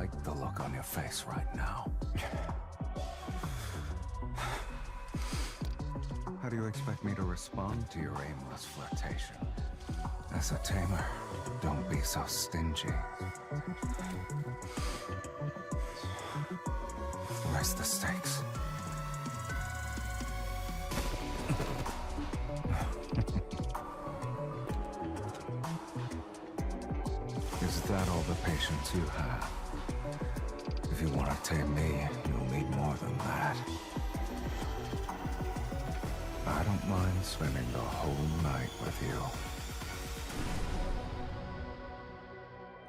like the look on your face right now. How do you expect me to respond to your aimless flirtation? As a tamer, don't be so stingy. Raise the stakes. Is that all the patience you have? If you want to tame me, you'll need more than that. I don't mind spending the whole night with you.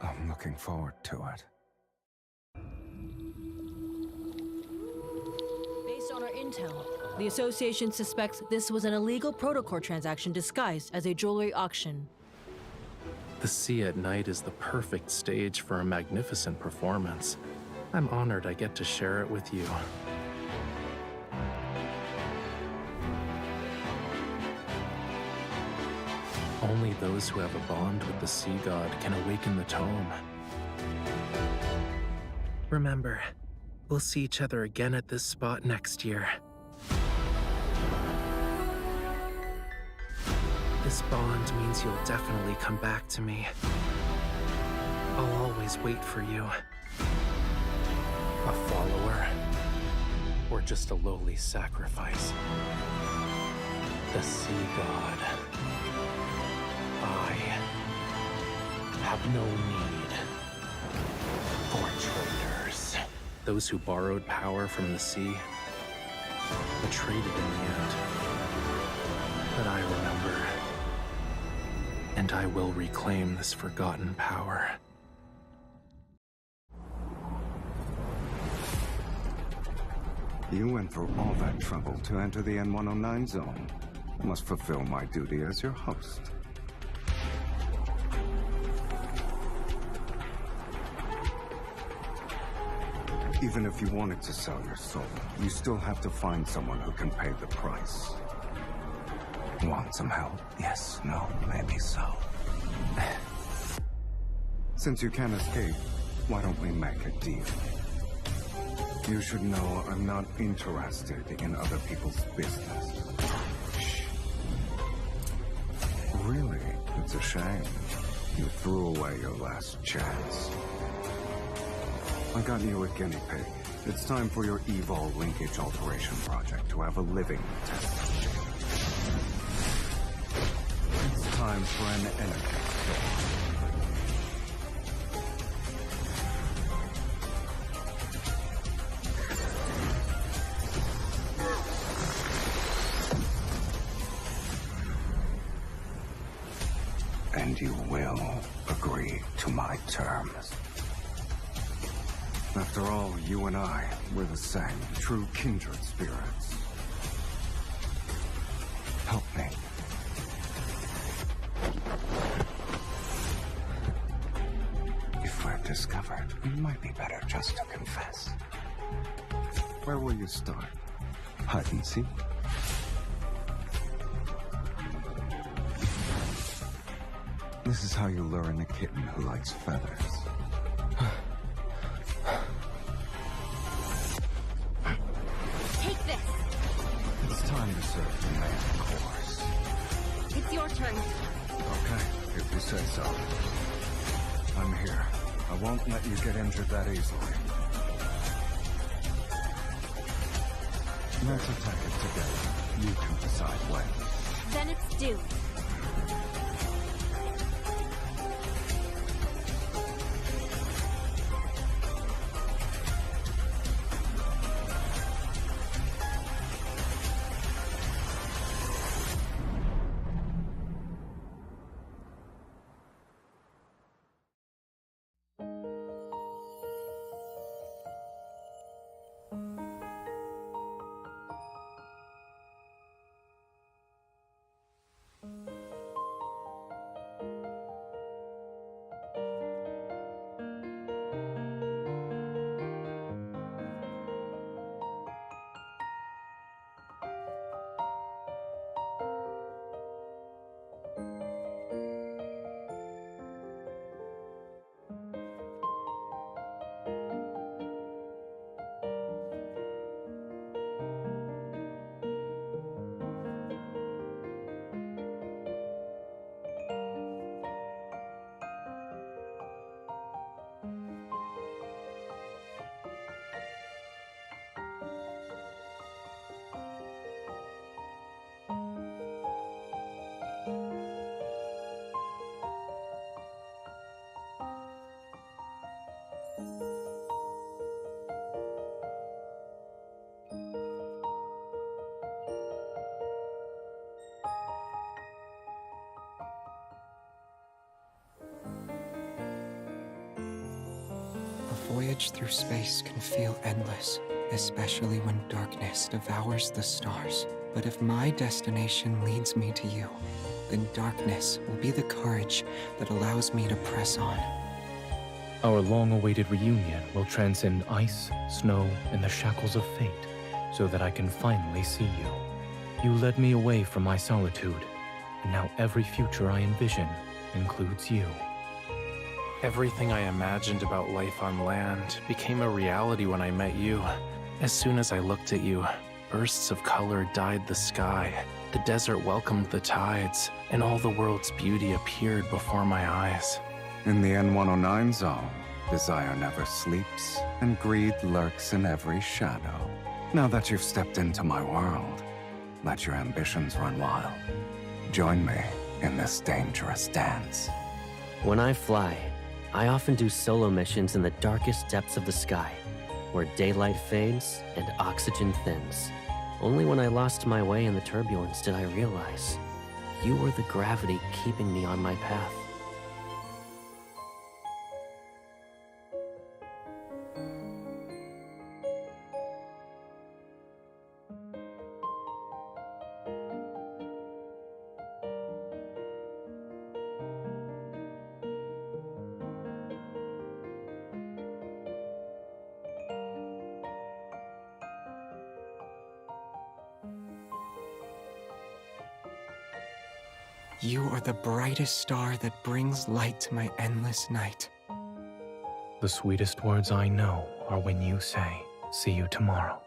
I'm looking forward to it. Based on our intel, the Association suspects this was an illegal protocore transaction disguised as a jewelry auction. The sea at night is the perfect stage for a magnificent performance. I'm honored I get to share it with you. Only those who have a bond with the sea god can awaken the tome. Remember, we'll see each other again at this spot next year. This bond means you'll definitely come back to me. I'll always wait for you. A follower, or just a lowly sacrifice. The sea god. I have no need for traitors. Those who borrowed power from the sea, betrayed it in the end. But I remember, and I will reclaim this forgotten power. You went through all that trouble to enter the N109 zone. I must fulfill my duty as your host. Even if you wanted to sell your soul, you still have to find someone who can pay the price. Want some help? Yes, no, maybe so. Since you can't escape, why don't we make a deal? You should know I'm not interested in other people's business. Shh. Really, it's a shame. You threw away your last chance. I got you a guinea pig. It's time for your Evol linkage alteration project to have a living test subject. It's time for an anecdote. And you will agree to my terms. After all, you and I, we're the same, true kindred spirits. Help me. If we're discovered, it might be better just to confess. Where will you start? Hide and seek? This is how you lure in a kitten who likes feathers. Take this! It's time to serve the main course. It's your turn. Okay, if you say so. I'm here. I won't let you get injured that easily. Let's attack it together. You can decide when. Then it's due. voyage through space can feel endless, especially when darkness devours the stars. But if my destination leads me to you, then darkness will be the courage that allows me to press on. Our long-awaited reunion will transcend ice, snow, and the shackles of fate, so that I can finally see you. You led me away from my solitude, and now every future I envision includes you. Everything I imagined about life on land became a reality when I met you. As soon as I looked at you, bursts of color dyed the sky. The desert welcomed the tides, and all the world's beauty appeared before my eyes. In the N109 zone, desire never sleeps, and greed lurks in every shadow. Now that you've stepped into my world, let your ambitions run wild. Join me in this dangerous dance. When I fly, I often do solo missions in the darkest depths of the sky, where daylight fades and oxygen thins. Only when I lost my way in the turbulence did I realize you were the gravity keeping me on my path. You are the brightest star that brings light to my endless night. The sweetest words I know are when you say, "See you tomorrow."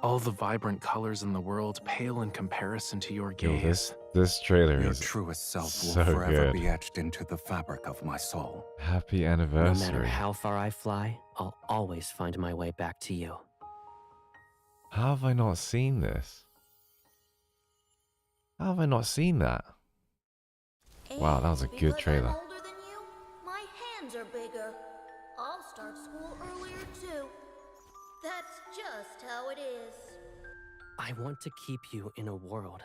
All the vibrant colors in the world pale in comparison to your Yo, gaze. this trailer Your is truest self will so forever good. be etched into the fabric of my soul. Happy No anniversary. matter how far I fly, I'll always find my way back to you. How have I not seen this? How have I not seen that? Wow, that was a good trailer. I'm older than you, my hands are bigger. I'll start school earlier too. That's just how it is. I want to keep you in a world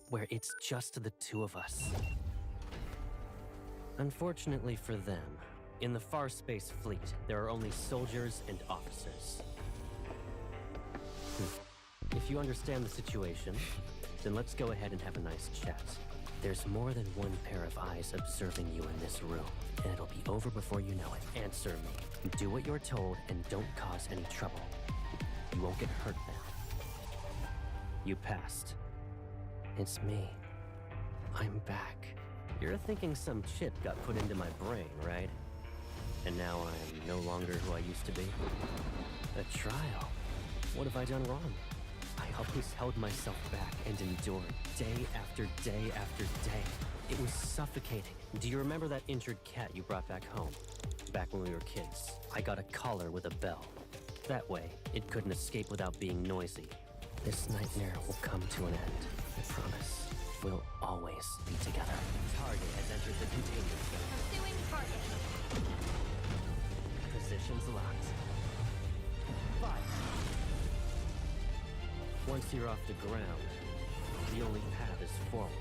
where it's just the two of us. Unfortunately for them, in the Far Space Fleet, there are only soldiers and officers. If you understand the situation, then let's go ahead and have a nice chat. There's more than one pair of eyes observing you in this room, and it'll be over before you know it. Answer me. Do what you're told and don't cause any trouble. You won't get hurt now. You passed. It's me. I'm back. You're thinking some chip got put into my brain, right? And now I'm no longer who I used to be? A trial. What have I done wrong? I always held myself back and endured day after day after day. It was suffocating. Do you remember that injured cat you brought back home? Back when we were kids, I got a collar with a bell. That way, it couldn't escape without being noisy. This nightmare will come to an end, I promise. We'll always be together. Target has entered the containment zone. Pursuing target. Positions locked. Fire. Once you're off the ground, the only path is forward.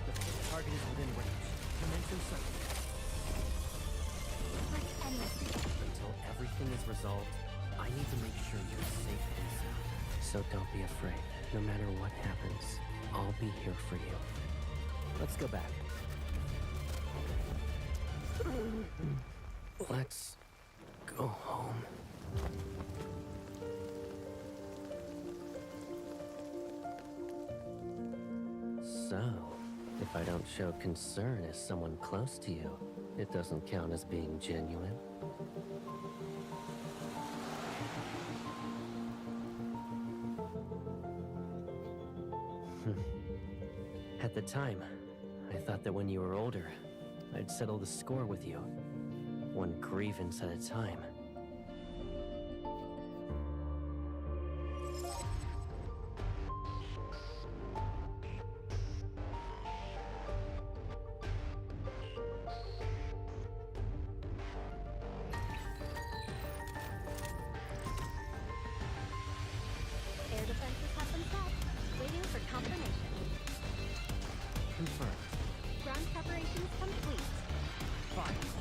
The target is within range. Commence insertion. Until everything is resolved, I need to make sure you're safe and sound. So don't be afraid. No matter what happens, I'll be here for you. Let's go back. Let's go home. So, if I don't show concern as someone close to you, it doesn't count as being genuine. At the time, I thought that when you were older, I'd settle the score with you. One grievance at a time. Air defenses have been set. Waiting for confirmation. Confirmed. Ground preparations complete. Fire.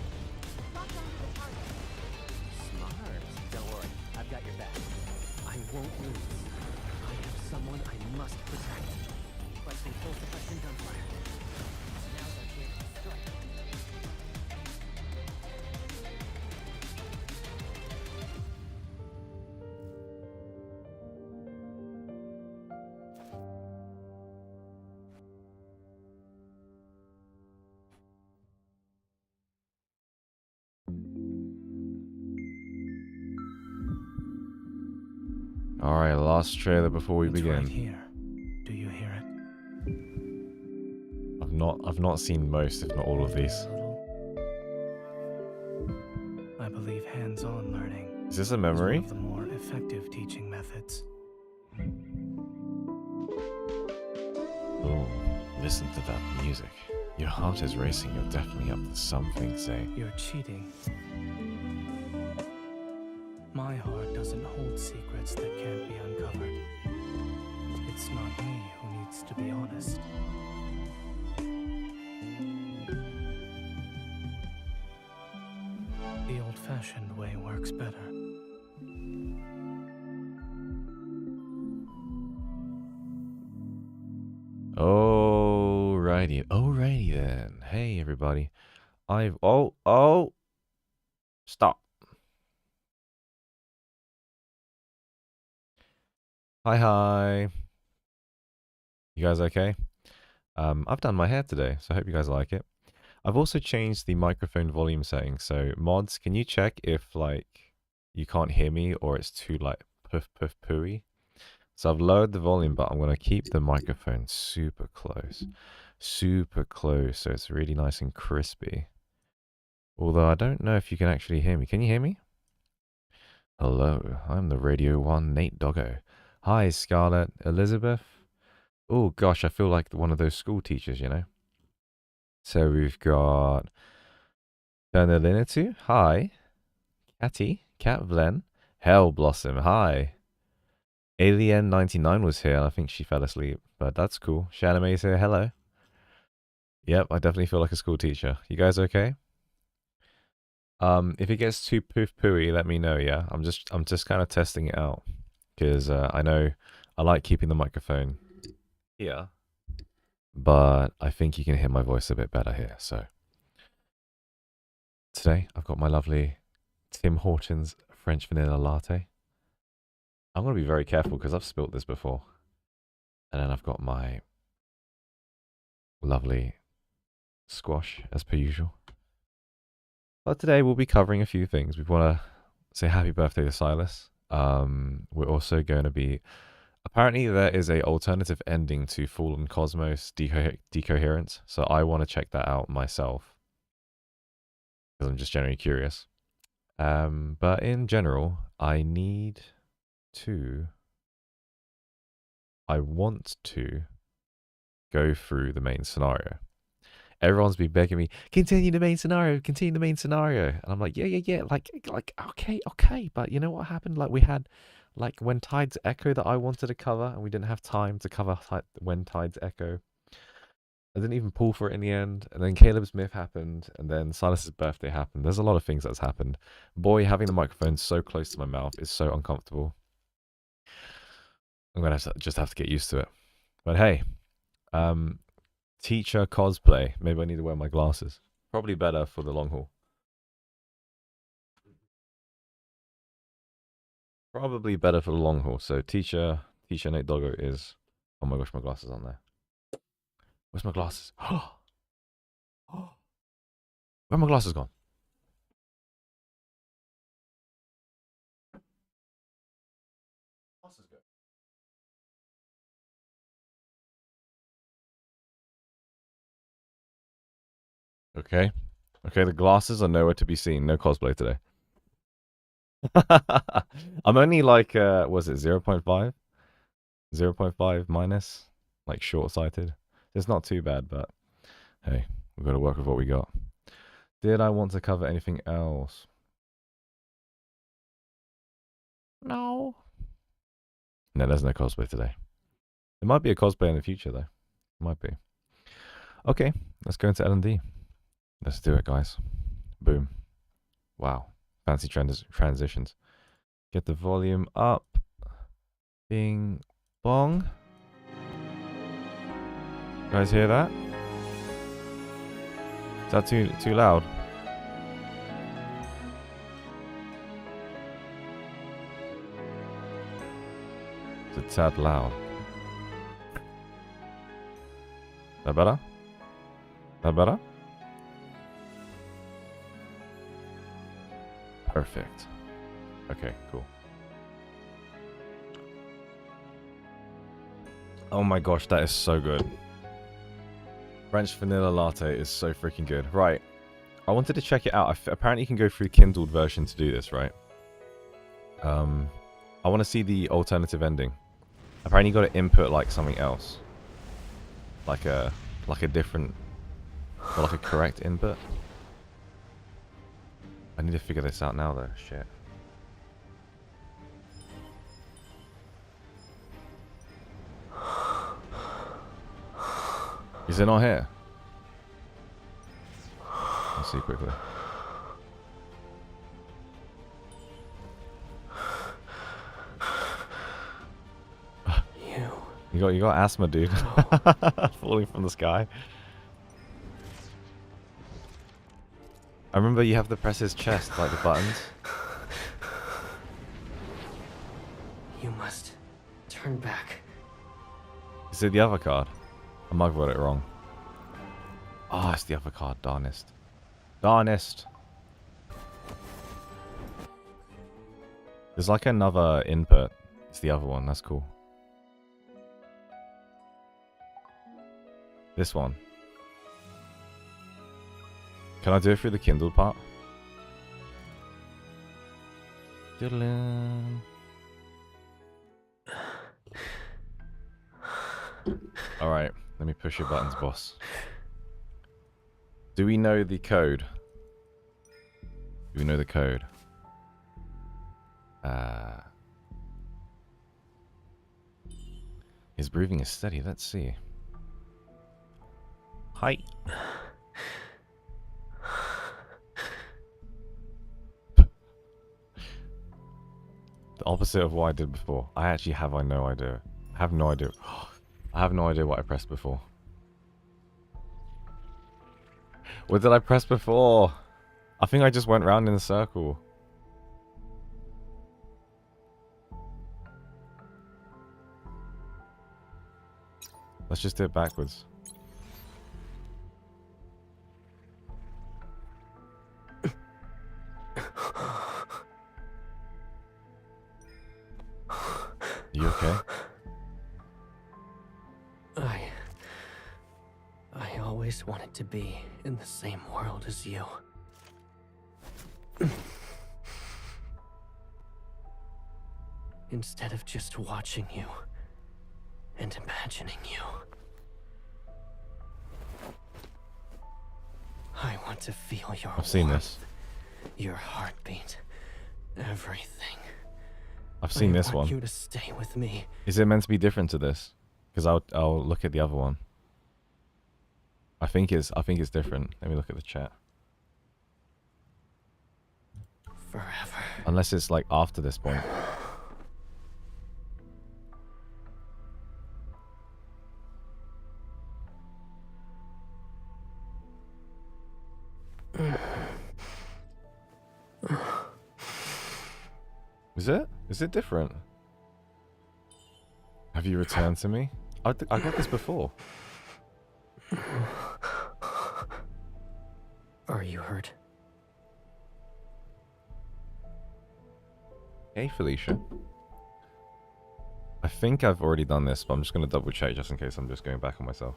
Alright, last trailer before we begin. Right here. Do you hear it? I've not seen most, if not all of these. I believe hands-on learning Is this a is one memory? of the more effective teaching methods. Oh, listen to that music. Your heart is racing. You're definitely up to something, Zayne. You're cheating. My heart doesn't hold secrets that can't be uncovered. It's not me who needs to be honest. The old-fashioned way works better. Alrighty then. Hey everybody. Oh, stop. Hi. You guys okay? I've done my hair today, so I hope you guys like it. I've also changed the microphone volume setting. So mods, can you check if like you can't hear me or it's too like puff pooey? So I've lowered the volume, but I'm gonna keep the microphone super close, so it's really nice and crispy. Although I don't know if you can actually hear me. Can you hear me? Hello, I'm the Radio 1 Nate Doggo. Hi, Scarlett, Elizabeth. Oh gosh, I feel like one of those school teachers, you know. So we've got Bernalinitu, hi. Catty, Cat Vlen, Hell Blossom, hi. Alien99 was here, I think she fell asleep, but that's cool. Shanime's here, hello. Yep, I definitely feel like a school teacher. You guys okay? If it gets too pooey, let me know, yeah? I'm just kind of testing it out. Because I know I like keeping the microphone here. But I think you can hear my voice a bit better here, so. Today, I've got my lovely Tim Hortons French Vanilla Latte. I'm going to be very careful because I've spilt this before. And then I've got my lovely squash, as per usual. But today, we'll be covering a few things. We want to say happy birthday to Sylus. We're also going to be... Apparently, there is a alternative ending to Fallen Cosmos Decoherence. So I want to check that out myself. Because I'm just generally curious. But in general, I want to go through the main scenario. Everyone's been begging me, continue the main scenario. And I'm like, yeah. Like, okay. But you know what happened? Like, we had, like, When Tides Echo that I wanted to cover, and we didn't have time to cover When Tides Echo. I didn't even pull for it in the end. And then Caleb's Myth happened, and then Silas's birthday happened. There's a lot of things that's happened. Boy, having the microphone so close to my mouth is so uncomfortable. I'm going to just have to get used to it. But hey, teacher cosplay. Maybe I need to wear my glasses. Probably better for the long haul. Probably better for the long haul. So teacher Nate Doggo is... Oh my gosh, my glasses aren't there. Where's my glasses? Where are my glasses gone? Glasses go. Okay. Okay, the glasses are nowhere to be seen. No cosplay today. I'm only like, was it 0.5? 0.5 minus? Like short-sighted. It's not too bad, but hey, we've got to work with what we got. Did I want to cover anything else? No. No, there's no cosplay today. There might be a cosplay in the future, though. Might be. Okay, let's go into L&D. Let's do it, guys. Boom. Wow. Fancy transitions. Get the volume up. Bing. Bong. You guys hear that? Is that too loud? It's a tad loud. That better? That better? Perfect. Okay, cool. Oh my gosh, that is so good. French vanilla latte is so freaking good. Right. I wanted to check it out. Apparently you can go through Kindled version to do this, right? I want to see the alternative ending. Apparently you got to input like something else. Like a different, or like a correct input. I need to figure this out now though. Shit. Is it not here? Let's see quickly. You got asthma, dude. Falling from the sky. I remember you have to press his chest, like the buttons. You must turn back. Is it the other card? I might have got it wrong. Ah, it's the other card. Darnest. Darnest. There's like another input. It's the other one. That's cool. This one. Can I do it through the Kindle part? Alright, let me push your buttons, boss. Do we know the code? Do we know the code? His breathing is steady, let's see. Hi. The opposite of what I did before. I actually have no idea. I have no idea. I have no idea what I pressed before. What did I press before? I think I just went round in a circle. Let's just do it backwards. You okay? I always wanted to be in the same world as you. Instead of just watching you and imagining you. I want to feel your I've seen this. Your heartbeat, everything. I've seen this one. I want you to stay with me. Is it meant to be different to this? Because I'll look at the other one. I think it's different. Let me look at the chat. Forever. Unless it's like after this point. Is it? Is it different? Have you returned to me? I got this before. Are you hurt? Hey, Felicia. I think I've already done this, but I'm just going to double check just in case I'm just going back on myself.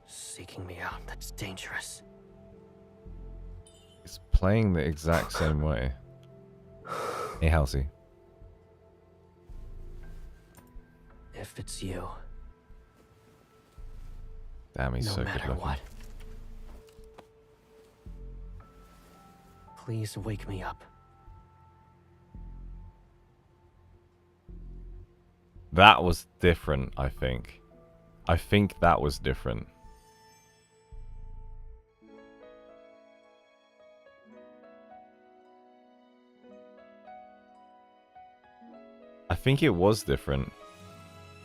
Seeking me out, that's dangerous. It's playing the exact same way. Hey, Halsey. If it's you. Damn, he's no so good matter looking. what. Please wake me up. That was different, I think. I think that was different. I think it was different.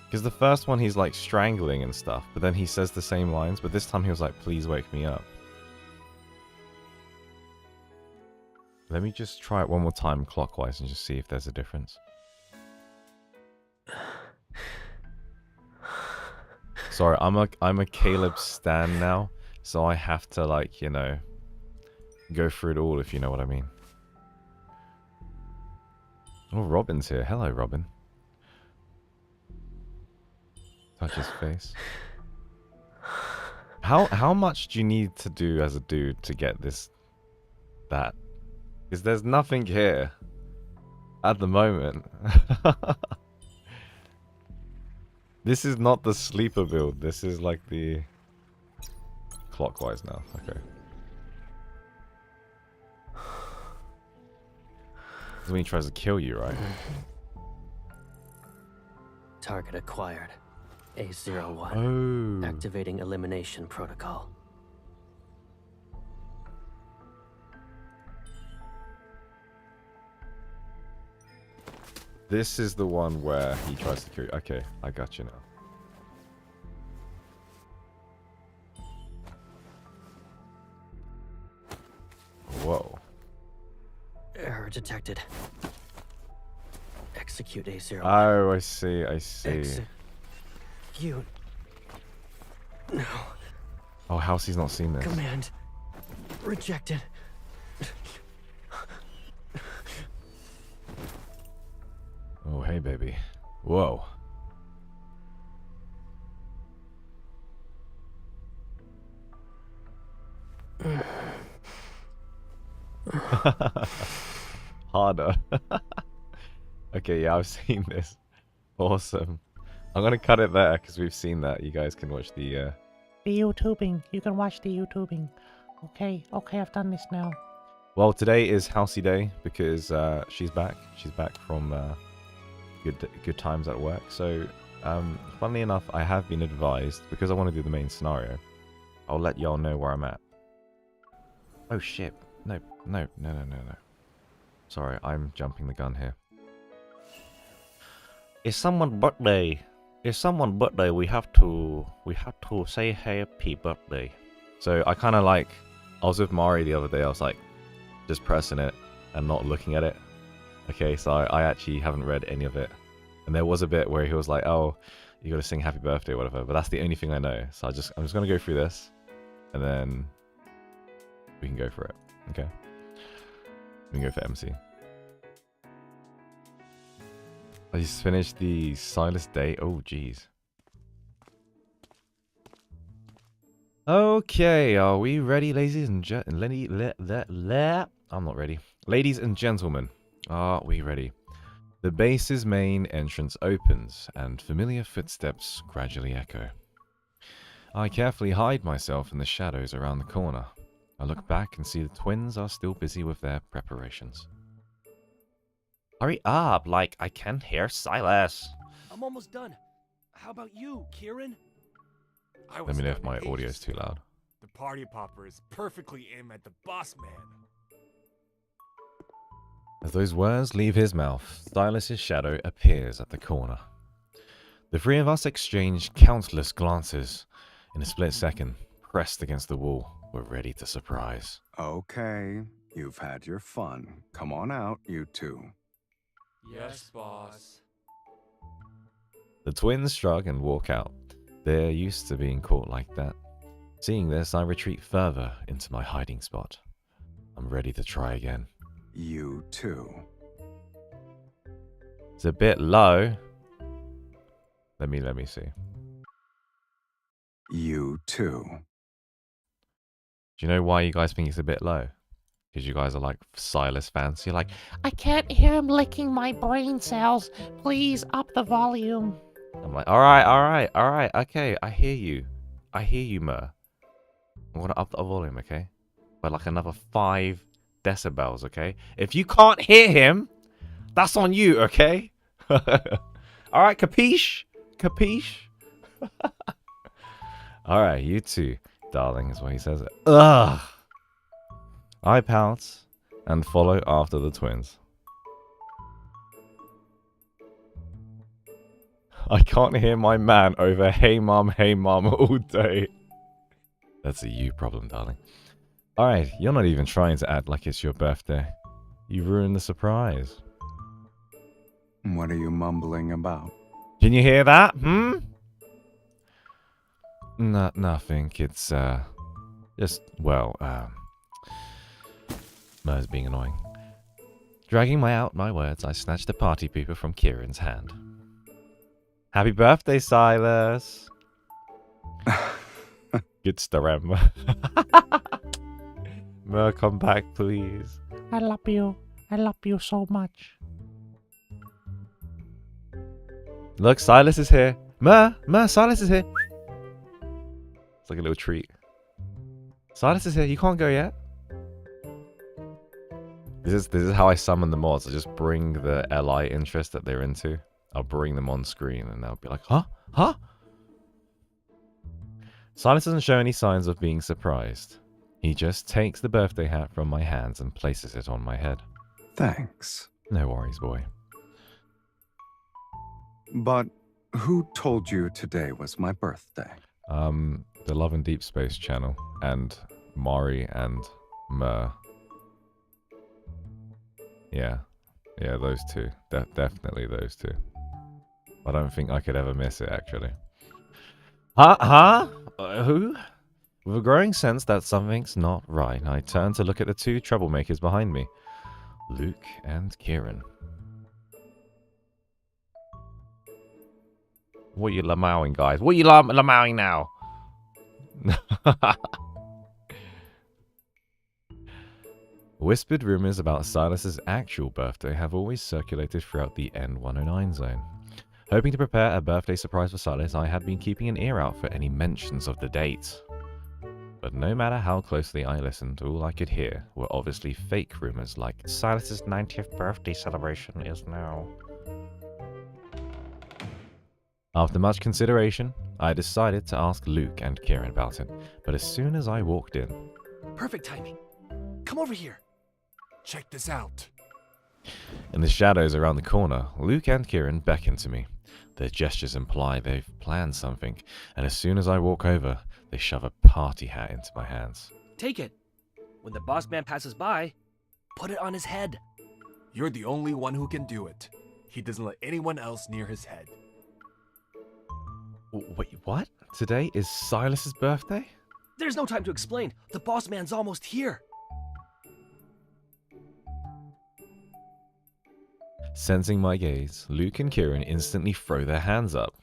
Because the first one he's like strangling and stuff, but then he says the same lines, but this time he was like, please wake me up. Let me just try it one more time clockwise and just see if there's a difference. Sorry, I'm a Caleb stan now, so I have to, like, you know, go through it all, if you know what I mean. Oh, Robin's here. Hello, Robin. Touch his face. How much do you need to do as a dude to get that? Because there's nothing here at the moment. This is not the sleeper build. This is like the clockwise now. Okay. This is when he tries to kill you, right? Target acquired. A01. Oh. Activating elimination protocol. This is the one where he tries to kill you. Okay, I got you now. Whoa. Error detected. Execute A01. Oh, I see, I see. Execute. No. Oh, Halsey's not seen this. Command. Rejected. Oh, hey, baby. Whoa. Harder. Okay, yeah, I've seen this. Awesome. I'm gonna cut it there because we've seen that. You guys can watch the YouTubing. You can watch the YouTubing. Okay, I've done this now. Well, today is Halsey Day because she's back. She's back from good times at work. So, funnily enough, I have been advised, because I want to do the main scenario, I'll let y'all know where I'm at. Oh shit. No. Sorry, I'm jumping the gun here. It's someone's birthday. It's someone's birthday. We have to say happy birthday. So I kind of like, I was with Mari the other day, I was like, just pressing it and not looking at it. Okay, so I actually haven't read any of it. And there was a bit where he was like, oh, you gotta sing happy birthday or whatever, but that's the only thing I know. So I'm just gonna go through this, and then we can go for it, okay? We can go for MC. I just finished the Sylus day. Oh, jeez. Okay, are we ready, ladies and gentlemen? I'm not ready. Ladies and gentlemen, are we ready? The base's main entrance opens, and familiar footsteps gradually echo. I carefully hide myself in the shadows around the corner. I look back and see the twins are still busy with their preparations. Hurry up, like I can hear Sylus. I'm almost done. How about you, Kieran? Let me know if my audio is too loud. The party popper is perfectly aimed at the boss man. As those words leave his mouth, Sylus' shadow appears at the corner. The three of us exchange countless glances. In a split second, pressed against the wall, we're ready to surprise. Okay, you've had your fun. Come on out, you two. Yes, boss. The twins shrug and walk out. They're used to being caught like that. Seeing this, I retreat further into my hiding spot. I'm ready to try again. You too. It's a bit low. Let me see. You too. Do you know why you guys think it's a bit low? Because you guys are like Sylus fans. You're like, I can't hear him licking my brain cells. Please up the volume. I'm like, all right, okay, I hear you, Mer. I'm gonna up the volume, okay? By like another 5 decibels, okay? If you can't hear him, that's on you, okay? All right, capiche? Capiche? All right, you two, darling, is what he says. Ugh. I pounce and follow after the twins. I can't hear my man over hey mom all day. That's a you problem, darling. Alright, you're not even trying to act like it's your birthday. You ruined the surprise. What are you mumbling about? Can you hear that? Nothing. It's, just, well, Mer's being annoying. Dragging my words, I snatched the party pooper from Kieran's hand. Happy birthday, Sylus! Good story, Mer. Mer, come back, please. I love you. I love you so much. Look, Sylus is here. Mer, Sylus is here. It's like a little treat. Sylus is here. You can't go yet. This is how I summon the mods. I just bring the LI interest that they're into. I'll bring them on screen and they'll be like, huh? Huh? Sylus doesn't show any signs of being surprised. He just takes the birthday hat from my hands and places it on my head. Thanks. No worries, boy. But who told you today was my birthday? The Love and Deep Space channel and Mari and Mer. Yeah, those two. Definitely those two. I don't think I could ever miss it, actually. Who? With a growing sense that something's not right, I turn to look at the two troublemakers behind me. Luke and Kieran. What are you lamowing, guys? What are you lamowing now? Whispered rumors about Sylus's actual birthday have always circulated throughout the N109 zone. Hoping to prepare a birthday surprise for Sylus, I had been keeping an ear out for any mentions of the date. But no matter how closely I listened, all I could hear were obviously fake rumors like Sylus's 90th birthday celebration is now. After much consideration, I decided to ask Luke and Kieran about it, but as soon as I walked in... Perfect timing. Come over here. Check this out. In the shadows around the corner, Luke and Kieran beckon to me. Their gestures imply they've planned something, and as soon as I walk over, they shove a party hat into my hands. Take it. When the boss man passes by, put it on his head. You're the only one who can do it. He doesn't let anyone else near his head. Wait, what? Today is Sylus's birthday? There's no time to explain. The boss man's almost here. Sensing my gaze, Luke and Kieran instantly throw their hands up.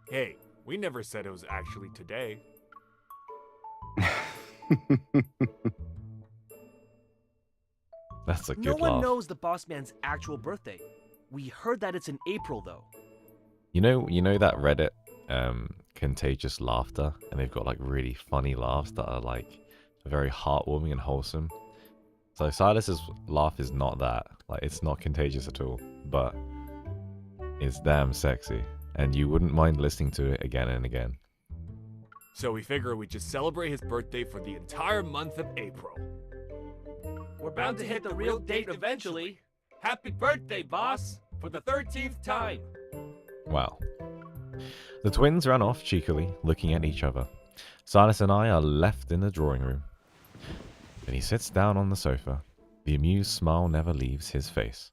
Hey, we never said it was actually today. That's a good No one laugh. knows the boss man's actual birthday. We heard that it's in April, though. You know that Reddit, contagious laughter, and they've got like really funny laughs that are like very heartwarming and wholesome. So Sylus's laugh is not that. Like, it's not contagious at all, but it's damn sexy, and you wouldn't mind listening to it again and again. So we figure we just celebrate his birthday for the entire month of April. We're bound to hit the real date eventually. Happy birthday, boss, for the 13th time. Wow. The twins run off cheekily, looking at each other. Sylus and I are left in the drawing room. Then he sits down on the sofa. The amused smile never leaves his face.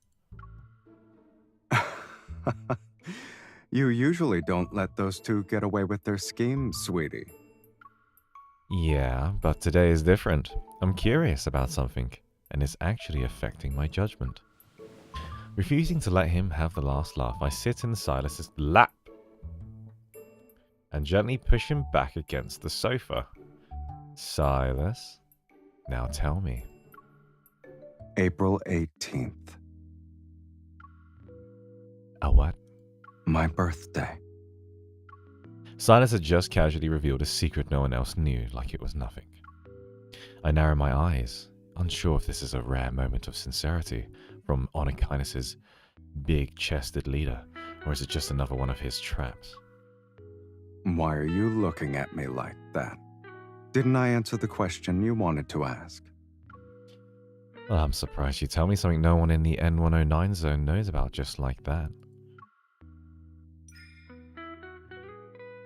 You usually don't let those two get away with their schemes, sweetie. Yeah, but today is different. I'm curious about something, and it's actually affecting my judgment. Refusing to let him have the last laugh, I sit in Sylus's lap and gently push him back against the sofa. Sylus, now tell me. April 18th. A what? My birthday. Sylus had just casually revealed a secret no one else knew, like it was nothing. I narrow my eyes, unsure if this is a rare moment of sincerity from Onykinus's big-chested leader, or is it just another one of his traps? Why are you looking at me like that? Didn't I answer the question you wanted to ask? Well, I'm surprised you tell me something no one in the N109 zone knows about just like that.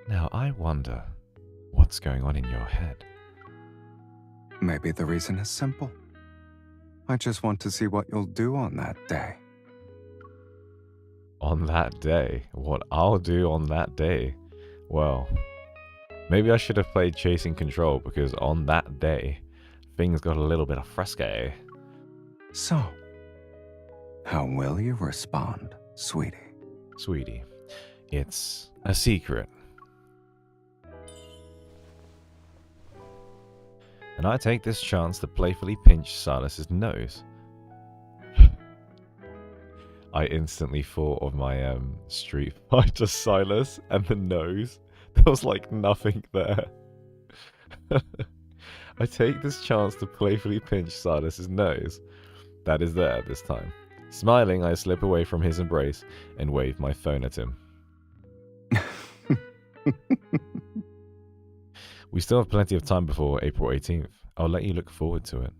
Now, I wonder what's going on in your head. Maybe the reason is simple. I just want to see what you'll do on that day. On that day? What I'll do on that day? Well, Maybe I should have played Chasing Control, because on that day, things got a little bit frisky. So, how will you respond, sweetie? Sweetie, it's a secret. And I take this chance to playfully pinch Silas's nose. I instantly thought of my Street Fighter Sylus and the nose. There was like nothing there. I take this chance to playfully pinch Silas's nose. That is there this time. Smiling, I slip away from his embrace and wave my phone at him. We still have plenty of time before April 18th. I'll let you look forward to it.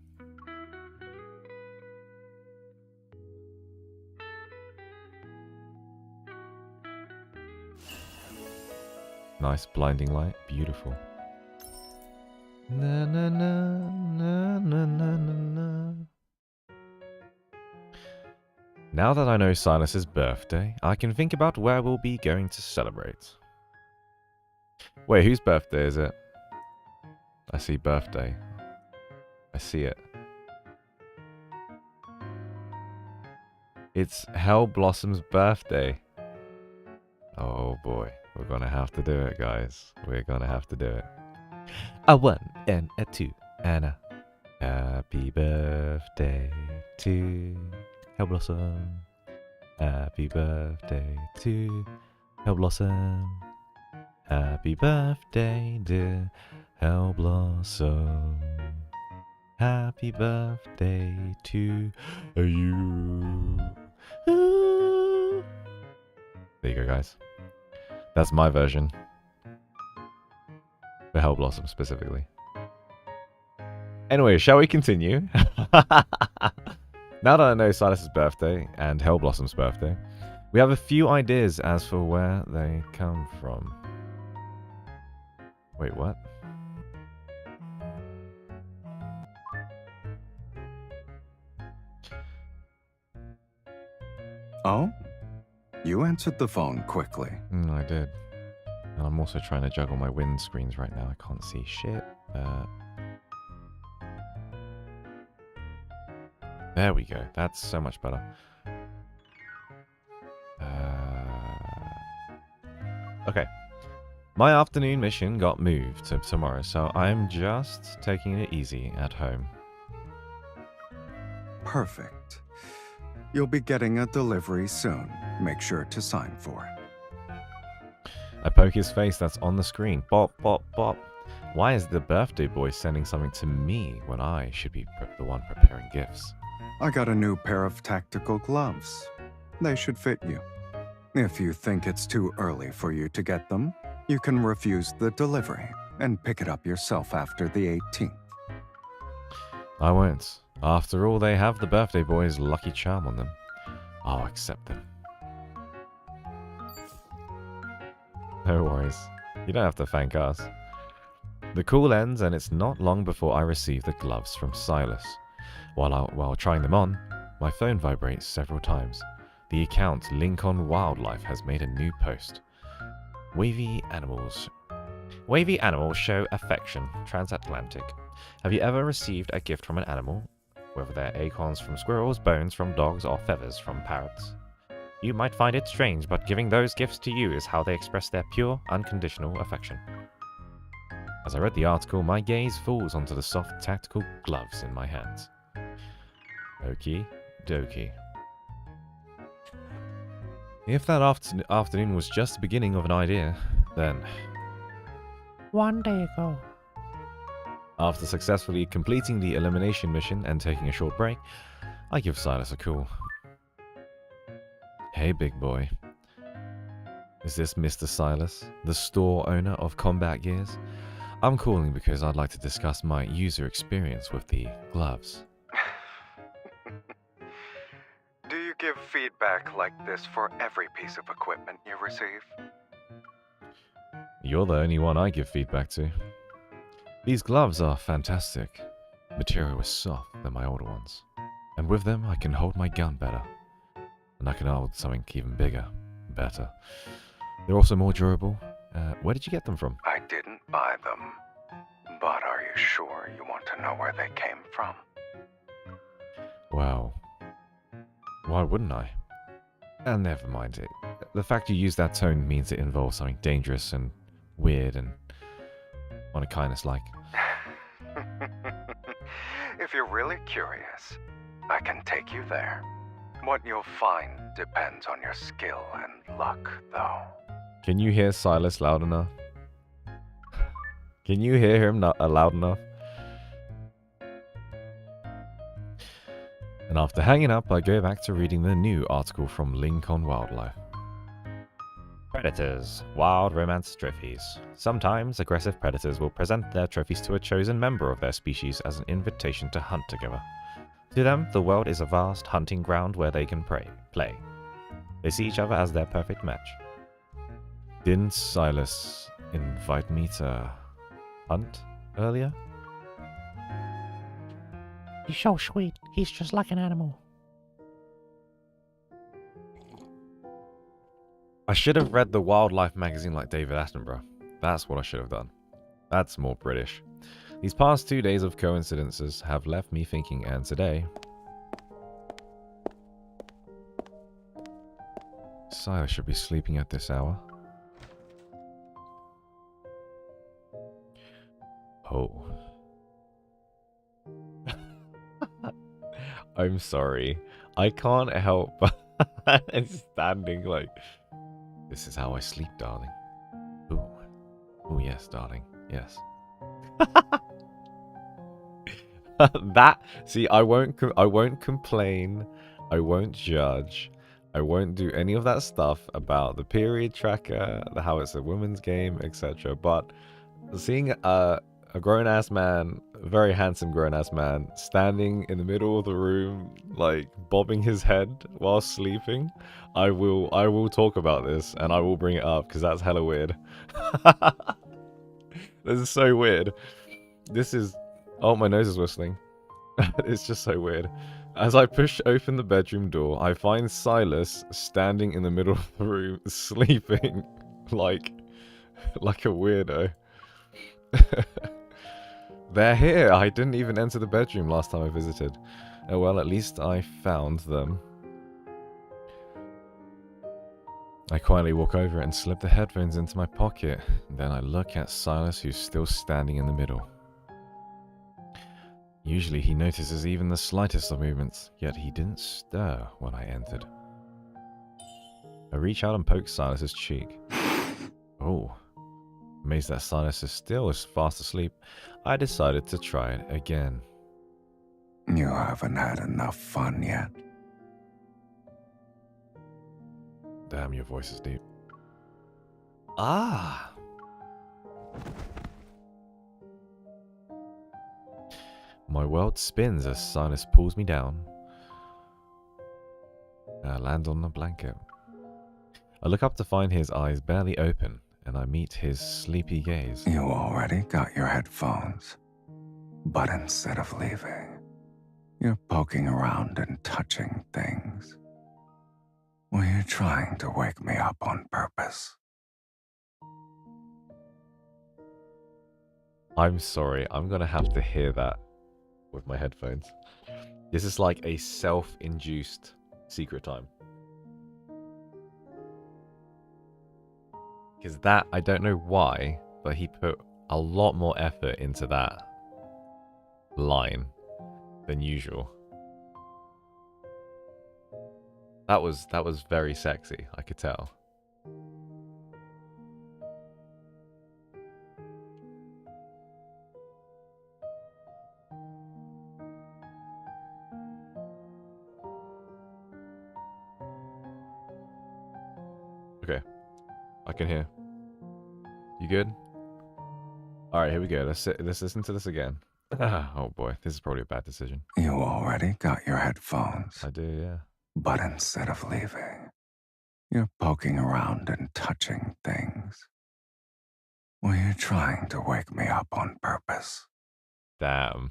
Nice blinding light, beautiful. Na na na na na na na. Now that I know Silas's birthday, I can think about where we'll be going to celebrate. Wait, whose birthday is it? I see birthday. I see it. It's Hell Blossom's birthday. Oh boy, we're gonna have to do it, guys. We're gonna have to do it. A 1 and a 2 and a happy birthday to Hell Blossom. Happy birthday to Hell Blossom. Happy birthday, dear Hell Blossom. Happy birthday to you. There you go, guys. That's my version. For Hell Blossom specifically. Anyway, shall we continue? Now that I know Silas's birthday and Hell Blossom's birthday, we have a few ideas as for where they come from. Wait, what? Oh? You answered the phone quickly. I did. And I'm also trying to juggle my wind screens right now. I can't see shit. There we go. That's so much better. Okay. My afternoon mission got moved to tomorrow, so I'm just taking it easy at home. Perfect. You'll be getting a delivery soon. Make sure to sign for it. I poke his face that's on the screen. Bop, bop, bop. Why is the birthday boy sending something to me when I should be the one preparing gifts? I got a new pair of tactical gloves. They should fit you. If you think it's too early for you to get them, you can refuse the delivery and pick it up yourself after the 18th. I won't. After all, they have the birthday boy's lucky charm on them. I'll accept them. No worries. You don't have to thank us. The call ends, and it's not long before I receive the gloves from Sylus. While trying them on, my phone vibrates several times. The account Lincoln Wildlife has made a new post. Wavy animals show affection. Transatlantic. Have you ever received a gift from an animal? Whether they're acorns from squirrels, bones from dogs, or feathers from parrots. You might find it strange, but giving those gifts to you is how they express their pure, unconditional affection. As I read the article, my gaze falls onto the soft, tactical gloves in my hands. Okie dokie. If that afternoon was just the beginning of an idea, then... One day ago. After successfully completing the elimination mission and taking a short break, I give Sylus a call. Hey, big boy. Is this Mr. Sylus, the store owner of Combat Gears? I'm calling because I'd like to discuss my user experience with the gloves. Do you give feedback like this for every piece of equipment you receive? You're the only one I give feedback to. These gloves are fantastic. Material is soft than my older ones. And with them, I can hold my gun better. And I can hold something even bigger, better. They're also more durable. Where did you get them from? I didn't buy them. But are you sure you want to know where they came from? Well, why wouldn't I? And never mind it. The fact you use that tone means it involves something dangerous and weird and on a kindness like. If you're really curious, I can take you there. What you'll find depends on your skill and luck, though. Can you hear Sylus loud enough? Can you hear him not loud enough? And after hanging up, I go back to reading the new article from Link on Wildlife. Predators, wild romance trophies. Sometimes aggressive predators will present their trophies to a chosen member of their species as an invitation to hunt together. To them, the world is a vast hunting ground where they can play. They see each other as their perfect match. Didn't Sylus invite me to hunt earlier? He's so sweet. He's just like an animal. I should have read the wildlife magazine like David Attenborough. That's what I should have done. That's more British. These past 2 days of coincidences have left me thinking, and today... Sylus should be sleeping at this hour. Oh. I'm sorry. I can't help but standing like... This is how I sleep, darling. Ooh. Oh, yes, darling. Yes. That... See, I won't complain. I won't judge. I won't do any of that stuff about the period tracker, how it's a woman's game, etc. But seeing a grown-ass man, a very handsome grown-ass man, standing in the middle of the room, like, bobbing his head while sleeping, I will talk about this, and I will bring it up, because that's hella weird. This is so weird. This is... Oh, my nose is whistling. It's just so weird. As I push open the bedroom door, I find Sylus standing in the middle of the room, sleeping, like a weirdo. They're here! I didn't even enter the bedroom last time I visited. Oh well, at least I found them. I quietly walk over and slip the headphones into my pocket. Then I look at Sylus, who's still standing in the middle. Usually he notices even the slightest of movements, yet he didn't stir when I entered. I reach out and poke Sylus's cheek. Oh. Amazed that Sylus is still as fast asleep, I decided to try it again. You haven't had enough fun yet. Damn, your voice is deep. Ah! My world spins as Sylus pulls me down. I land on the blanket. I look up to find his eyes barely open, and I meet his sleepy gaze. You already got your headphones. But instead of leaving, you're poking around and touching things. Were you trying to wake me up on purpose? I'm sorry, I'm gonna have to hear that with my headphones. This is like a self-induced secret time. Because that, I don't know why, but he put a lot more effort into that line than usual. That was very sexy, I could tell. Okay, I can hear. You good? Alright, here we go. Let's listen to this again. Oh boy, this is probably a bad decision. You already got your headphones. I do, yeah. But instead of leaving, you're poking around and touching things. Were you trying to wake me up on purpose? Damn.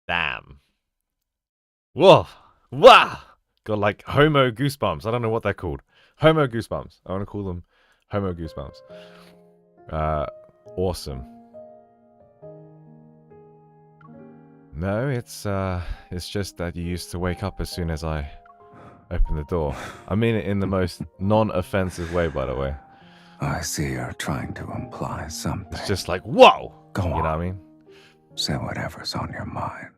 Damn. Whoa! Wah! Got like homo goosebumps. I don't know what they're called. Homo goosebumps. I want to call them homo goosebumps. Awesome. No, it's just that you used to wake up as soon as I open the door. I mean it in the most non-offensive way, by the way. I see you're trying to imply something. It's just like, whoa! Go on. You know what I mean? Say whatever's on your mind.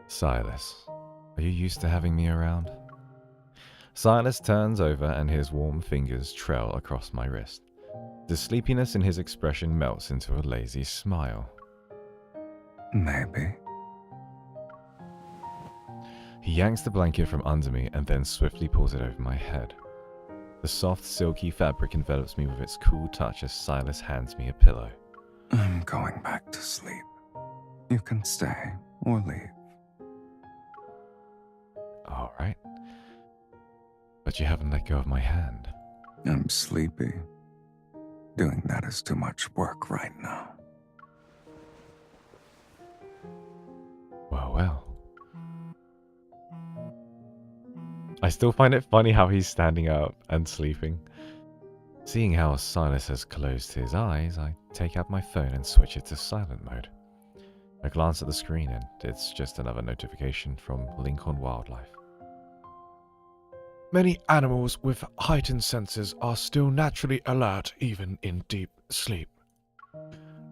Sylus, are you used to having me around? Sylus turns over and his warm fingers trail across my wrist. The sleepiness in his expression melts into a lazy smile. Maybe. He yanks the blanket from under me and then swiftly pulls it over my head. The soft, silky fabric envelops me with its cool touch as Sylus hands me a pillow. I'm going back to sleep. You can stay or leave. Alright. But you haven't let go of my hand. I'm sleepy. Doing that is too much work right now. Well. I still find it funny how he's standing up and sleeping. Seeing how Sylus has closed his eyes, I take out my phone and switch it to silent mode. I glance at the screen and it's just another notification from Lincoln Wildlife. Many animals with heightened senses are still naturally alert even in deep sleep.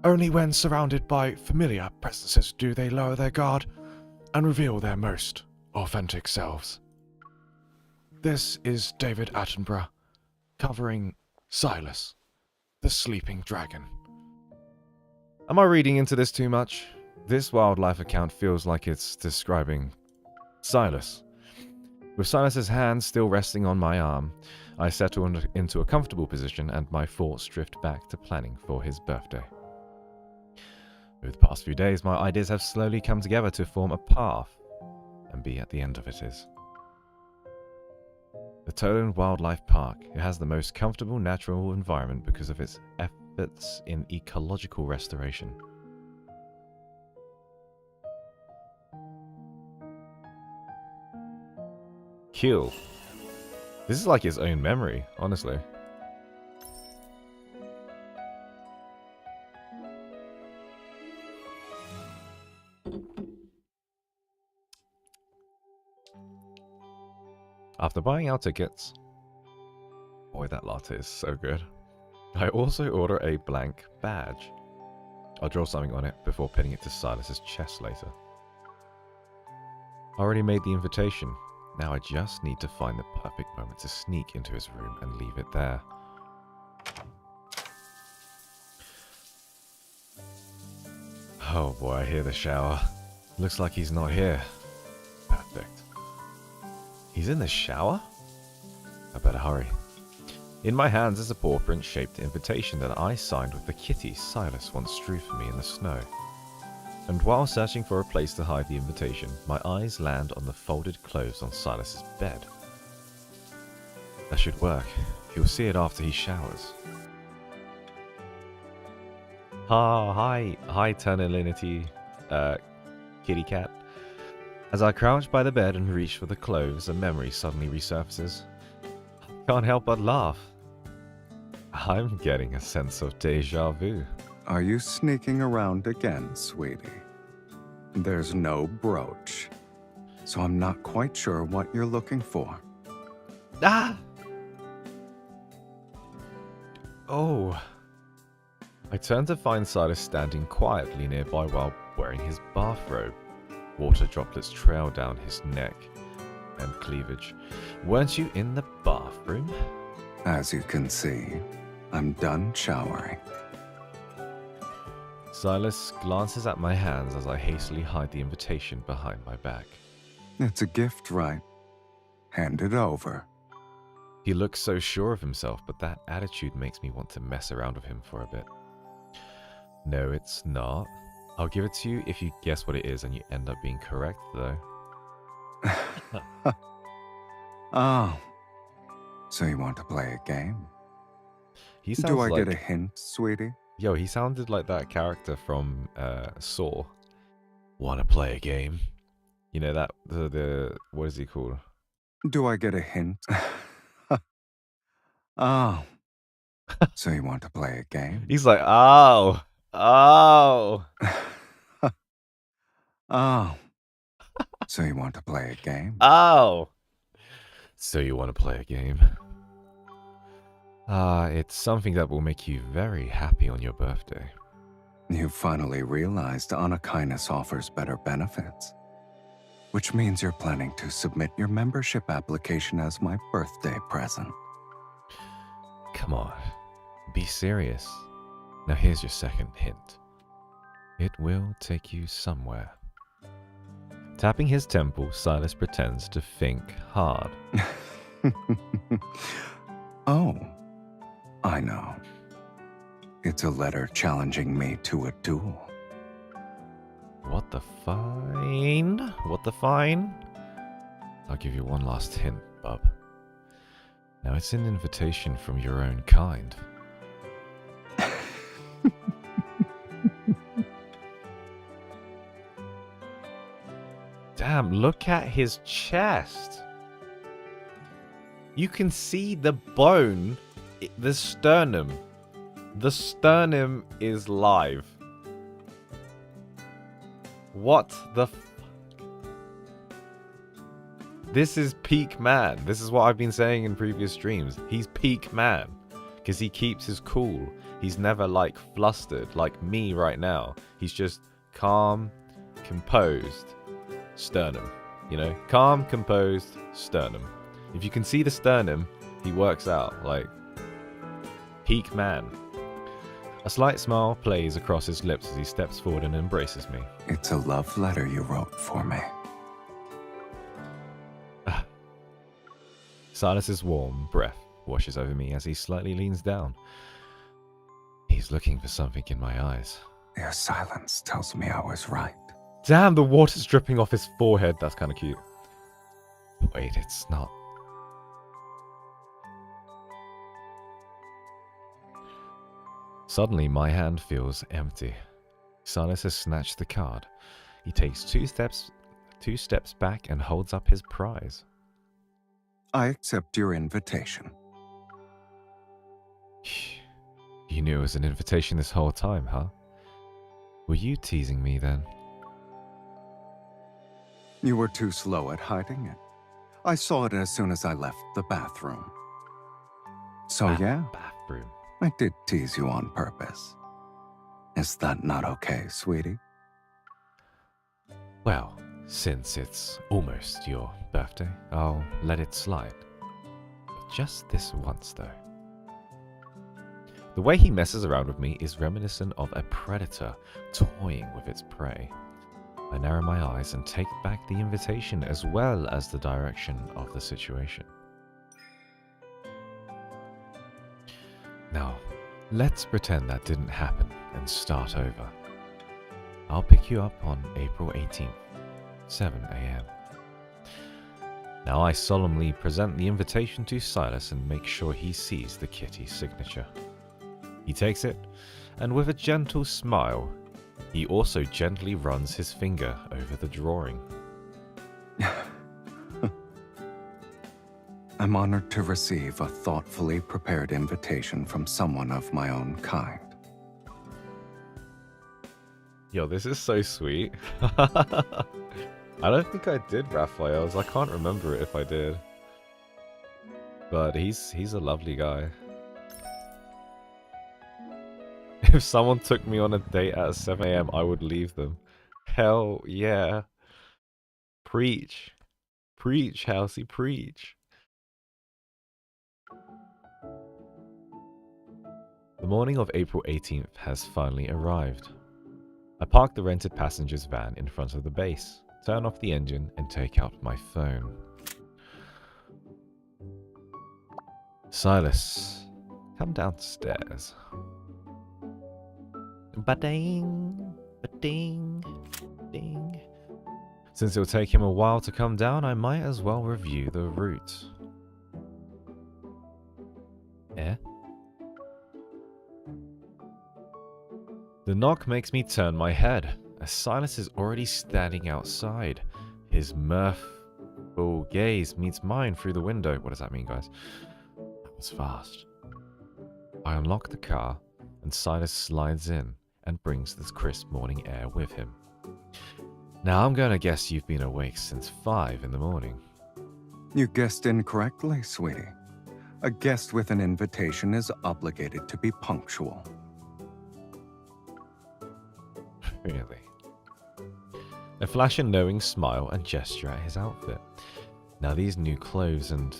Only when surrounded by familiar presences do they lower their guard and reveal their most authentic selves. This is David Attenborough, covering Sylus, the sleeping dragon. Am I reading into this too much? This wildlife account feels like it's describing Sylus. With Sylus's hand still resting on my arm, I settle into a comfortable position and my thoughts drift back to planning for his birthday. Over the past few days, my ideas have slowly come together to form a path, and be at the end of it is. The Toland Wildlife Park. It has the most comfortable natural environment because of its efforts in ecological restoration. Kill. This is like his own memory, honestly. After buying our tickets, boy, that latte is so good. I also order a blank badge. I'll draw something on it before pinning it to Sylus's chest later. I already made the invitation. Now I just need to find the perfect moment to sneak into his room and leave it there. Oh boy, I hear the shower. Looks like he's not here. Perfect. He's in the shower? I better hurry. In my hands is a paw print-shaped invitation that I signed with the kitty Sylus once drew for me in the snow. And while searching for a place to hide the invitation, my eyes land on the folded clothes on Sylus's bed. That should work. He'll see it after he showers. Hi, Ternalinity, kitty cat. As I crouch by the bed and reach for the clothes, a memory suddenly resurfaces. Can't help but laugh. I'm getting a sense of deja vu. Are you sneaking around again, sweetie? There's no brooch, so I'm not quite sure what you're looking for. Ah! Oh. I turn to find Sylus standing quietly nearby while wearing his bathrobe. Water droplets trail down his neck and cleavage. Weren't you in the bathroom? As you can see, I'm done showering. Sylus glances at my hands as I hastily hide the invitation behind my back. It's a gift, right? Hand it over. He looks so sure of himself, but that attitude makes me want to mess around with him for a bit. No, it's not. I'll give it to you if you guess what it is and you end up being correct, though. Oh. So you want to play a game? He sounds Do I like... get a hint, sweetie? Yo, he sounded like that character from Saw. Wanna play a game? You know that, the what is he called? Do I get a hint? Oh. So you want to play a game? He's like, oh, oh. Oh. So you want to play a game? Oh. So you want to play a game? It's something that will make you very happy on your birthday. You finally realized honest kindness offers better benefits. Which means you're planning to submit your membership application as my birthday present. Come on, be serious. Now here's your second hint. It will take you somewhere. Tapping his temple, Sylus pretends to think hard. Oh, I know. It's a letter challenging me to a duel. What the fine? What the fine? I'll give you one last hint, bub. Now it's an invitation from your own kind. Damn, look at his chest. You can see the bone, the sternum. The sternum is live. What the This is peak man. This is what I've been saying in previous streams. He's peak man. Because he keeps his cool. He's never like flustered like me right now. He's just calm, composed, sternum. You know? Calm, composed, sternum. If you can see the sternum, he works out. Like, peak man. A slight smile plays across his lips as he steps forward and embraces me. It's a love letter you wrote for me. Sylus's warm breath washes over me as he slightly leans down. He's looking for something in my eyes. Your silence tells me I was right. Damn, the water's dripping off his forehead. That's kind of cute. Wait, it's not. Suddenly, my hand feels empty. Sylus has snatched the card. He takes two steps back and holds up his prize. I accept your invitation. You knew it was an invitation this whole time, huh? Were you teasing me then? You were too slow at hiding it. I saw it as soon as I left the bathroom. So yeah, Bathroom. I did tease you on purpose. Is that not okay, sweetie? Well, since it's almost your birthday, I'll let it slide. Just this once, though. The way he messes around with me is reminiscent of a predator toying with its prey. I narrow my eyes and take back the invitation as well as the direction of the situation. Now, let's pretend that didn't happen and start over. I'll pick you up on April 18th, 7 AM. Now I solemnly present the invitation to Sylus and make sure he sees the kitty's signature. He takes it, and with a gentle smile, he also gently runs his finger over the drawing. I'm honored to receive a thoughtfully prepared invitation from someone of my own kind. Yo, this is so sweet. I don't think I did Raphael's. I can't remember it if I did. But he's a lovely guy. If someone took me on a date at 7 AM, I would leave them. Hell yeah. Preach. Preach, Housey, preach. The morning of April 18th has finally arrived. I park the rented passenger's van in front of the base, turn off the engine, and take out my phone. Sylus, come downstairs. Ba-ding, ba-ding, ding. Since it'll take him a while to come down, I might as well review the route. Eh? The knock makes me turn my head, as Sylus is already standing outside. His mirthful gaze meets mine through the window. What does that mean, guys? That was fast. I unlock the car, and Sylus slides in and brings this crisp morning air with him. Now I'm gonna guess you've been awake since 5 in the morning. You guessed incorrectly, sweetie. A guest with an invitation is obligated to be punctual. Really? I flash a knowing smile and gesture at his outfit. Now these new clothes and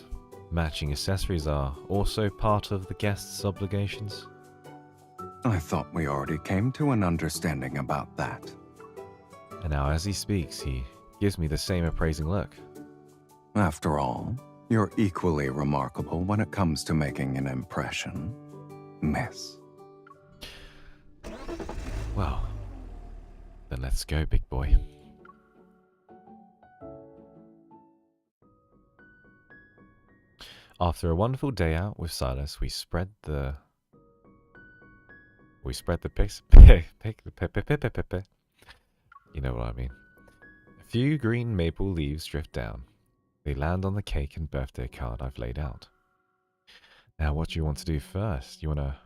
matching accessories are also part of the guest's obligations? I thought we already came to an understanding about that. And now as he speaks, he gives me the same appraising look. After all, you're equally remarkable when it comes to making an impression, miss. Well, then let's go, big boy. After a wonderful day out with Sylus, we spread the pics. You know what I mean. A few green maple leaves drift down. They land on the cake and birthday card I've laid out. Now, what do you want to do first? You want to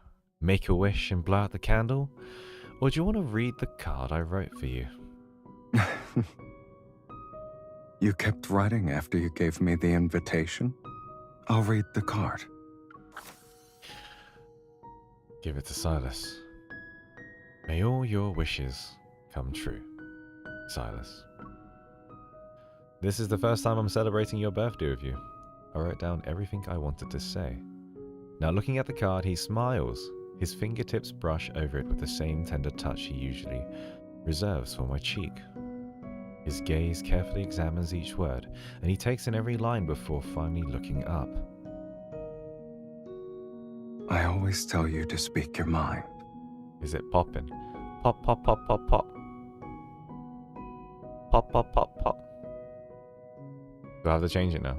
make a wish and blow out the candle? Or do you want to read the card I wrote for you? You kept writing after you gave me the invitation? I'll read the card. Give it to Sylus. May all your wishes come true, Sylus. This is the first time I'm celebrating your birthday with you. I wrote down everything I wanted to say. Now looking at the card, he smiles. His fingertips brush over it with the same tender touch he usually reserves for my cheek. His gaze carefully examines each word, and he takes in every line before finally looking up. I always tell you to speak your mind. Is it popping? Pop, pop, pop, pop, pop. Pop, pop, pop, pop. Do I have to change it now?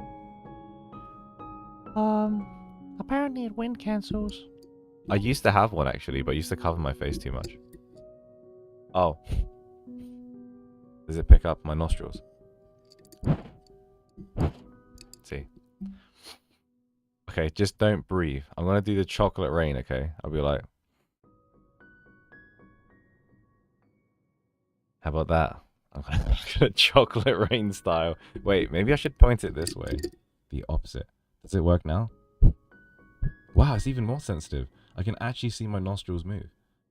Apparently it wind cancels. I used to have one actually, but I used to cover my face too much. Oh. Does it pick up my nostrils? Let's see. Okay, just don't breathe. I'm gonna do the chocolate rain, okay? I'll be like... How about that? I'm gonna chocolate rain style. Wait, maybe I should point it this way. The opposite. Does it work now? Wow, it's even more sensitive. I can actually see my nostrils move.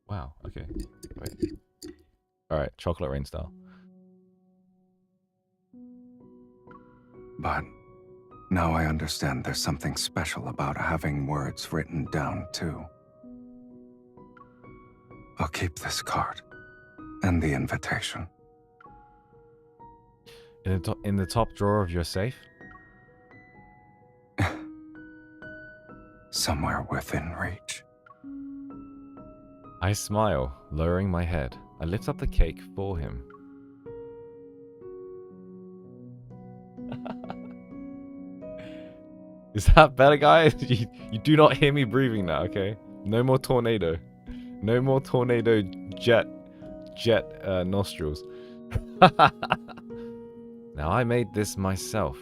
Wow, okay. Wait. Alright, chocolate rain style. But now I understand there's something special about having words written down, too. I'll keep this card and the invitation. In the top drawer of your safe? Somewhere within reach. I smile, lowering my head. I lift up the cake for him. Is that better, guys? You do not hear me breathing now, okay? No more tornado. No more tornado jet nostrils. Now, I made this myself.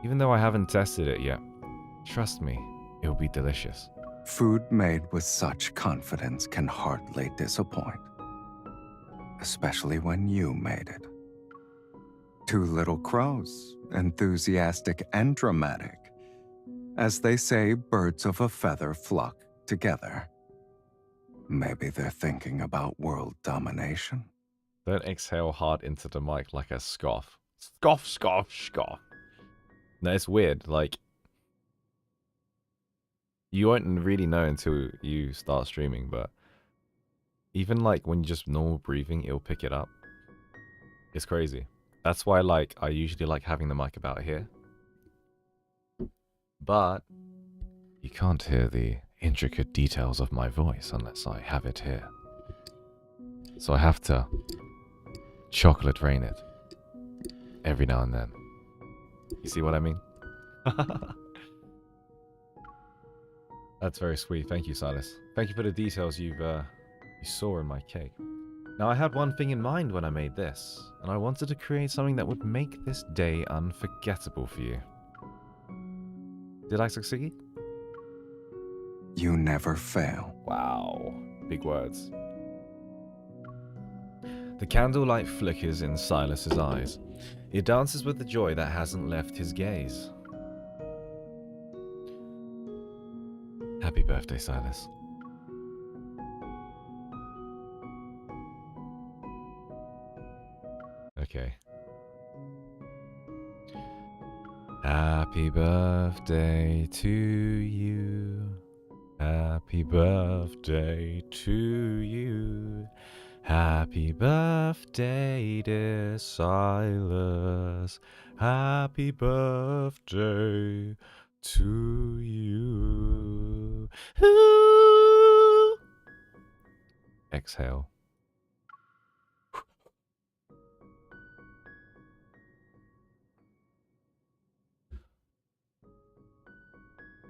Even though I haven't tested it yet. Trust me, it'll be delicious. Food made with such confidence can hardly disappoint. Especially when you made it. Two little crows, enthusiastic and dramatic. As they say, birds of a feather flock together. Maybe they're thinking about world domination. Don't exhale hard into the mic like a scoff. Scoff, scoff, scoff. No, it's weird. Like, you won't really know until you start streaming, but even like when you just normal breathing, it'll pick it up. It's crazy. That's why like I usually like having the mic about here. But you can't hear the intricate details of my voice unless I have it here. So I have to chocolate rain it every now and then. You see what I mean? That's very sweet. Thank you, Sylus. Thank you for the details you saw in my cake. Now, I had one thing in mind when I made this, and I wanted to create something that would make this day unforgettable for you. Did I succeed? you never fail. Wow. Big words. The candlelight flickers in Sylus's eyes. He dances with the joy that hasn't left his gaze. Happy birthday, Sylus. Okay. Happy birthday to you. Happy birthday to you. Happy birthday, dear Sylus. Happy birthday to you. Ooh. Exhale.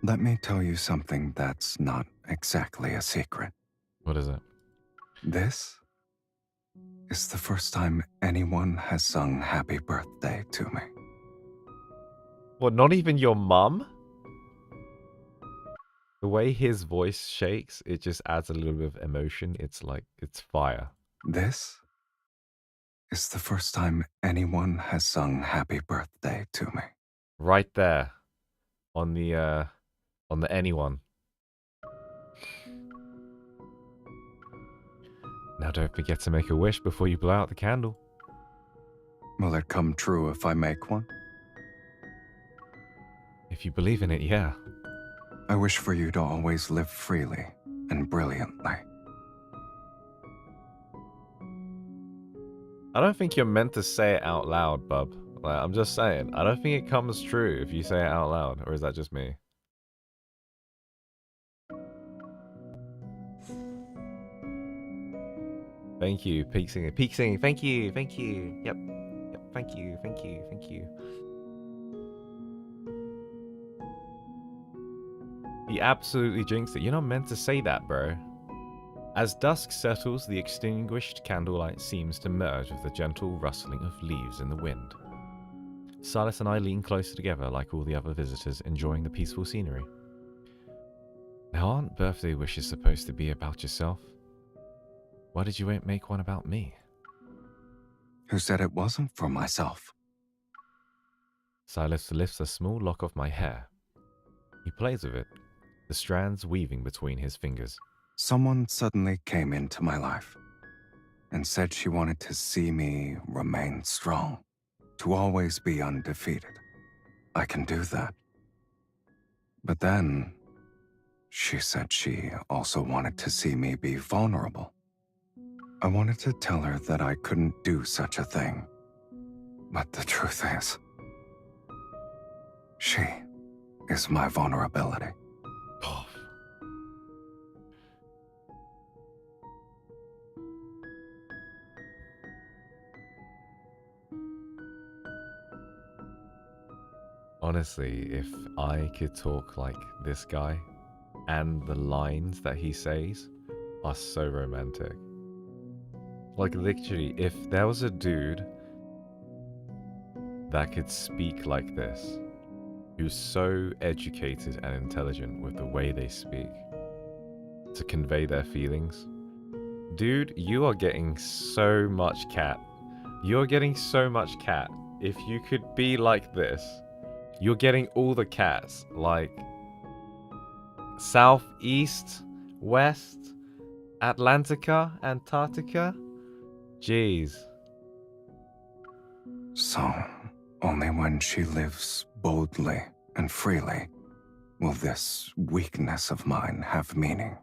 Let me tell you something that's not exactly a secret. What is it? This is the first time anyone has sung happy birthday to me. What, not even your mum? The way his voice shakes, it just adds a little bit of emotion. It's like, it's fire. This is the first time anyone has sung happy birthday to me. Right there. On the anyone. Now don't forget to make a wish before you blow out the candle. Will it come true if I make one? If you believe in it, yeah. I wish for you to always live freely and brilliantly. I don't think you're meant to say it out loud, bub. Like, I'm just saying. I don't think it comes true if you say it out loud. Or is that just me? Thank you, Peak Singing. Peak Singing, thank you, thank you. Yep, thank you, thank you, thank you. He absolutely jinxed it. You're not meant to say that, bro. As dusk settles, the extinguished candlelight seems to merge with the gentle rustling of leaves in the wind. Sylus and I lean closer together like all the other visitors, enjoying the peaceful scenery. Now, aren't birthday wishes supposed to be about yourself? Why did you make one about me? Who said it wasn't for myself? Sylus lifts a small lock of my hair. He plays with it, the strands weaving between his fingers. Someone suddenly came into my life and said she wanted to see me remain strong, to always be undefeated. I can do that. But then, she said she also wanted to see me be vulnerable. I wanted to tell her that I couldn't do such a thing. But the truth is, she is my vulnerability. Oh. Honestly, if I could talk like this guy, and the lines that he says are so romantic. Like, literally, if there was a dude that could speak like this, who's so educated and intelligent with the way they speak, to convey their feelings, dude, you are getting so much cat. You're getting so much cat. If you could be like this, you're getting all the cats. Like, South, East, West, Atlantica, Antarctica. Jeez. So, only when she lives boldly and freely will this weakness of mine have meaning.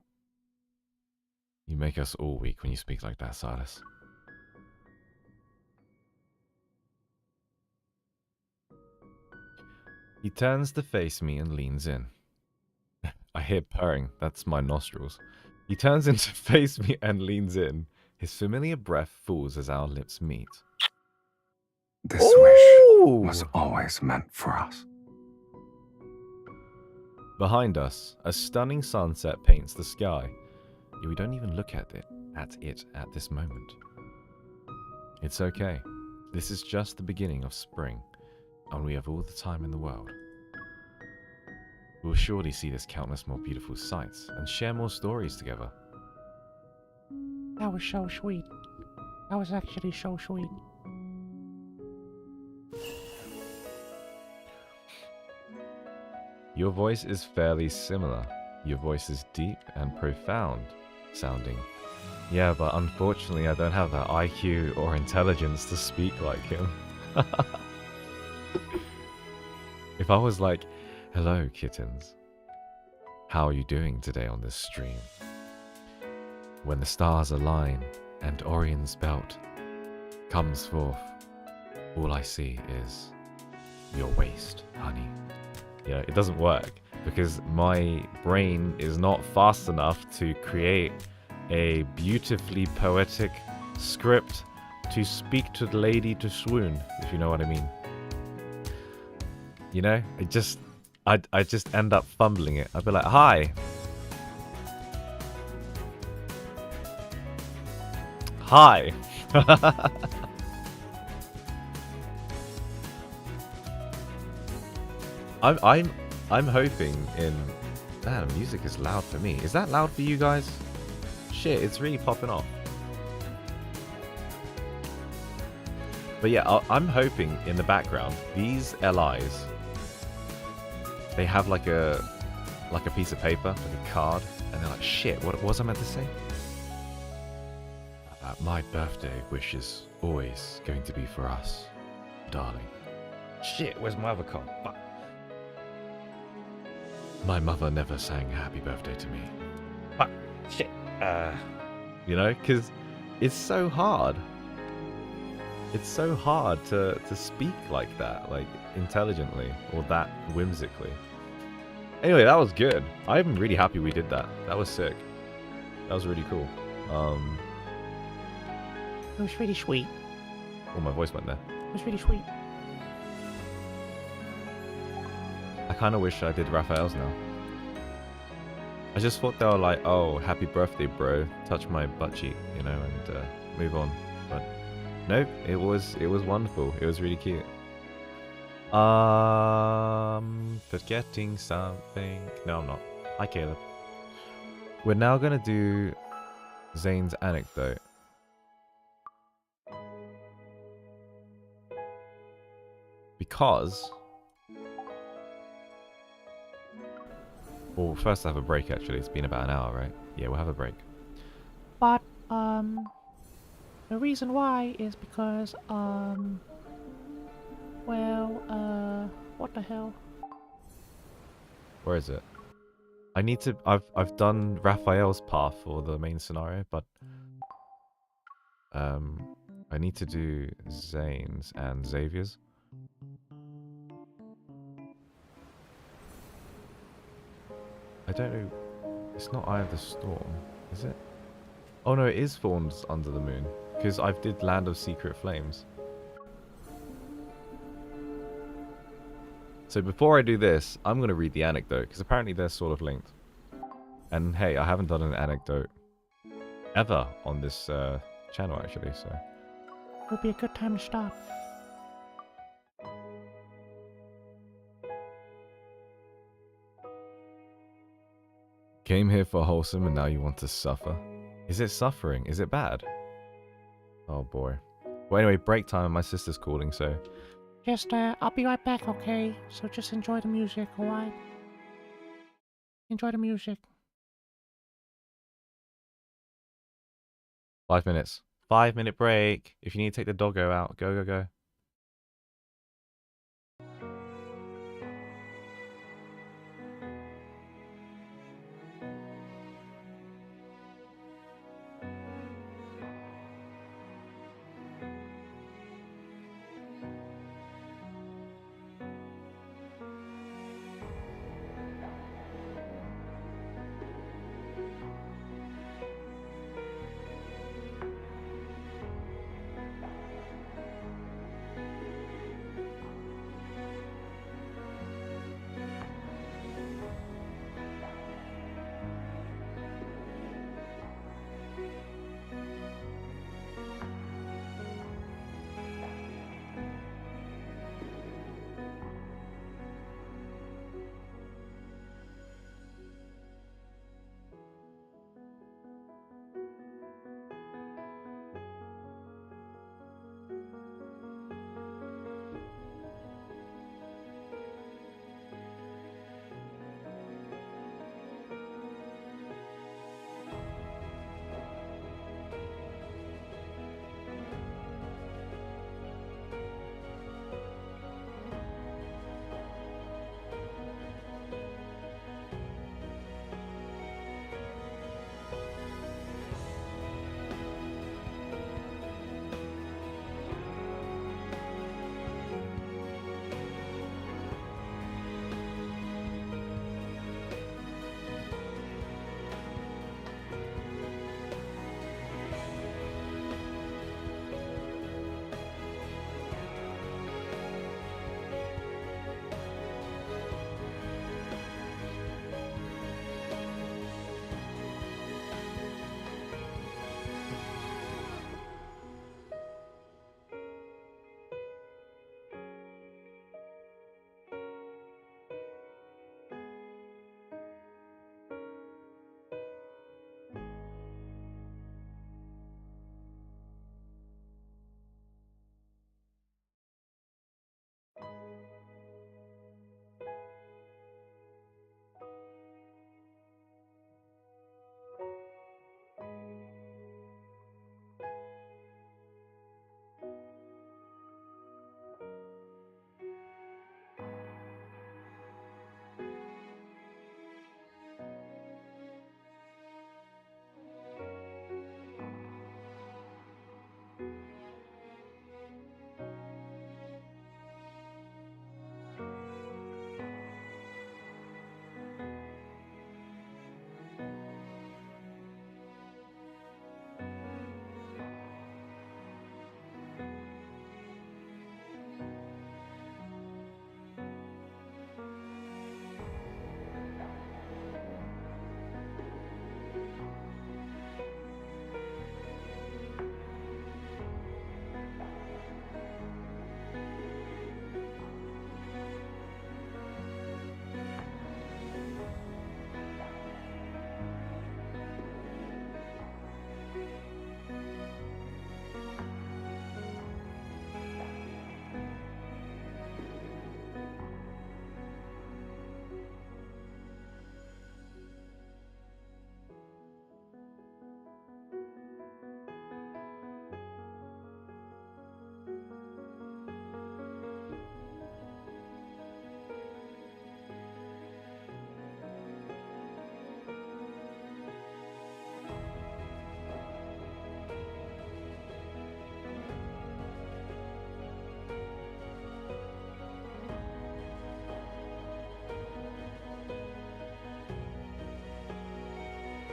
You make us all weak when you speak like that, Sylus. He turns to face me and leans in. I hear purring. That's my nostrils. He turns in to face me and leans in. His familiar breath falls as our lips meet. This wish was always meant for us. Behind us, a stunning sunset paints the sky. Yet we don't even look at it at this moment. It's okay. This is just the beginning of spring, and we have all the time in the world. we'll surely see this countless more beautiful sights and share more stories together. That was so sweet. That was actually so sweet. Your voice is fairly similar. Your voice is deep and profound sounding. Yeah, but unfortunately I don't have the IQ or intelligence to speak like him. If I was like, hello kittens, how are you doing today on this stream? When the stars align and Orion's belt comes forth, all I see is your waist, honey. You know, it doesn't work because my brain is not fast enough to create a beautifully poetic script to speak to the lady to swoon, if you know what I mean. You know, I just end up fumbling it. I'd be like, hi. Hi. I'm hoping in. Man, music is loud for me. Is that loud for you guys? Shit, it's really popping off. But yeah, I'm hoping in the background these LIs, they have like a piece of paper, like a card, and they're like, shit, what was I meant to say? My birthday wish is always going to be for us, darling. Shit, where's my other card? Fuck. My mother never sang happy birthday to me. Fuck. Shit. You know, because it's so hard. It's so hard to speak like that, like intelligently or that whimsically. Anyway, that was good. I'm really happy we did that. That was sick. That was really cool. It was really sweet. Oh, my voice went there. It was really sweet. I kind of wish I did Raphael's now. I just thought they were like, oh, happy birthday, bro. Touch my butt cheek, you know, and move on. But nope, it was wonderful. It was really cute. Forgetting something. No, I'm not. Hi, Caleb. We're now gonna do Zayne's anecdote. Because... Well, first I have a break actually. It's been about an hour, right? Yeah, we'll have a break. But, the reason why is because, well, what the hell? Where is it? I need to... I've done Raphael's path for the main scenario, but... I need to do Zayne's and Xavier's. I don't know. It's not Eye of the Storm, is it? Oh no, it is Thorns Under the Moon. Because I did Land of Secret Flames. So before I do this, I'm going to read the anecdote. Because apparently they're sort of linked. And hey, I haven't done an anecdote ever on this channel actually, so... Would be a good time to stop. Came here for wholesome and now you want to suffer? Is it suffering? Is it bad? Oh boy. Well anyway, break time, my sister's calling, so... Just, I'll be right back, okay? So just enjoy the music, alright? Enjoy the music. 5 minutes. 5-minute break. If you need to take the doggo out, go, go, go.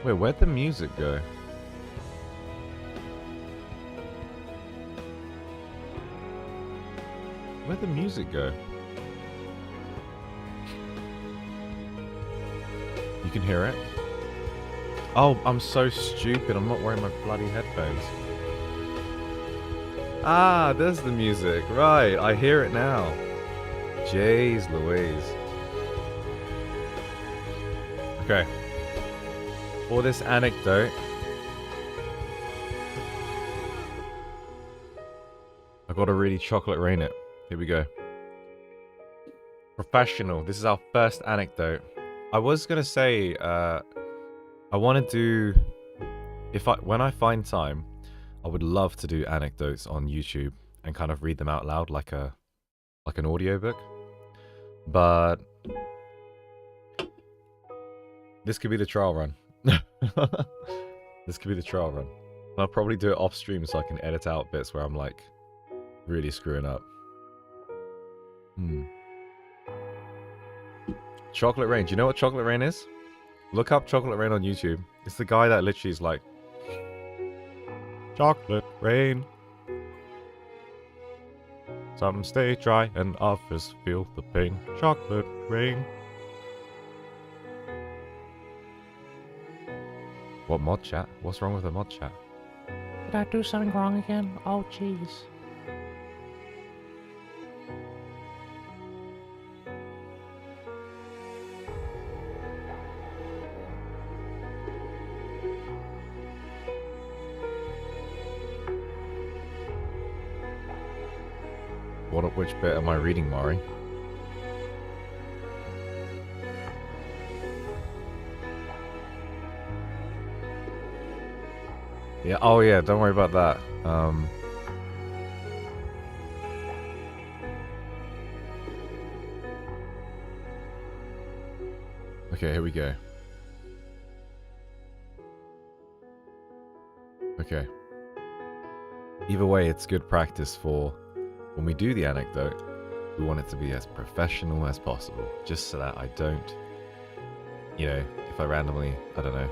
Wait, where'd the music go? Where'd the music go? You can hear it? Oh, I'm so stupid. I'm not wearing my bloody headphones. Ah, there's the music. Right, I hear it now. Jeez Louise. Okay. For this anecdote, I gotta really chocolate rain it. Here we go. Professional. This is our first anecdote. I was gonna say, I want to do, when I find time, I would love to do anecdotes on YouTube and kind of read them out loud like an audiobook. But this could be the trial run. This could be the trial run. And I'll probably do it off stream so I can edit out bits where I'm like really screwing up. Chocolate Rain. Do you know what Chocolate Rain is? Look up Chocolate Rain on YouTube. It's the guy that literally is like, Chocolate Rain. Some stay dry and others feel the pain. Chocolate Rain. What mod chat? What's wrong with the mod chat? Did I do something wrong again? Oh, jeez. Which bit am I reading, Mari? Yeah, oh yeah, don't worry about that. Okay, here we go. Okay. Either way, it's good practice for when we do the anecdote. We want it to be as professional as possible, just so that I don't, you know, if I randomly, I don't know,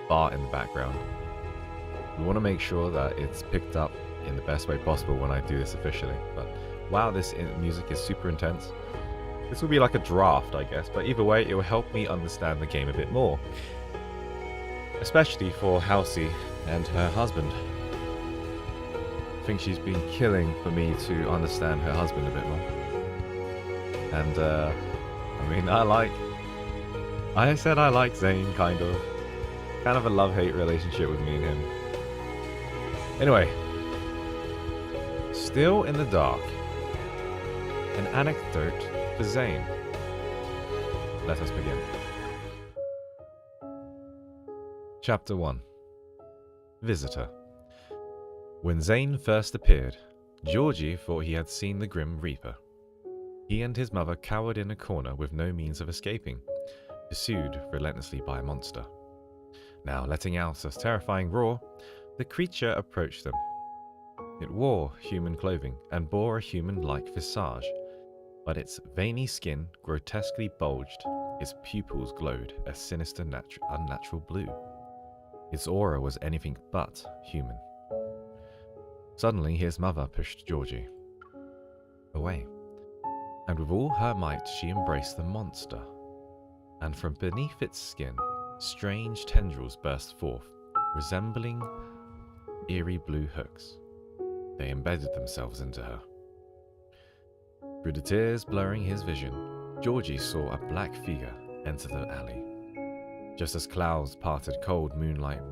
fart in the background. We want to make sure that it's picked up in the best way possible when I do this officially. But wow, this music is super intense. This will be like a draft, I guess, but either way, it will help me understand the game a bit more. Especially for Halsey and her husband. I think she's been killing for me to understand her husband a bit more. And, I mean, I said I like Zayne, kind of. Kind of a love-hate relationship with me and him. Anyway. Still in the dark. An anecdote for Zayne. Let us begin. Chapter 1. Visitor. When Zayne first appeared, Georgie thought he had seen the Grim Reaper. He and his mother cowered in a corner with no means of escaping, pursued relentlessly by a monster. Now letting out a terrifying roar, the creature approached them. It wore human clothing and bore a human-like visage, but its veiny skin grotesquely bulged, its pupils glowed a sinister unnatural blue. Its aura was anything but human. Suddenly his mother pushed Georgie away, and with all her might she embraced the monster, and from beneath its skin strange tendrils burst forth, resembling eerie blue hooks. They embedded themselves into her. Through the tears blurring his vision, Georgie saw a black figure enter the alley. Just as clouds parted, cold moonlight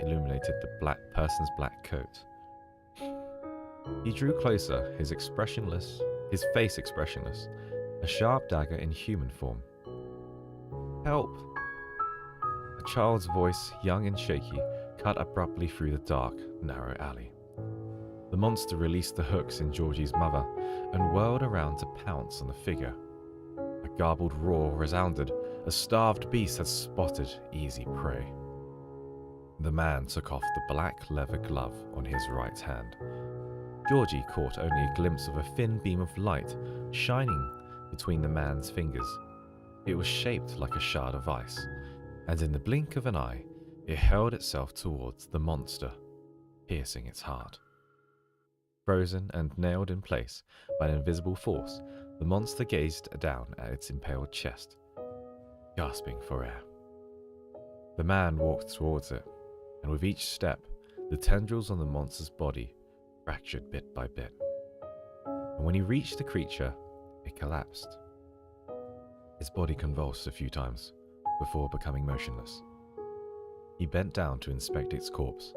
illuminated the black person's black coat. He drew closer, his face expressionless, a sharp dagger in human form. Help! A child's voice, young and shaky, cut abruptly through the dark, narrow alley. The monster released the hooks in Georgie's mother and whirled around to pounce on the figure. A garbled roar resounded. A starved beast had spotted easy prey. The man took off the black leather glove on his right hand. Georgie caught only a glimpse of a thin beam of light shining between the man's fingers. It was shaped like a shard of ice, and in the blink of an eye, it hurled itself towards the monster, piercing its heart. Frozen and nailed in place by an invisible force, the monster gazed down at its impaled chest, gasping for air. The man walked towards it, and with each step, the tendrils on the monster's body fractured bit by bit. And when he reached the creature, it collapsed. His body convulsed a few times before becoming motionless. He bent down to inspect its corpse,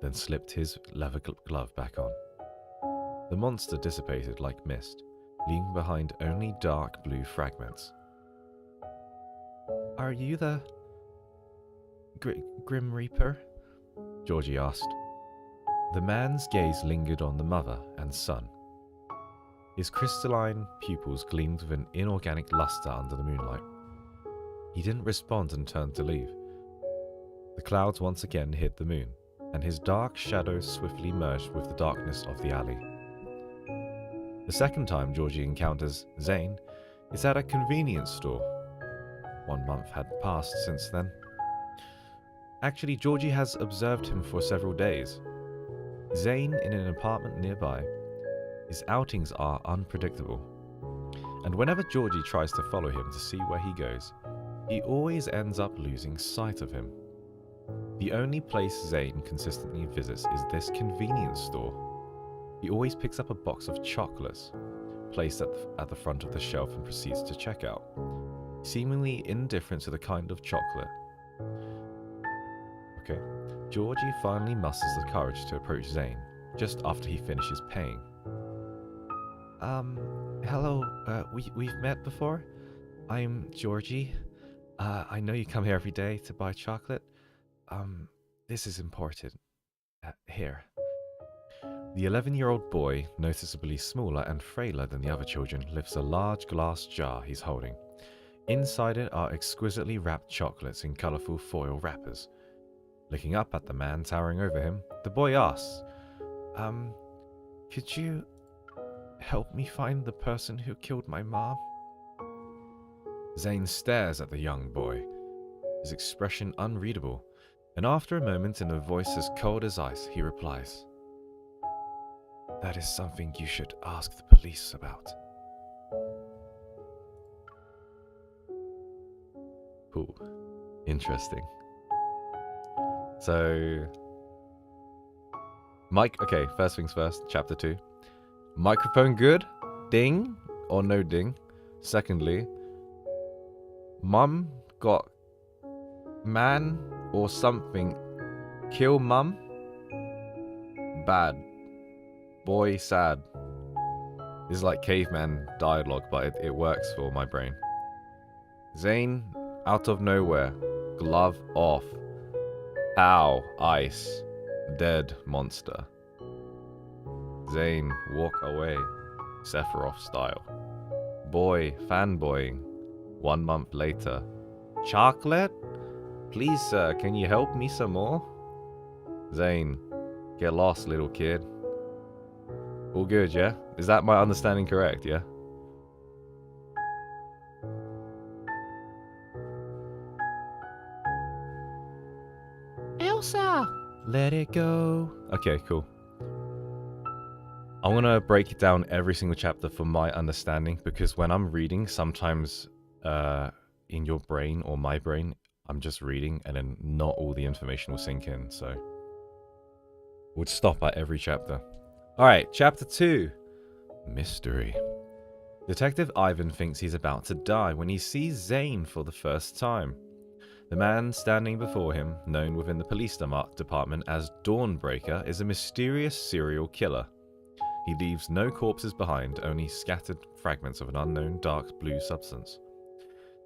then slipped his leather glove back on. The monster dissipated like mist, leaving behind only dark blue fragments. "Are you the Grim Reaper?" Georgie asked. The man's gaze lingered on the mother and son. His crystalline pupils gleamed with an inorganic luster under the moonlight. He didn't respond and turned to leave. The clouds once again hid the moon, and his dark shadows swiftly merged with the darkness of the alley. The second time Georgie encounters Zayne is at a convenience store. 1 month had passed since then. Actually, Georgie has observed him for several days. Zayne in an apartment nearby. His outings are unpredictable, and whenever Georgie tries to follow him to see where he goes, he always ends up losing sight of him. The only place Zayne consistently visits is this convenience store. He always picks up a box of chocolates, placed at the front of the shelf, and proceeds to check out, seemingly indifferent to the kind of chocolate. Okay, Georgie finally musters the courage to approach Zayne, just after he finishes paying. Hello, we've met before? I'm Georgie. I know you come here every day to buy chocolate. This is important. Here. The 11-year-old boy, noticeably smaller and frailer than the other children, lifts a large glass jar he's holding. Inside it are exquisitely wrapped chocolates in colourful foil wrappers. Looking up at the man towering over him, the boy asks, could you help me find the person who killed my mom? Zayne stares at the young boy, his expression unreadable, and after a moment in a voice as cold as ice, he replies, "That is something you should ask the police about." Cool. Interesting. So, okay, first things first, chapter 2. Microphone good? Ding or no ding? Secondly, mum got man or something kill mum? Bad. Boy sad. This is like caveman dialogue, but it works for my brain. Zayne, out of nowhere. Glove off. Ow, ice. Dead monster. Zayne, walk away. Sephiroth style. Boy, fanboying. 1 month later. Chocolate? Please, sir, can you help me some more? Zayne, get lost, little kid. All good, yeah? Is that my understanding correct, yeah? Elsa! Let it go. Okay, cool. I'm going to break it down every single chapter for my understanding, because when I'm reading, sometimes in your brain or my brain, I'm just reading and then not all the information will sink in, so we'll stop at every chapter. Alright, chapter 2. Mystery. Detective Ivan thinks he's about to die when he sees Zayne for the first time. The man standing before him, known within the police department as Dawnbreaker, is a mysterious serial killer. He leaves no corpses behind, only scattered fragments of an unknown dark blue substance.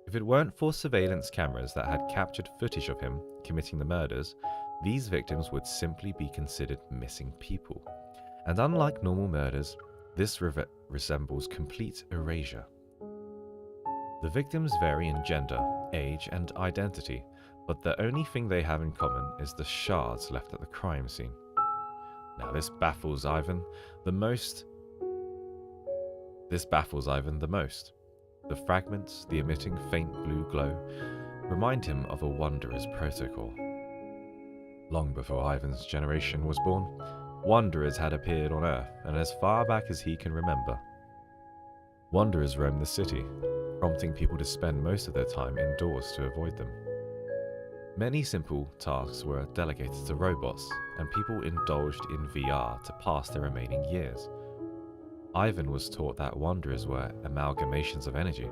If it weren't for surveillance cameras that had captured footage of him committing the murders, these victims would simply be considered missing people. And unlike normal murders, this resembles complete erasure. The victims vary in gender, age, and identity, but the only thing they have in common is the shards left at the crime scene. Now this baffles Ivan the most. The fragments, the emitting faint blue glow, remind him of a Wanderer's protocol. Long before Ivan's generation was born, Wanderers had appeared on Earth, and as far back as he can remember. Wanderers roamed the city, prompting people to spend most of their time indoors to avoid them. Many simple tasks were delegated to robots, and people indulged in VR to pass their remaining years. Ivan was taught that Wanderers were amalgamations of energy,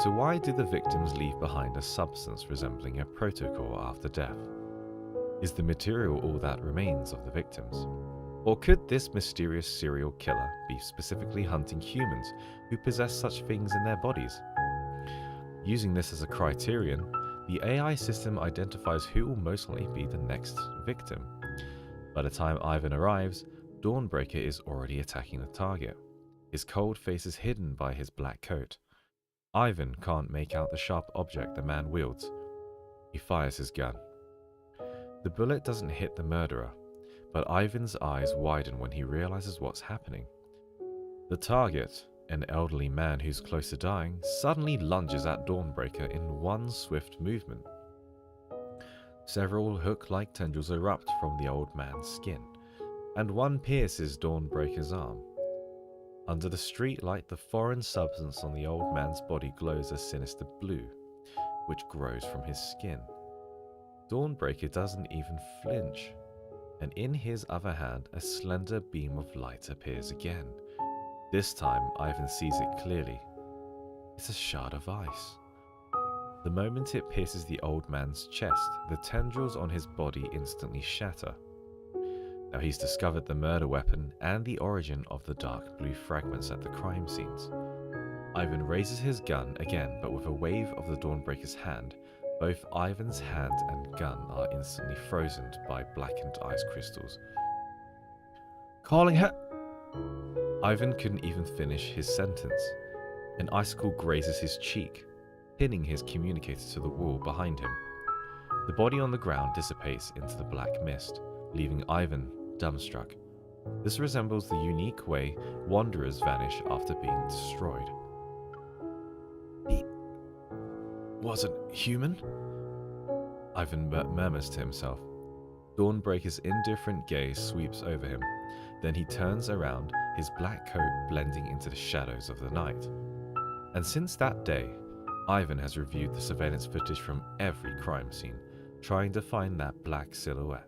so why do the victims leave behind a substance resembling a protocol after death? Is the material all that remains of the victims? Or could this mysterious serial killer be specifically hunting humans who possess such things in their bodies? Using this as a criterion, the AI system identifies who will most likely be the next victim. By the time Ivan arrives, Dawnbreaker is already attacking the target. His cold face is hidden by his black coat. Ivan can't make out the sharp object the man wields. He fires his gun. The bullet doesn't hit the murderer, but Ivan's eyes widen when he realizes what's happening. The target, an elderly man who's close to dying, suddenly lunges at Dawnbreaker in one swift movement. Several hook-like tendrils erupt from the old man's skin, and one pierces Dawnbreaker's arm. Under the streetlight, the foreign substance on the old man's body glows a sinister blue, which grows from his skin. Dawnbreaker doesn't even flinch, and in his other hand, a slender beam of light appears again. This time, Ivan sees it clearly. It's a shard of ice. The moment it pierces the old man's chest, the tendrils on his body instantly shatter. Now he's discovered the murder weapon and the origin of the dark blue fragments at the crime scenes. Ivan raises his gun again, but with a wave of the Dawnbreaker's hand, both Ivan's hand and gun are instantly frozen by blackened ice crystals. Calling her. Ivan couldn't even finish his sentence. An icicle grazes his cheek, pinning his communicator to the wall behind him. The body on the ground dissipates into the black mist, leaving Ivan dumbstruck. This resembles the unique way Wanderers vanish after being destroyed. He wasn't human? Ivan murmurs to himself. Dawnbreaker's indifferent gaze sweeps over him. Then he turns around, his black coat blending into the shadows of the night. And since that day, Ivan has reviewed the surveillance footage from every crime scene, trying to find that black silhouette.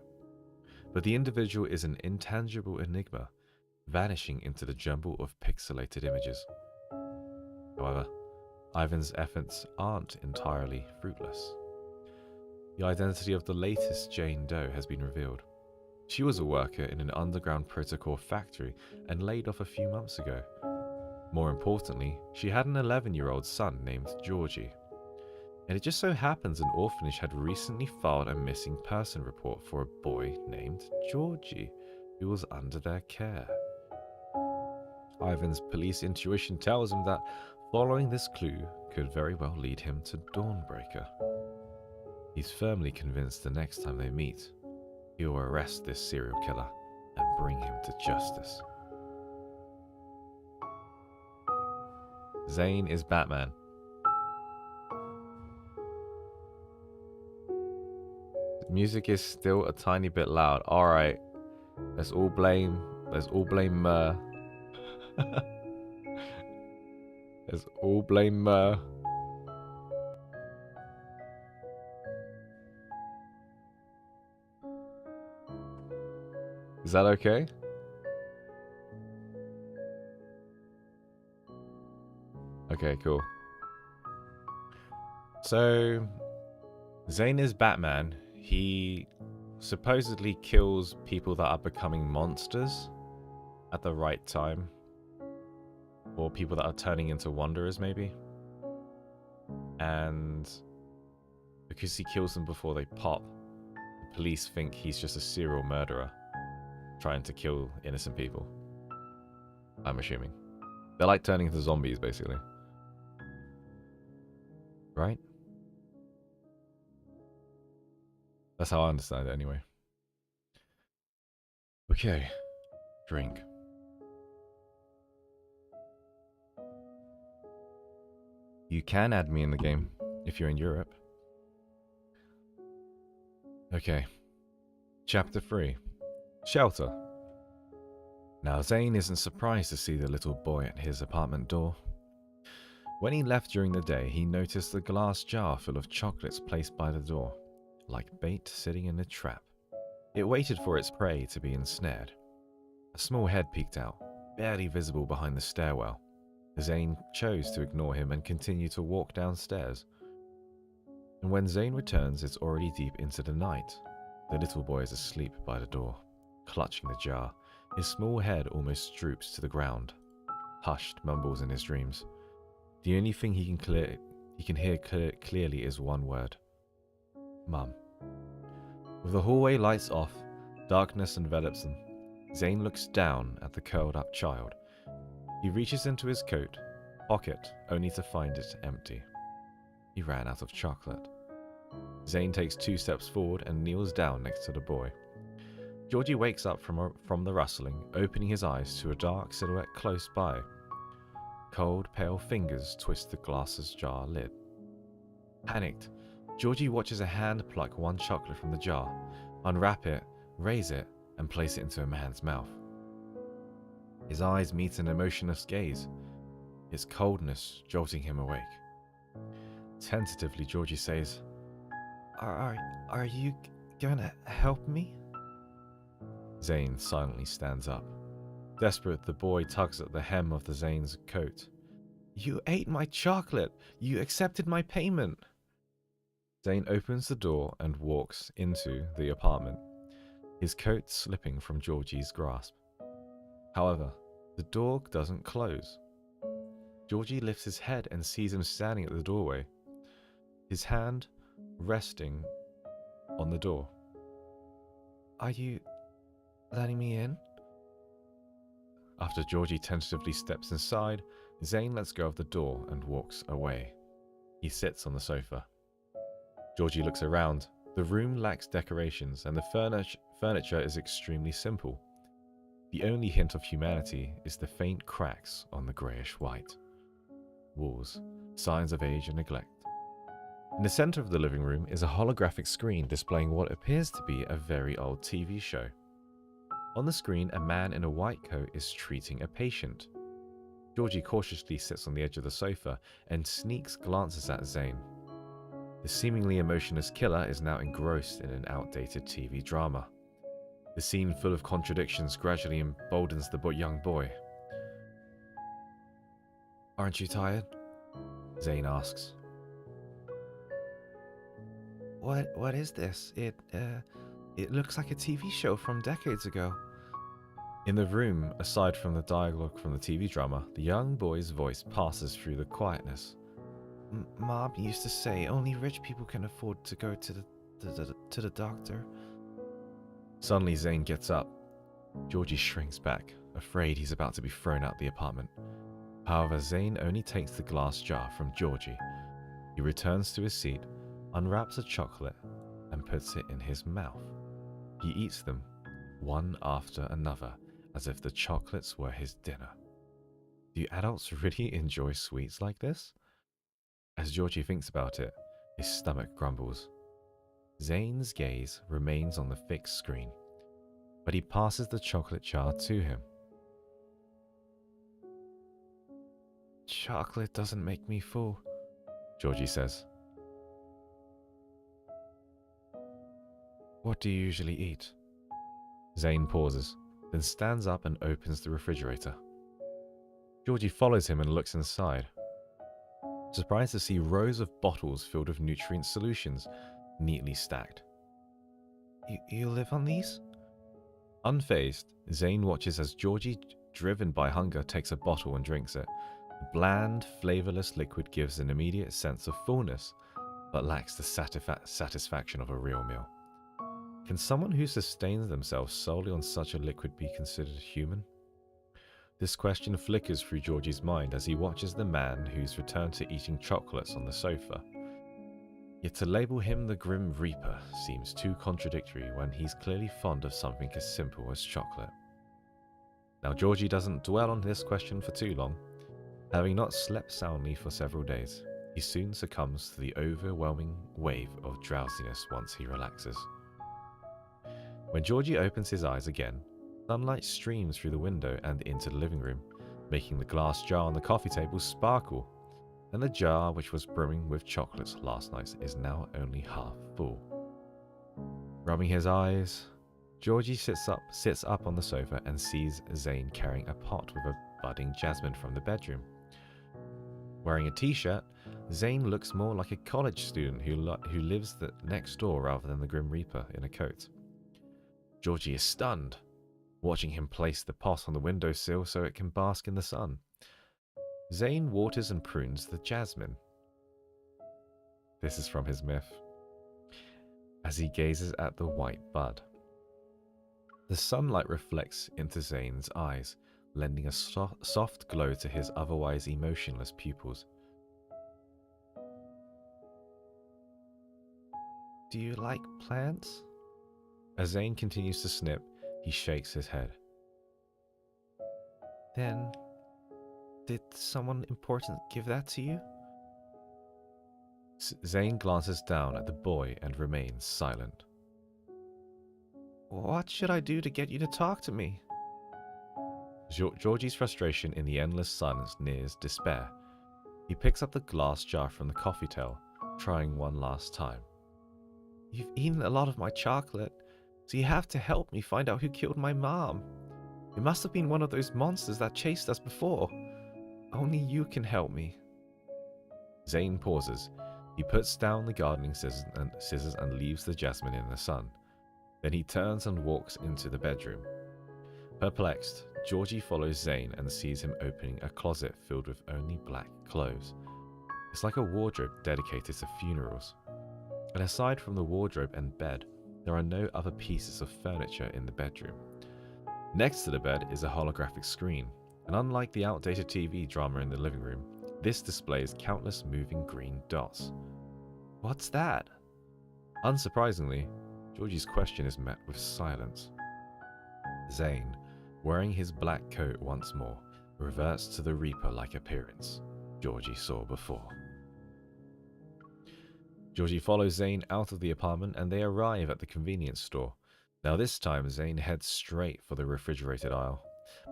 But the individual is an intangible enigma, vanishing into the jumble of pixelated images. However, Ivan's efforts aren't entirely fruitless. The identity of the latest Jane Doe has been revealed. She was a worker in an underground protocol factory and laid off a few months ago. More importantly, she had an 11-year-old son named Georgie. And it just so happens an orphanage had recently filed a missing person report for a boy named Georgie, who was under their care. Ivan's police intuition tells him that following this clue could very well lead him to Dawnbreaker. He's firmly convinced the next time they meet, he will arrest this serial killer and bring him to justice. Zayne is Batman. The music is still a tiny bit loud. Alright. Let's all blame Mer. Let's all blame Mer. Is that okay? Okay, cool. So, Zayne is Batman. He supposedly kills people that are becoming monsters at the right time. Or people that are turning into wanderers, maybe. And because he kills them before they pop, the police think he's just a serial murderer trying to kill innocent people. I'm assuming. They're like turning into zombies, basically. Right? That's how I understand it, anyway. Okay. Drink. You can add me in the game if you're in Europe. Okay. Chapter 3. Shelter. Now Zayne isn't surprised to see the little boy at his apartment door. When he left during the day, he noticed the glass jar full of chocolates placed by the door, like bait sitting in a trap. It waited for its prey to be ensnared. A small head peeked out, barely visible behind the stairwell. Zayne chose to ignore him and continue to walk downstairs. And when Zayne returns, it's already deep into the night. The little boy is asleep by the door, clutching the jar. His small head almost droops to the ground. Hushed mumbles in his dreams. The only thing he can hear clearly is one word. Mum. With the hallway lights off, darkness envelops them. Zayne looks down at the curled up child. He reaches into his coat pocket, only to find it empty. He ran out of chocolate. Zayne takes 2 steps forward and kneels down next to the boy. Georgie wakes up from the rustling, opening his eyes to a dark silhouette close by. Cold, pale fingers twist the glass's jar lid. Panicked, Georgie watches a hand pluck one chocolate from the jar, unwrap it, raise it, and place it into a man's mouth. His eyes meet an emotionless gaze, its coldness jolting him awake. Tentatively, Georgie says, Are you gonna help me? Zayne silently stands up. Desperate, the boy tugs at the hem of Zayne's coat. You ate my chocolate! You accepted my payment! Zayne opens the door and walks into the apartment, his coat slipping from Georgie's grasp. However, the door doesn't close. Georgie lifts his head and sees him standing at the doorway, his hand resting on the door. Are you letting me in? After Georgie tentatively steps inside, Zayne lets go of the door and walks away. He sits on the sofa. Georgie looks around. The room lacks decorations and the furniture is extremely simple. The only hint of humanity is the faint cracks on the greyish white walls, signs of age and neglect. In the center of the living room is a holographic screen displaying what appears to be a very old TV show. On the screen, a man in a white coat is treating a patient. Georgie cautiously sits on the edge of the sofa and sneaks glances at Zayne. The seemingly emotionless killer is now engrossed in an outdated TV drama. The scene, full of contradictions, gradually emboldens the young boy. Aren't you tired? Zayne asks. What is this? It looks like a TV show from decades ago. In the room, aside from the dialogue from the TV drama, the young boy's voice passes through the quietness. Mom used to say only rich people can afford to go to the doctor. Suddenly Zayne gets up. Georgie shrinks back, afraid he's about to be thrown out the apartment. However, Zayne only takes the glass jar from Georgie. He returns to his seat, unwraps a chocolate, and puts it in his mouth. He eats them, one after another, as if the chocolates were his dinner. Do adults really enjoy sweets like this? As Georgie thinks about it, his stomach grumbles. Zayne's gaze remains on the fixed screen, but he passes the chocolate jar to him. Chocolate doesn't make me full, Georgie says. What do you usually eat? Zayne pauses, then stands up and opens the refrigerator. Georgie follows him and looks inside, surprised to see rows of bottles filled with nutrient solutions, neatly stacked. You live on these? Unfazed, Zayne watches as Georgie, driven by hunger, takes a bottle and drinks it. The bland, flavorless liquid gives an immediate sense of fullness, but lacks the satisfaction of a real meal. Can someone who sustains themselves solely on such a liquid be considered human? This question flickers through Georgie's mind as he watches the man who's returned to eating chocolates on the sofa. Yet to label him the Grim Reaper seems too contradictory when he's clearly fond of something as simple as chocolate. Now Georgie doesn't dwell on this question for too long. Having not slept soundly for several days, He soon succumbs to the overwhelming wave of drowsiness once he relaxes. When Georgie opens his eyes again, sunlight streams through the window and into the living room, making the glass jar on the coffee table sparkle, and the jar which was brimming with chocolates last night is now only half full. Rubbing his eyes, Georgie sits up on the sofa and sees Zayne carrying a pot with a budding jasmine from the bedroom. Wearing a t-shirt, Zayne looks more like a college student who lives next door rather than the Grim Reaper in a coat. Georgie is stunned, watching him place the pot on the windowsill so it can bask in the sun. Zayne waters and prunes the jasmine. This is from his myth. As he gazes at the white bud, the sunlight reflects into Zayne's eyes, lending a soft glow to his otherwise emotionless pupils. Do you like plants? As Zayne continues to snip, he shakes his head. Then, did someone important give that to you? Zayne glances down at the boy and remains silent. What should I do to get you to talk to me? Georgie's frustration in the endless silence nears despair. He picks up the glass jar from the coffee table, trying one last time. You've eaten a lot of my chocolate, so you have to help me find out who killed my mom. It must have been one of those monsters that chased us before. Only you can help me. Zayne pauses. He puts down the gardening scissors and leaves the jasmine in the sun. Then he turns and walks into the bedroom. Perplexed, Georgie follows Zayne and sees him opening a closet filled with only black clothes. It's like a wardrobe dedicated to funerals. And aside from the wardrobe and bed, there are no other pieces of furniture in the bedroom. Next to the bed is a holographic screen, and unlike the outdated TV drama in the living room, this displays countless moving green dots. What's that? Unsurprisingly, Georgie's question is met with silence. Zayne, wearing his black coat once more, reverts to the Reaper-like appearance Georgie saw before. Georgie follows Zayne out of the apartment and they arrive at the convenience store. Now this time Zayne heads straight for the refrigerated aisle,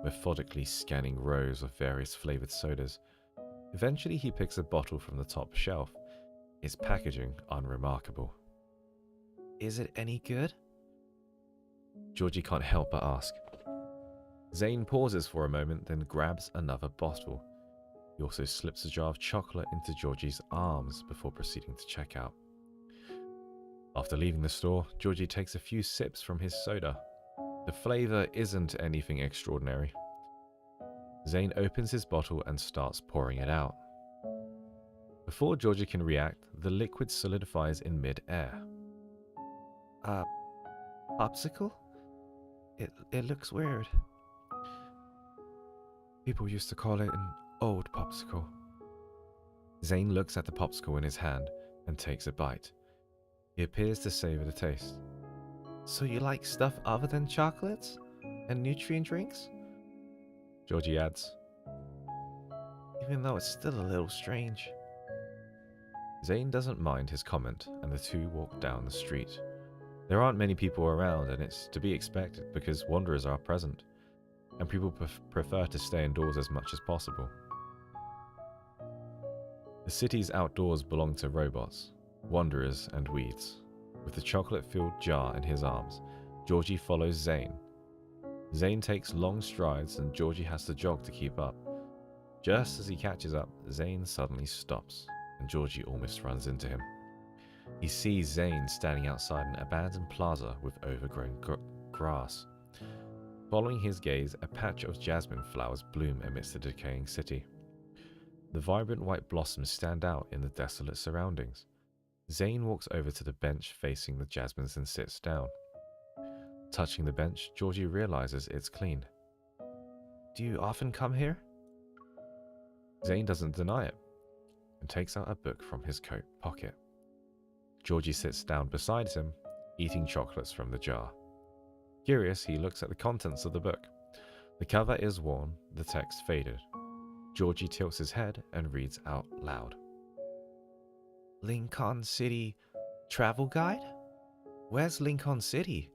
methodically scanning rows of various flavored sodas. Eventually he picks a bottle from the top shelf, its packaging unremarkable. Is it any good? Georgie can't help but ask. Zayne pauses for a moment, then grabs another bottle. He also slips a jar of chocolate into Georgie's arms before proceeding to check out. After leaving the store, Georgie takes a few sips from his soda. The flavor isn't anything extraordinary. Zayne opens his bottle and starts pouring it out. Before Georgie can react, the liquid solidifies in mid-air. Popsicle? It looks weird. People used to call it an old popsicle. Zayne looks at the popsicle in his hand and takes a bite. He appears to savor the taste. So you like stuff other than chocolates? And nutrient drinks? Georgie adds. Even though it's still a little strange. Zayne doesn't mind his comment and the two walk down the street. There aren't many people around and it's to be expected because wanderers are present, and people prefer to stay indoors as much as possible. The city's outdoors belong to robots, wanderers and weeds. With the chocolate-filled jar in his arms, Georgie follows Zayne. Zayne takes long strides and Georgie has to jog to keep up. Just as he catches up, Zayne suddenly stops and Georgie almost runs into him. He sees Zayne standing outside an abandoned plaza with overgrown grass. Following his gaze, a patch of jasmine flowers bloom amidst the decaying city. The vibrant white blossoms stand out in the desolate surroundings. Zayne walks over to the bench facing the jasmines and sits down. Touching the bench, Georgie realizes it's clean. Do you often come here? Zayne doesn't deny it and takes out a book from his coat pocket. Georgie sits down beside him, eating chocolates from the jar. Curious, he looks at the contents of the book. The cover is worn, the text faded. Georgie tilts his head and reads out loud. Lincoln City travel guide? Where's Lincoln City?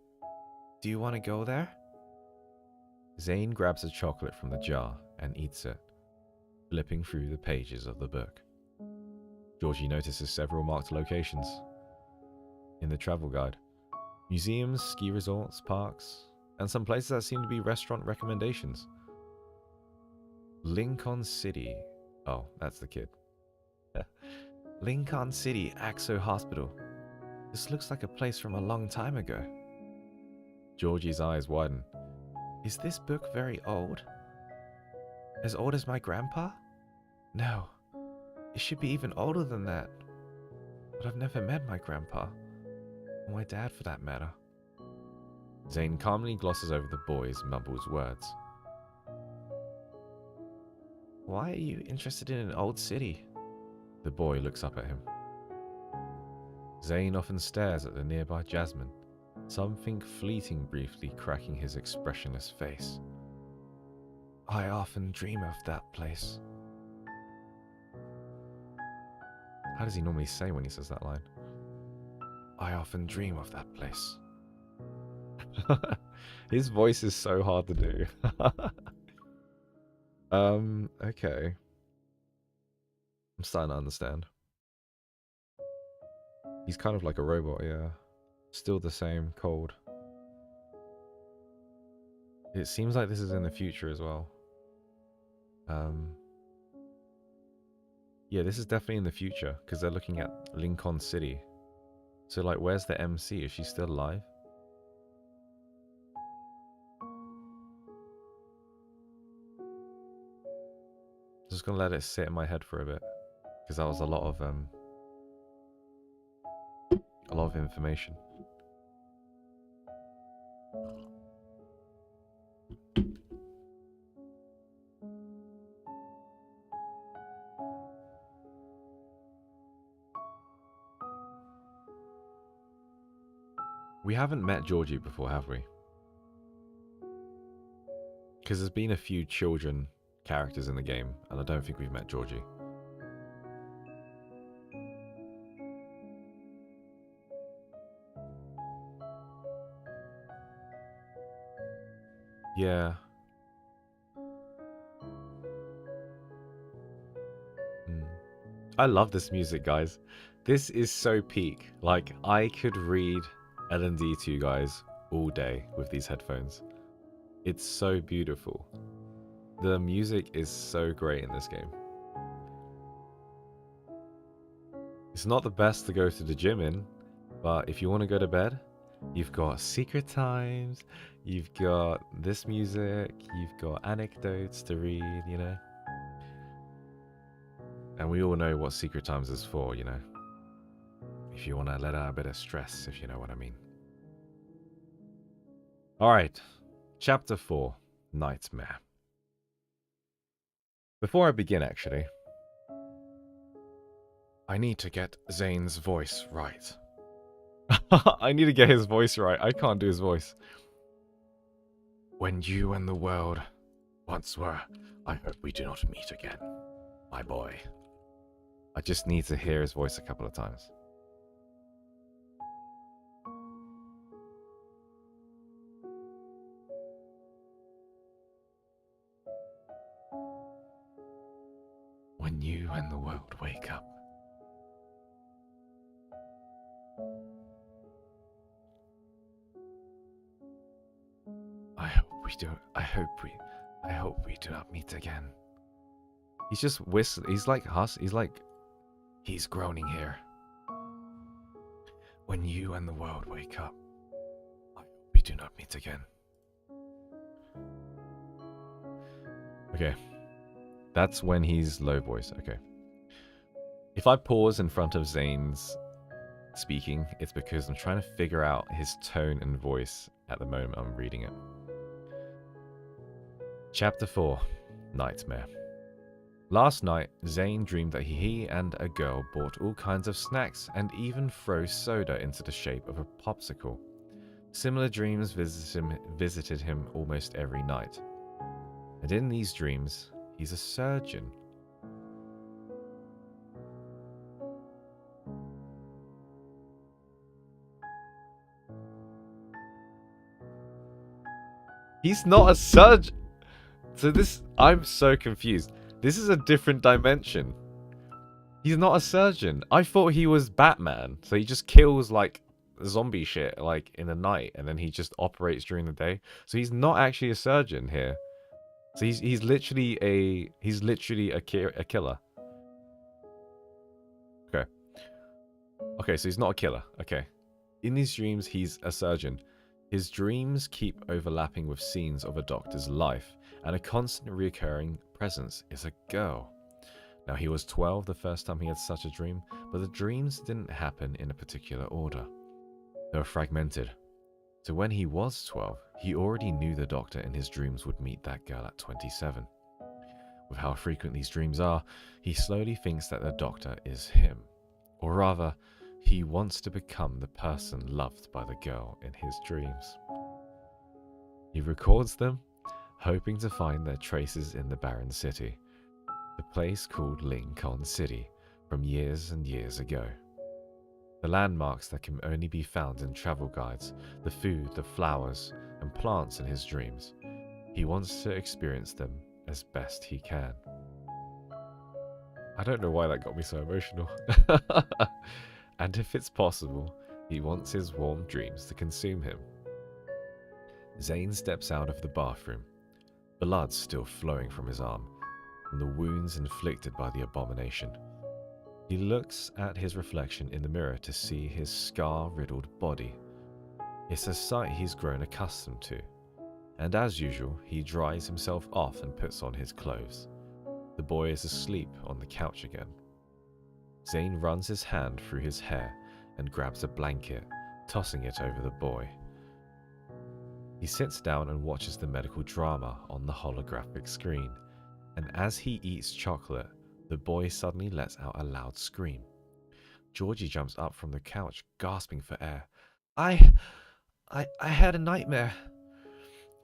Do you want to go there? Zayne grabs a chocolate from the jar and eats it, flipping through the pages of the book. Georgie notices several marked locations in the travel guide. Museums, ski resorts, parks, and some places that seem to be restaurant recommendations. Lincoln City. Oh, that's the kid. Lincoln City Axo Hospital. This looks like a place from a long time ago. Georgie's eyes widen. Is this book very old? As old as my grandpa? No. It should be even older than that. But I've never met my grandpa. Or my dad, for that matter. Zayne calmly glosses over the boy's mumbled words. Why are you interested in an old city? The boy looks up at him. Zayne often stares at the nearby Jasmine, something fleeting briefly cracking his expressionless face. I often dream of that place. How does he normally say when he says that line? I often dream of that place. His voice is so hard to do. Okay. I'm starting to understand. He's kind of like a robot, yeah. Still the same, cold. It seems like this is in the future as well. Yeah, this is definitely in the future, because they're looking at Lincoln City. So, like, where's the MC? Is she still alive? Just gonna let it sit in my head for a bit, because that was a lot of information. We haven't met Georgie before, have we? Because there's been a few children characters in the game, and I don't think we've met Georgie. Yeah. I love this music, guys. This is so peak. Like, I could read L&D to you guys all day with these headphones. It's so beautiful. The music is so great in this game. It's not the best to go to the gym in, but if you want to go to bed, you've got secret times, you've got this music, you've got anecdotes to read, you know. And we all know what secret times is for, you know. If you want to let out a bit of stress, if you know what I mean. Alright, Chapter 4, Nightmare. Before I begin, actually, I need to get Zayne's voice right. I need to get his voice right. I can't do his voice. When you and the world once were, I hope we do not meet again, my boy. I just need to hear his voice a couple of times. When you and the world wake up. I hope we do not meet again. He's just whistling. He's like he's groaning here. When you and the world wake up, I hope we do not meet again. Okay. That's when he's low voice. Okay. If I pause in front of Zayne's speaking, it's because I'm trying to figure out his tone and voice at the moment I'm reading it. Chapter 4, Nightmare. Last night, Zayne dreamed that he and a girl bought all kinds of snacks and even froze soda into the shape of a popsicle. Similar dreams visited him almost every night. And in these dreams, he's a surgeon. He's not a surgeon. So this, I'm so confused. This is a different dimension. He's not a surgeon. I thought he was Batman. So he just kills like zombie shit like in the night, and then he just operates during the day. So he's not actually a surgeon here. So he's literally a killer. Okay. Okay, so he's not a killer. Okay. In his dreams, he's a surgeon. His dreams keep overlapping with scenes of a doctor's life, and a constant recurring presence is a girl. Now, he was 12 the first time he had such a dream, but the dreams didn't happen in a particular order. They were fragmented. So when he was 12, he already knew the doctor in his dreams would meet that girl at 27. With how frequent these dreams are, he slowly thinks that the doctor is him. Or rather, he wants to become the person loved by the girl in his dreams. He records them, hoping to find their traces in the barren city, the place called Lincoln City, from years and years ago. The landmarks that can only be found in travel guides, the food, the flowers, and plants in his dreams. He wants to experience them as best he can. I don't know why that got me so emotional. And if it's possible, he wants his warm dreams to consume him. Zayne steps out of the bathroom, blood still flowing from his arm, from the wounds inflicted by the abomination. He looks at his reflection in the mirror to see his scar-riddled body. It's a sight he's grown accustomed to, and as usual, he dries himself off and puts on his clothes. The boy is asleep on the couch again. Zayne runs his hand through his hair and grabs a blanket, tossing it over the boy. He sits down and watches the medical drama on the holographic screen, and as he eats chocolate, the boy suddenly lets out a loud scream. Georgie jumps up from the couch, gasping for air. I had a nightmare.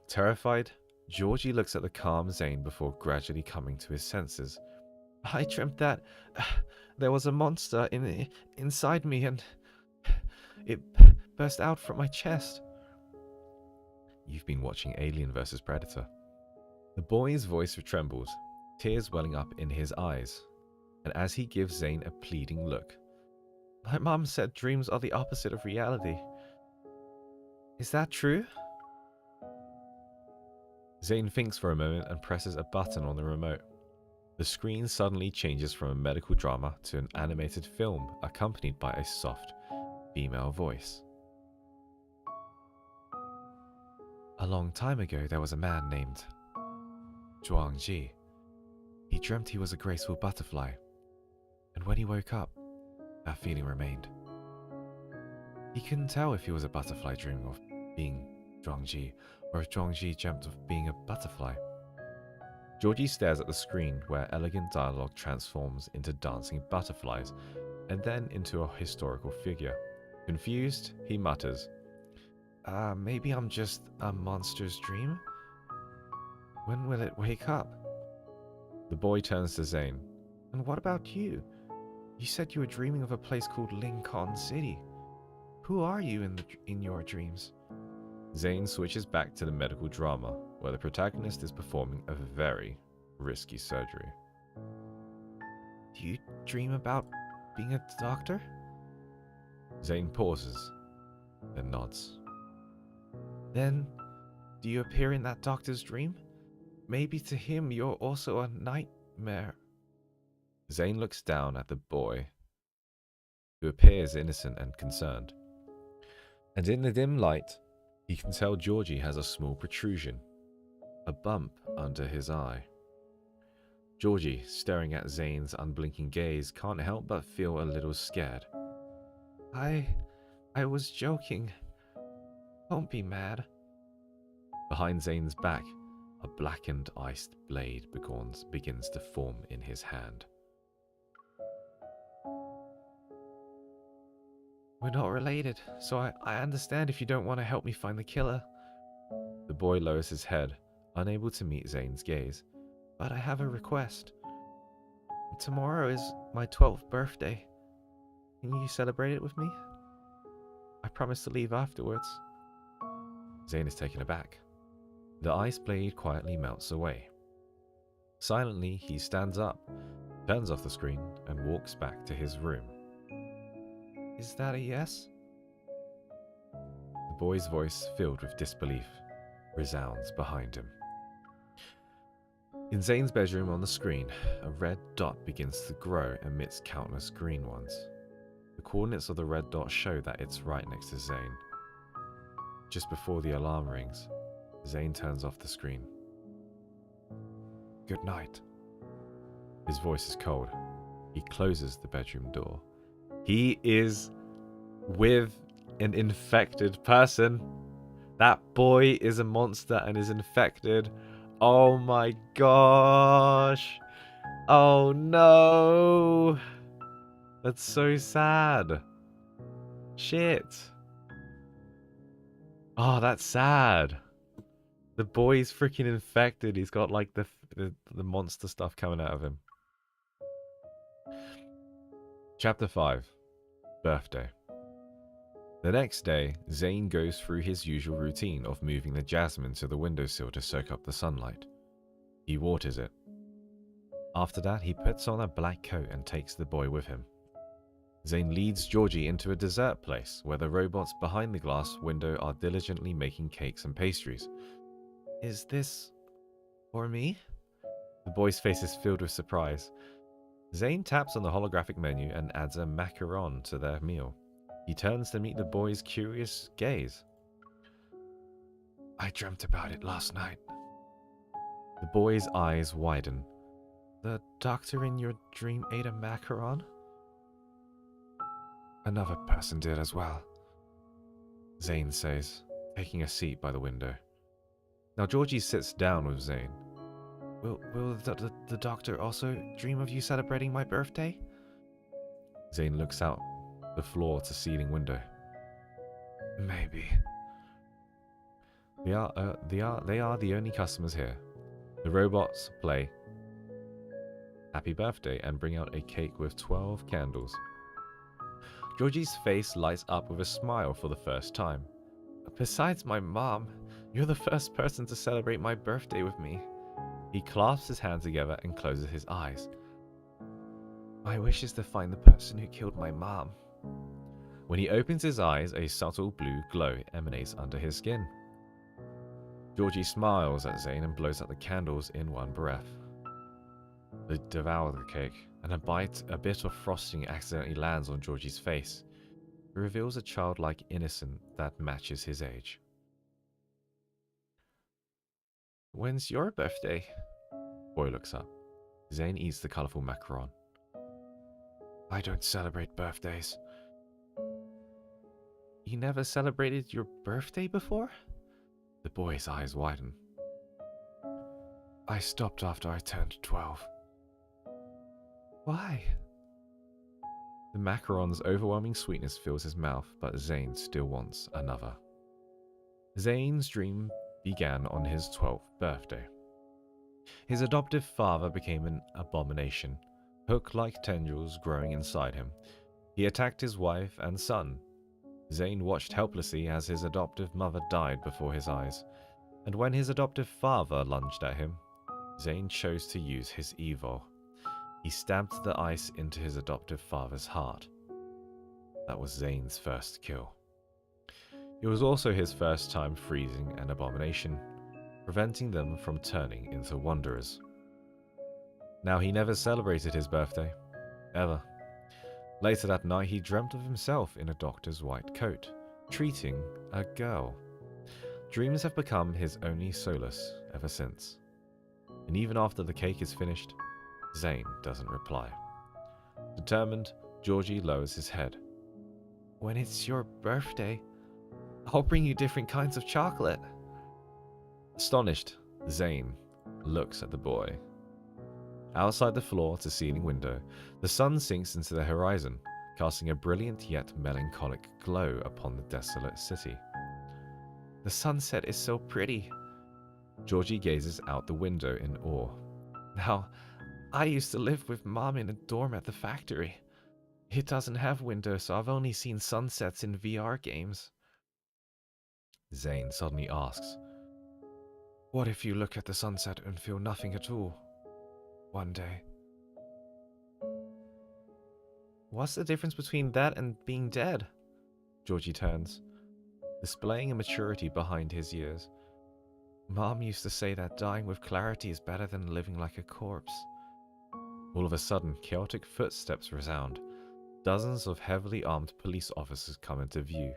Terrified, Georgie looks at the calm Zayne before gradually coming to his senses. I dreamt that there was a monster inside me, and it burst out from my chest. You've been watching Alien vs. Predator. The boy's voice trembles, tears welling up in his eyes, and as he gives Zayne a pleading look. My mom said dreams are the opposite of reality. Is that true? Zayne thinks for a moment and presses a button on the remote. The screen suddenly changes from a medical drama to an animated film accompanied by a soft female voice. A long time ago, there was a man named Zhuangji. He dreamt he was a graceful butterfly, and when he woke up, that feeling remained. He couldn't tell if he was a butterfly dreaming of being Zhuangji, or if Zhuangji dreamt of being a butterfly. Georgie stares at the screen where elegant dialogue transforms into dancing butterflies, and then into a historical figure. Confused, he mutters, maybe I'm just a monster's dream? When will it wake up? The boy turns to Zayne. And what about you? You said you were dreaming of a place called Lincoln City. Who are you in your dreams? Zayne switches back to the medical drama, where the protagonist is performing a very risky surgery. Do you dream about being a doctor? Zayne pauses, then nods. Then, do you appear in that doctor's dream? Maybe to him you're also a nightmare. Zayne looks down at the boy, who appears innocent and concerned. And in the dim light, he can tell Georgie has a small protrusion, a bump under his eye. Georgie, staring at Zayne's unblinking gaze, can't help but feel a little scared. I was joking. Don't be mad. Behind Zayne's back, a blackened iced blade begins to form in his hand. We're not related, so I understand if you don't want to help me find the killer. The boy lowers his head, unable to meet Zayne's gaze. But I have a request. Tomorrow is my 12th birthday. Can you celebrate it with me? I promise to leave afterwards. Zayne is taken aback. The ice blade quietly melts away. Silently, he stands up, turns off the screen, and walks back to his room. Is that a yes? The boy's voice, filled with disbelief, resounds behind him. In Zayne's bedroom on the screen, a red dot begins to grow amidst countless green ones. The coordinates of the red dot show that it's right next to Zayne. Just before the alarm rings, Zayne turns off the screen. Good night. His voice is cold. He closes the bedroom door. He is with an infected person. That boy is a monster and is infected. Oh my gosh. Oh no. That's so sad. Shit. Oh, that's sad. The boy's freaking infected. He's got like the monster stuff coming out of him. Chapter 5. Birthday. The next day, Zayne goes through his usual routine of moving the jasmine to the windowsill to soak up the sunlight. He waters it. After that, he puts on a black coat and takes the boy with him. Zayne leads Georgie into a dessert place where the robots behind the glass window are diligently making cakes and pastries. Is this for me? The boy's face is filled with surprise. Zayne taps on the holographic menu and adds a macaron to their meal. He turns to meet the boy's curious gaze. I dreamt about it last night. The boy's eyes widen. The doctor in your dream ate a macaron? Another person did as well, Zayne says, taking a seat by the window. Now Georgie sits down with Zayne. Will the doctor also dream of you celebrating my birthday? Zayne looks out the floor to ceiling window. Maybe. They are the only customers here. The robots play Happy Birthday and bring out a cake with 12 candles. Georgie's face lights up with a smile for the first time. Besides my mom, you're the first person to celebrate my birthday with me. He clasps his hands together and closes his eyes. My wish is to find the person who killed my mom. When he opens his eyes, a subtle blue glow emanates under his skin. Georgie smiles at Zayne and blows out the candles in one breath. They devour the cake, and a bit of frosting accidentally lands on Georgie's face. It reveals a childlike innocence that matches his age. When's your birthday? Boy looks up. Zayne eats the colourful macaron. I don't celebrate birthdays. You never celebrated your birthday before? The boy's eyes widen. I stopped after I turned 12. Why? The macaron's overwhelming sweetness fills his mouth, but Zayne still wants another. Zayne's dream began on his 12th birthday. His adoptive father became an abomination, hook-like tendrils growing inside him. He attacked his wife and son. Zayne watched helplessly as his adoptive mother died before his eyes, and when his adoptive father lunged at him, Zayne chose to use his evil. He stabbed the ice into his adoptive father's heart. That was Zayne's first kill. It was also his first time freezing an abomination, preventing them from turning into wanderers. Now he never celebrated his birthday, ever. Later that night he dreamt of himself in a doctor's white coat, treating a girl. Dreams have become his only solace ever since. And even after the cake is finished, Zayne doesn't reply. Determined, Georgie lowers his head. When it's your birthday, I'll bring you different kinds of chocolate. Astonished, Zayne looks at the boy. Outside the floor-to-ceiling window, the sun sinks into the horizon, casting a brilliant yet melancholic glow upon the desolate city. The sunset is so pretty. Georgie gazes out the window in awe. Now, I used to live with Mom in a dorm at the factory. It doesn't have windows, so I've only seen sunsets in VR games. Zayne suddenly asks, What if you look at the sunset and feel nothing at all? One day. What's the difference between that and being dead? Georgie turns, displaying a maturity behind his years. Mom used to say that dying with clarity is better than living like a corpse. All of a sudden, chaotic footsteps resound. Dozens of heavily armed police officers come into view,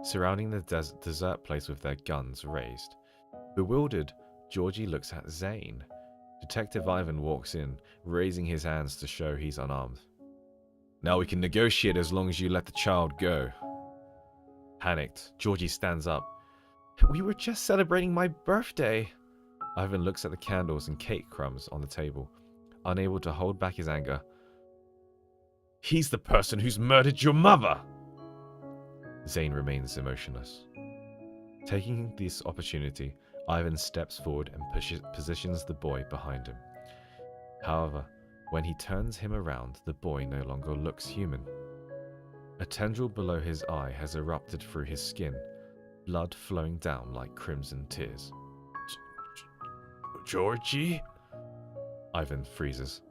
surrounding the desert place with their guns raised. Bewildered, Georgie looks at Zayne. Detective Ivan walks in, raising his hands to show he's unarmed. Now we can negotiate as long as you let the child go. Panicked, Georgie stands up. We were just celebrating my birthday. Ivan looks at the candles and cake crumbs on the table, unable to hold back his anger. He's the person who's murdered your mother! Zayne remains emotionless. Taking this opportunity, Ivan steps forward and positions the boy behind him. However, when he turns him around, the boy no longer looks human. A tendril below his eye has erupted through his skin, blood flowing down like crimson tears. Georgie? Ivan freezes.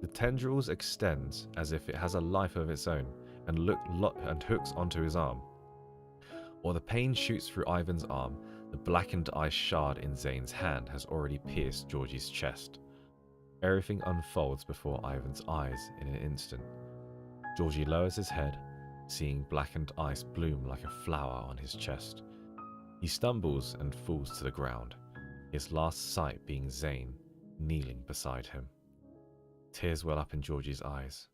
The tendrils extends as if it has a life of its own and hooks onto his arm. While the pain shoots through Ivan's arm, the blackened ice shard in Zayne's hand has already pierced Georgie's chest. Everything unfolds before Ivan's eyes in an instant. Georgie lowers his head, seeing blackened ice bloom like a flower on his chest. He stumbles and falls to the ground, his last sight being Zayne kneeling beside him. Tears well up in Georgie's eyes.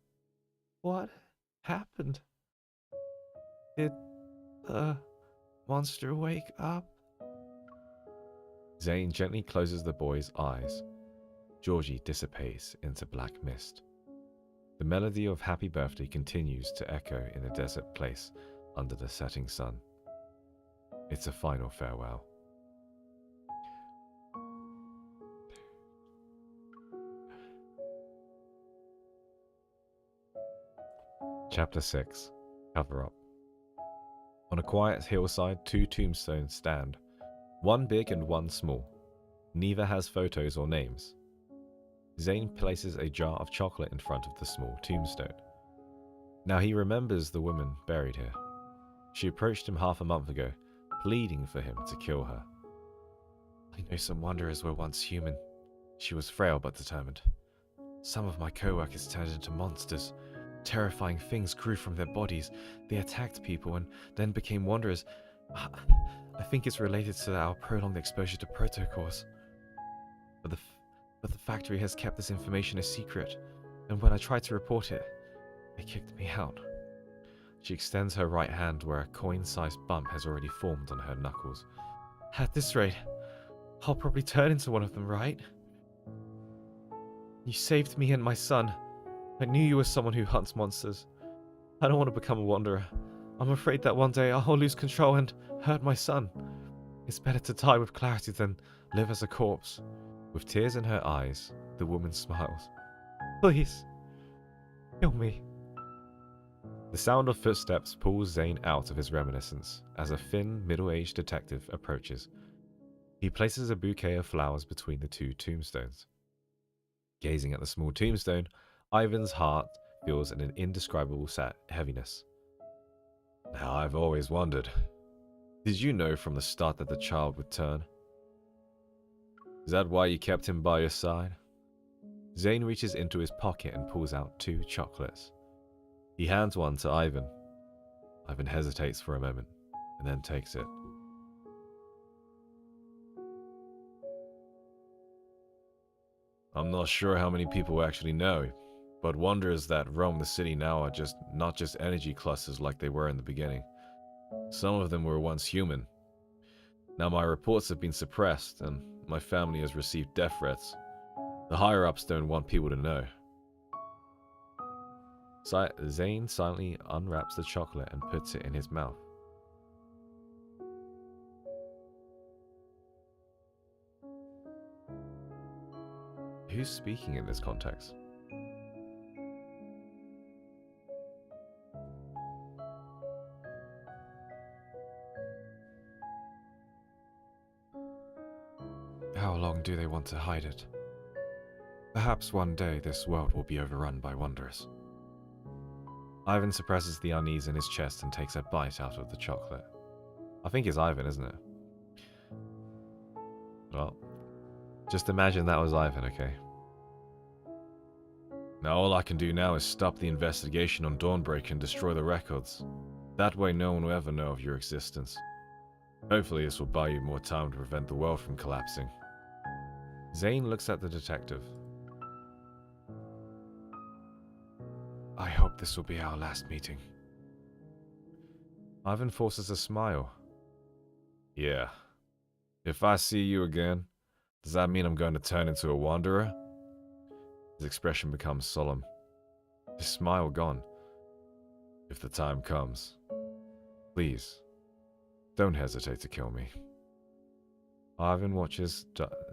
What happened? Did the monster wake up? Zayne gently closes the boy's eyes. Georgie dissipates into black mist. The melody of Happy Birthday continues to echo in the desert place under the setting sun. It's a final farewell. Chapter 6. Cover Up. On a quiet hillside, two tombstones stand, one big and one small. Neither has photos or names. Zayne places a jar of chocolate in front of the small tombstone. Now he remembers the woman buried here. She approached him half a month ago, pleading for him to kill her. I know some wanderers were once human. She was frail but determined. Some of my co-workers turned into monsters. Terrifying things grew from their bodies. They attacked people and then became wanderers. I think it's related to our prolonged exposure to protocors. But the factory has kept this information a secret, and when I tried to report it, they kicked me out. She extends her right hand where a coin-sized bump has already formed on her knuckles. At this rate, I'll probably turn into one of them, right? You saved me and my son. I knew you were someone who hunts monsters. I don't want to become a wanderer. I'm afraid that one day I'll lose control and hurt my son. It's better to die with clarity than live as a corpse. With tears in her eyes, the woman smiles. Please, kill me. The sound of footsteps pulls Zayne out of his reminiscence as a thin, middle-aged detective approaches. He places a bouquet of flowers between the two tombstones. Gazing at the small tombstone, Ivan's heart feels an indescribable heaviness. Now I've always wondered, did you know from the start that the child would turn? Is that why you kept him by your side? Zayne reaches into his pocket and pulls out 2 chocolates. He hands one to Ivan. Ivan hesitates for a moment and then takes it. I'm not sure how many people actually know, but wanderers that roam the city now are not just energy clusters like they were in the beginning. Some of them were once human. Now my reports have been suppressed, and my family has received death threats. The higher-ups don't want people to know. Zayne silently unwraps the chocolate and puts it in his mouth. Who's speaking in this context? do they want to hide it? Perhaps one day this world will be overrun by wanderers. Ivan suppresses the unease in his chest and takes a bite out of the chocolate. I think it's Ivan, isn't it? Well, just imagine that was Ivan, okay? Now all I can do now is stop the investigation on Dawnbreak and destroy the records. That way no one will ever know of your existence. Hopefully this will buy you more time to prevent the world from collapsing. Zayne looks at the detective. I hope this will be our last meeting. Ivan forces a smile. Yeah. If I see you again, does that mean I'm going to turn into a wanderer? His expression becomes solemn. His smile gone. If the time comes, please, don't hesitate to kill me. Ivan watches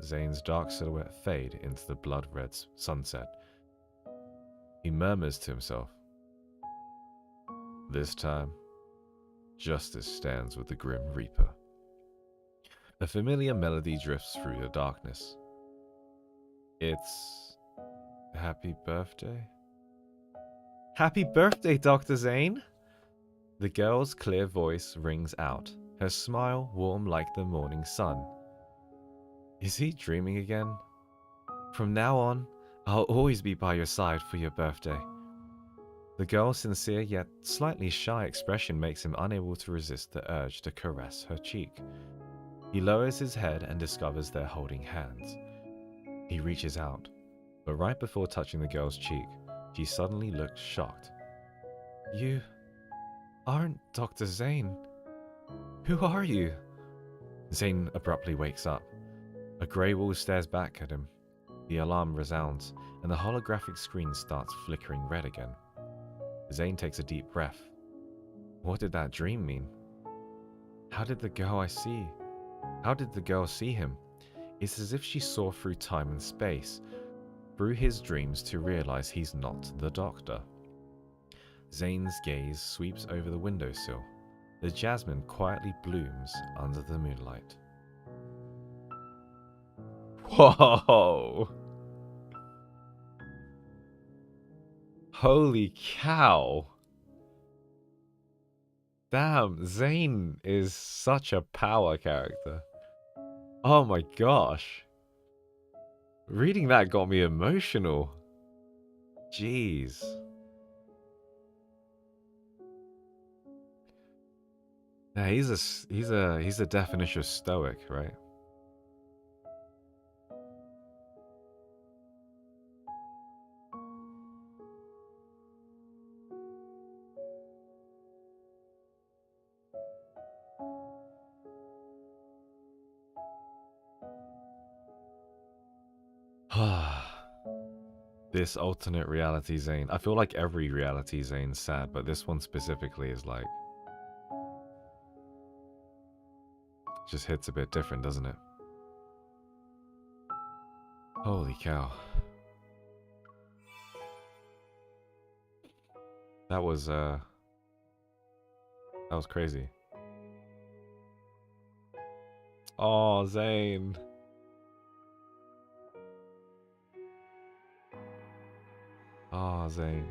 Zayne's dark silhouette fade into the blood-red sunset. He murmurs to himself. This time, justice stands with the Grim Reaper. A familiar melody drifts through the darkness. It's Happy Birthday? Happy birthday, Dr. Zayne! The girl's clear voice rings out, her smile warm like the morning sun. Is he dreaming again? From now on, I'll always be by your side for your birthday. The girl's sincere yet slightly shy expression makes him unable to resist the urge to caress her cheek. He lowers his head and discovers they're holding hands. He reaches out, but right before touching the girl's cheek, she suddenly looks shocked. You aren't Dr. Zayne. Who are you? Zayne abruptly wakes up. A grey wall stares back at him. The alarm resounds, and the holographic screen starts flickering red again. Zayne takes a deep breath. What did that dream mean? How did the girl see him? It's as if she saw through time and space, through his dreams to realize he's not the doctor. Zayne's gaze sweeps over the windowsill. The jasmine quietly blooms under the moonlight. Whoa! Holy cow! Damn, Zayne is such a power character. Oh my gosh. Reading that got me emotional. Jeez. Yeah, he's a definition of stoic, right? This alternate reality Zayne. I feel like every reality Zayne's sad, but this one specifically is like... just hits a bit different, doesn't it? Holy cow. That was crazy. Oh, Zayne. Oh, Zayne.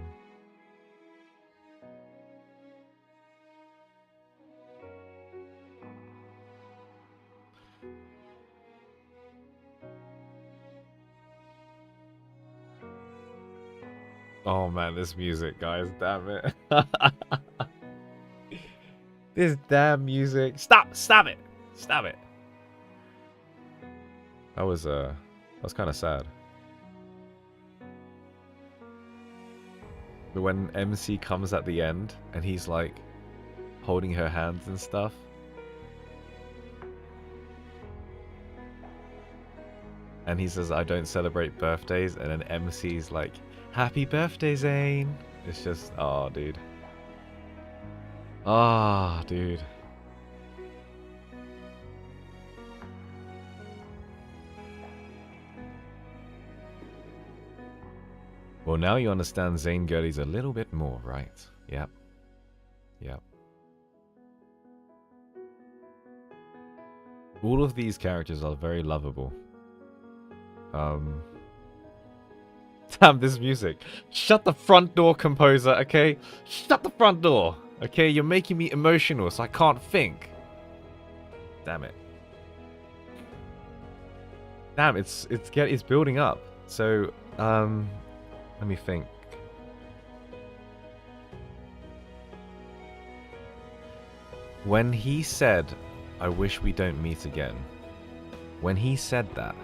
Oh man, this music, guys, damn it. This damn music. Stop it. Stop it. That was kind of sad. But when MC comes at the end and he's like holding her hands and stuff. And he says, I don't celebrate birthdays. And then MC's like, happy birthday, Zayne. It's just, oh, dude. Ah, oh, dude. Well, now you understand Zayne girlies a little bit more, right? Yep. Yep. All of these characters are very lovable. Damn, this music. Shut the front door, composer, okay? Shut the front door, okay? You're making me emotional, so I can't think. Damn it. Damn, it's building up. So, let me think. When he said, "I wish we don't meet again," when he said that,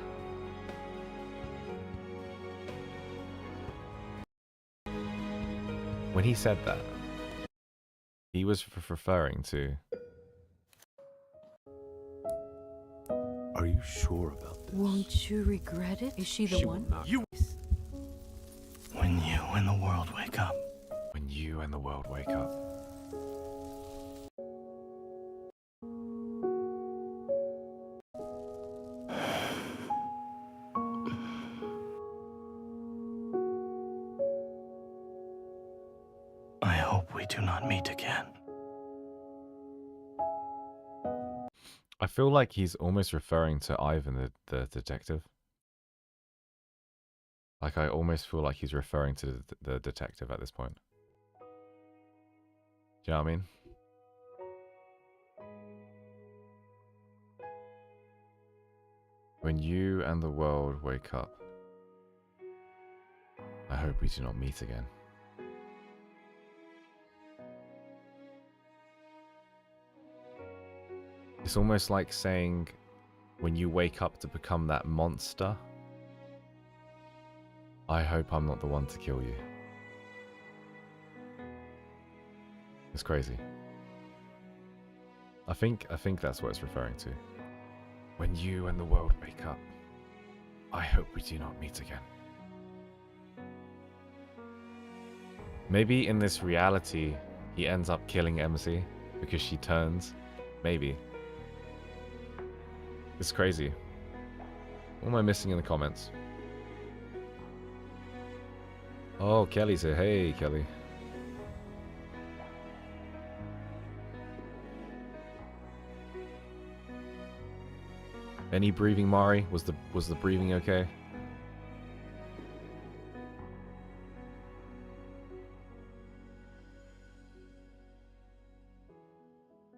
he was referring to. Are you sure about this? Won't you regret it? Is she the one? You. When you and the world wake up. When you and the world wake up. I hope we do not meet again. I feel like he's almost referring to Ivan, the detective. Like, I almost feel like he's referring to the detective at this point. Do you know what I mean? When you and the world wake up, I hope we do not meet again. It's almost like saying, when you wake up to become that monster, I hope I'm not the one to kill you. It's crazy. I think that's what it's referring to. When you and the world wake up, I hope we do not meet again. Maybe in this reality, he ends up killing MC because she turns. Maybe. It's crazy. What am I missing in the comments? Oh, Kelly's here. Hey, Kelly. Any breathing, Mari? Was the breathing okay?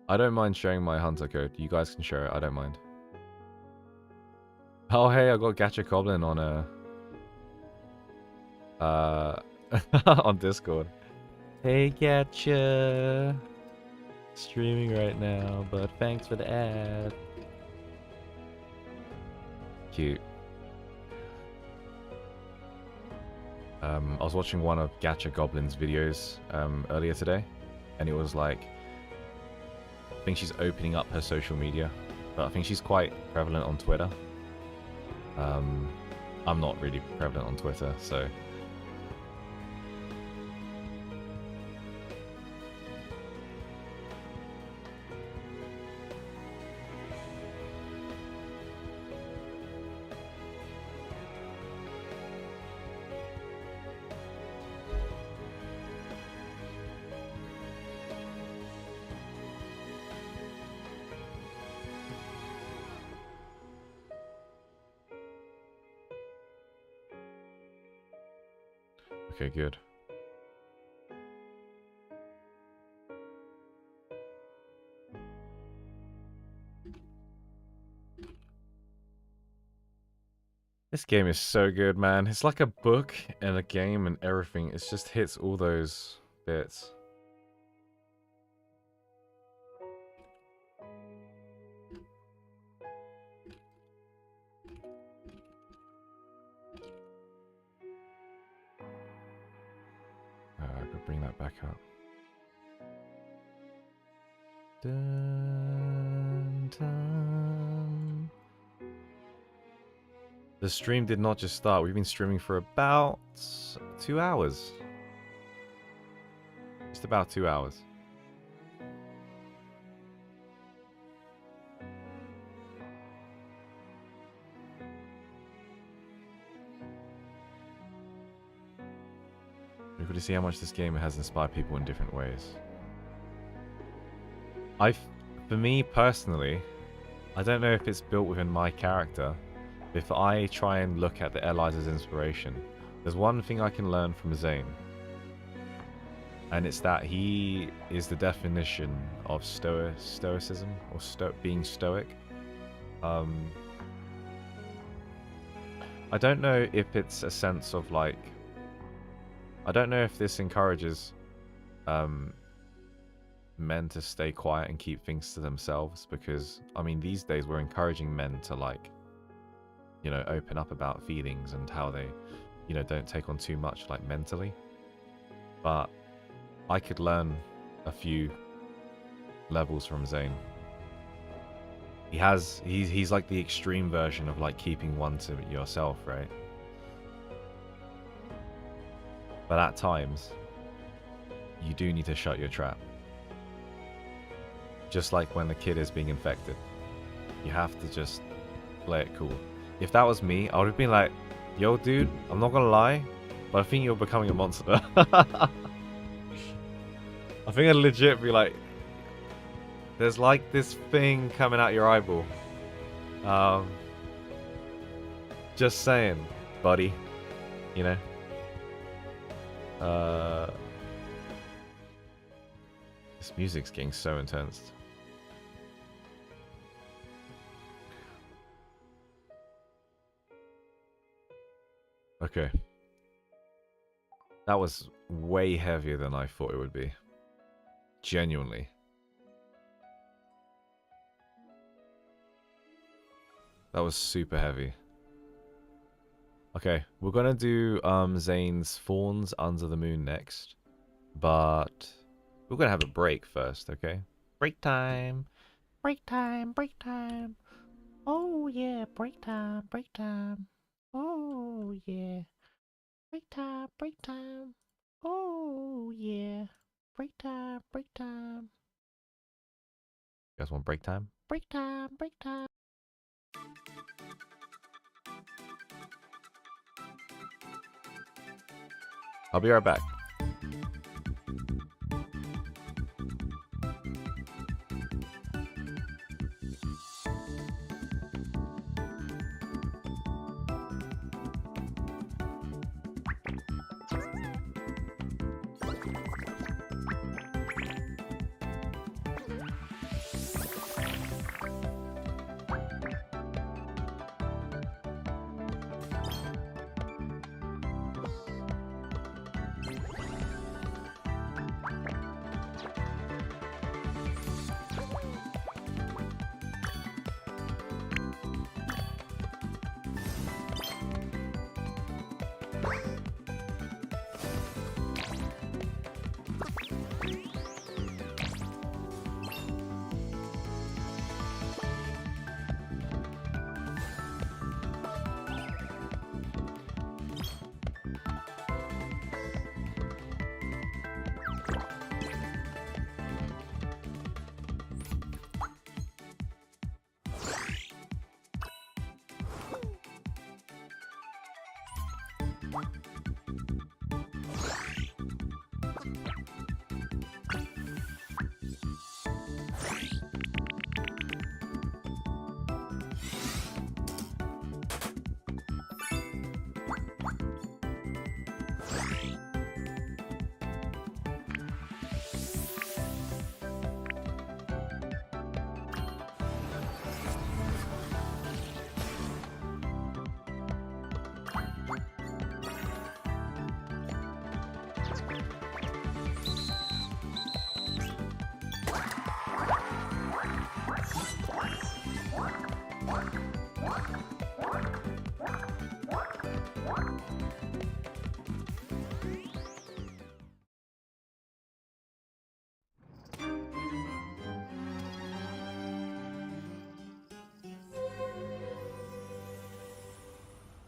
I don't mind sharing my hunter code. You guys can share it. I don't mind. Oh, hey, I got Gacha Goblin on on Discord. Hey, Gacha. Streaming right now, but thanks for the ad. Cute. I was watching one of Gacha Goblin's videos earlier today, and it was like, I think she's opening up her social media, but I think she's quite prevalent on Twitter. I'm not really prevalent on Twitter, so. Okay, good. This game is so good, man. It's like a book and a game and everything. It just hits all those bits. I could bring that back up. Dun, dun. The stream did not just start. We've been streaming for about 2 hours. Just about 2 hours. We're going to see how much this game has inspired people in different ways. For me personally, I don't know if it's built within my character, If I try and look at the allies as inspiration, there's one thing I can learn from Zayne. And it's that he is the definition of stoicism, or being stoic. I don't know if it's a sense of like... I don't know if this encourages men to stay quiet and keep things to themselves, because, I mean, these days we're encouraging men to, like, you know, open up about feelings and how they, you know, don't take on too much, like, mentally. But I could learn a few levels from Zayne. He's like the extreme version of, like, keeping one to yourself, right? But at times, you do need to shut your trap. Just like when the kid is being infected. You have to just play it cool. If that was me, I would have been like, yo dude, I'm not gonna lie, but I think you're becoming a monster. I think I'd legit be like, there's like this thing coming out your eyeball. Just saying, buddy. You know? This music's getting so intense. Okay. That was way heavier than I thought it would be. Genuinely. That was super heavy. Okay, we're gonna do Zayne's Fawns Under the Moon next. But we're gonna have a break first, okay? Break time! Break time, break time. Oh yeah, break time, break time. Oh yeah. Break time, break time. Oh yeah. Break time, break time. You guys want break time? Break time, break time. I'll be right back.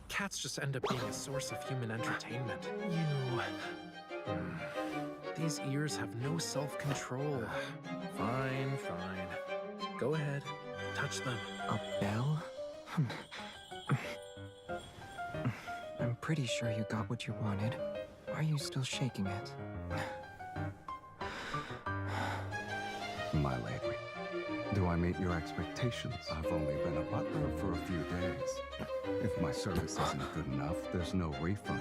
Cats just end up being a source of human entertainment. These ears have no self-control. Fine, fine. Go ahead. Touch them. A bell? I'm pretty sure you got what you wanted. Why are you still shaking it? My lady, Do I meet your expectations? I've only been a butler for a few days. If my service isn't good enough, there's no refund.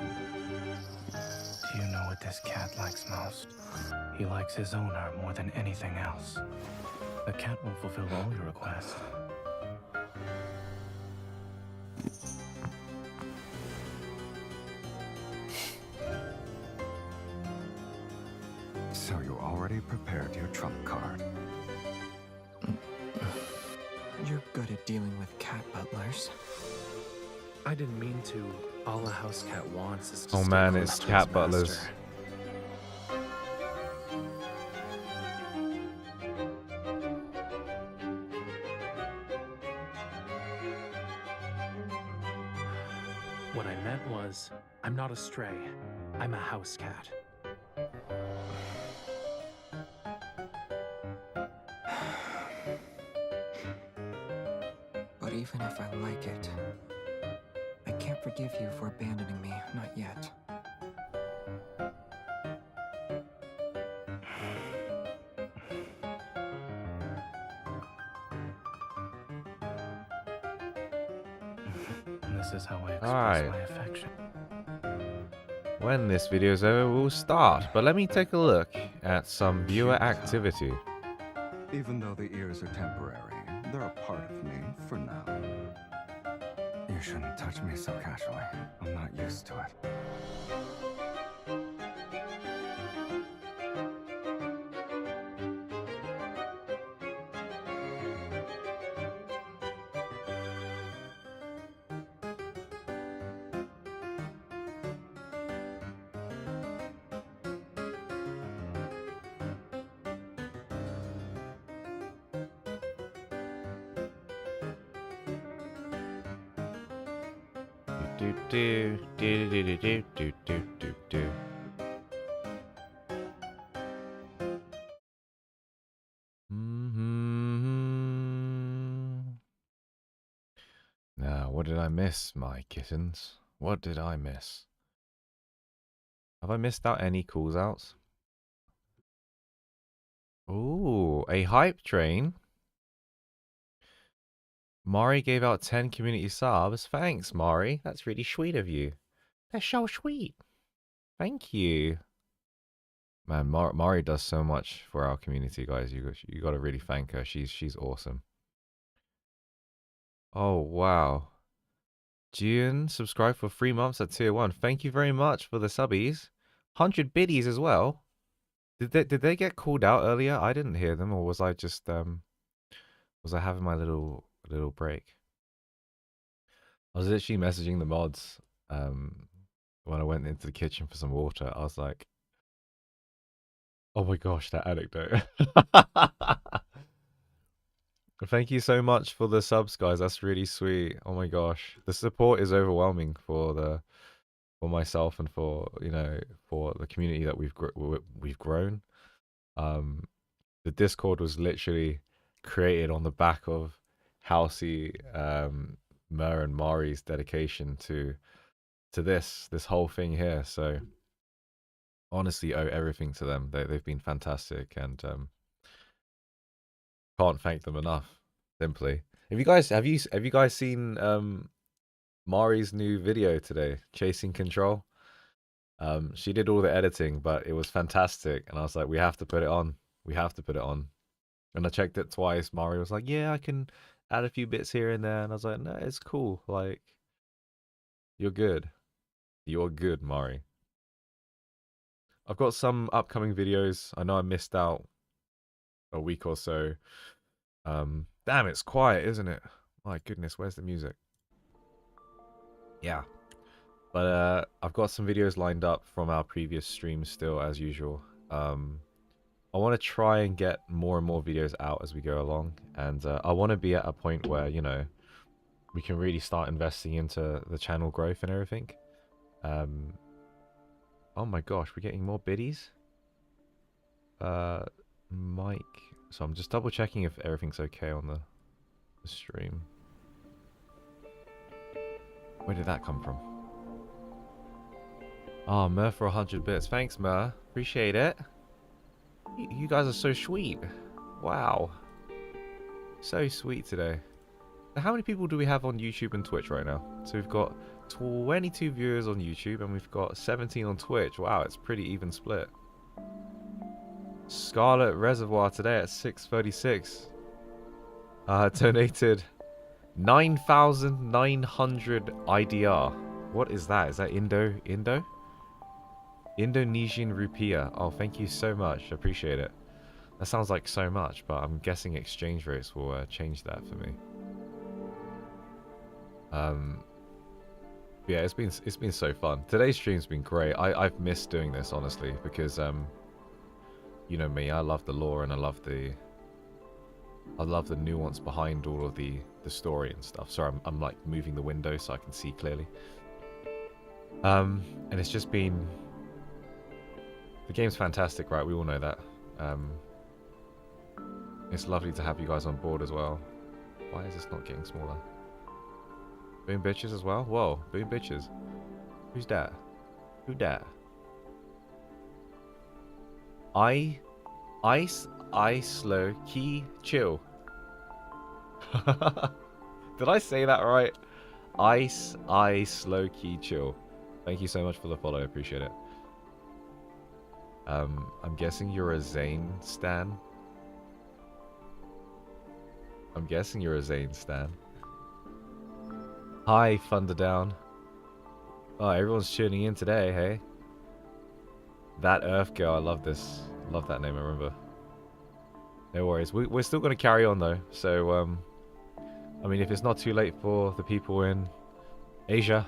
Do you know what this cat likes most? He likes his owner more than anything else. The cat will fulfill all your requests. So you already prepared your trump card. You're good at dealing with cat butlers. I didn't mean to. All a house cat wants is to Oh stay man, close it's to cat his butlers. master. What I meant was, I'm not a stray. I'm a house cat. But even if I like it, I can't forgive you for abandoning me, not yet. And this is how I express Alright. my affection. When this video's over, we'll start. But let me take a look at some viewer activity. Even though the ears are temporary, they're a part of me for now. You shouldn't touch me so casually. I'm not used to it. Do do do do do do do do do do. Now, what did I miss, my kittens? What did I miss? Have I missed out any calls outs? Ooh, a hype train. Mari gave out 10 community subs. Thanks, Mari. That's really sweet of you. That's so sweet. Thank you. Man, Mari does so much for our community, guys. You got to really thank her. She's awesome. Oh, wow. June, subscribe for 3 months at tier 1. Thank you very much for the subbies. 100 biddies as well. Did they get called out earlier? I didn't hear them, or was I just was I having my little break? I was literally messaging the mods when I went into the kitchen for some water. I was like, oh my gosh, that anecdote. Thank you so much for the subs, guys. That's really sweet. Oh my gosh, the support is overwhelming for myself and for for the community that we've grown. The Discord was literally created on the back of Halsey, Mer, and Mari's dedication to this whole thing here. So honestly, owe everything to them. They've been fantastic, and can't thank them enough. Simply, have you guys seen Mari's new video today, Chasing Control? She did all the editing, but it was fantastic, and I was like, we have to put it on. We have to put it on. And I checked it twice. Mari was like, yeah, I can add a few bits here and there. And I was like, no, it's cool. Like, you're good. You're good, Mari. I've got some upcoming videos. I know I missed out a week or so. Damn, it's quiet, isn't it? My goodness, where's the music? Yeah. But I've got some videos lined up from our previous streams still, as usual. I want to try and get more and more videos out as we go along. And I want to be at a point where, we can really start investing into the channel growth and everything. Oh my gosh, we're getting more biddies. Mike. So I'm just double checking if everything's okay on the stream. Where did that come from? Oh, Mer for 100 bits. Thanks, Mer. Appreciate it. You guys are so sweet. Wow. So sweet today. Now, how many people do we have on YouTube and Twitch right now? So we've got 22 viewers on YouTube and we've got 17 on Twitch. Wow, it's pretty even split. Scarlet Reservoir today at 6:36. Donated 9,900 IDR. What is that? Is that Indonesian rupiah. Oh, thank you so much. I appreciate it. That sounds like so much, but I'm guessing exchange rates will change that for me. Yeah, it's been so fun. Today's stream's been great. I've missed doing this honestly because you know me, I love the lore and I love the nuance behind all of the story and stuff. Sorry, I'm like moving the window so I can see clearly. And it's just been, the game's fantastic, right? We all know that. It's lovely to have you guys on board as well. Why is this not getting smaller? Boom bitches as well? Whoa, boom bitches. Who's that? Who that? Ice, low, key, chill. Did I say that right? Ice, low, key, chill. Thank you so much for the follow, I appreciate it. I'm guessing you're a Zayne stan. I'm guessing you're a Zayne stan. Hi, Thunderdown. Oh, everyone's tuning in today, hey? That Earth Girl, I love this. Love that name, I remember. No worries. We're still going to carry on, though. So, I mean, if it's not too late for the people in Asia,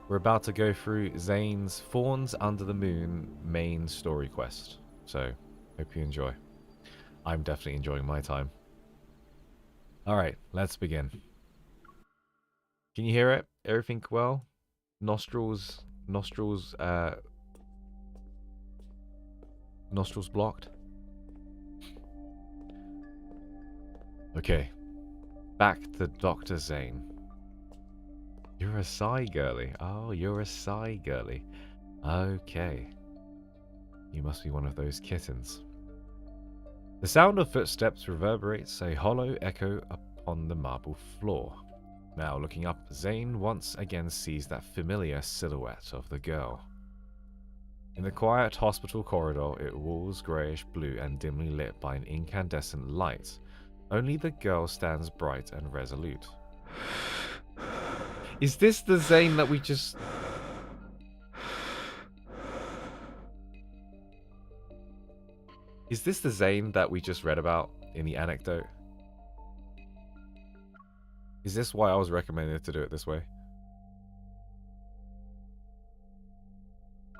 we're about to go through Zayne's Fawns Under the Moon main story quest. So, hope you enjoy. I'm definitely enjoying my time. Alright, let's begin. Can you hear it? Everything well? Nostrils blocked? Okay. Back to Dr. Zayne. You're a Psy girly. Oh, you're a Psy girly. Okay. You must be one of those kittens. The sound of footsteps reverberates a hollow echo upon the marble floor. Now, looking up, Zayne once again sees that familiar silhouette of the girl. In the quiet hospital corridor, it walls greyish-blue and dimly lit by an incandescent light. Only the girl stands bright and resolute. Is this the Zayne that we just... Is this the Zayne that we just read about in the anecdote? Is this why I was recommended to do it this way?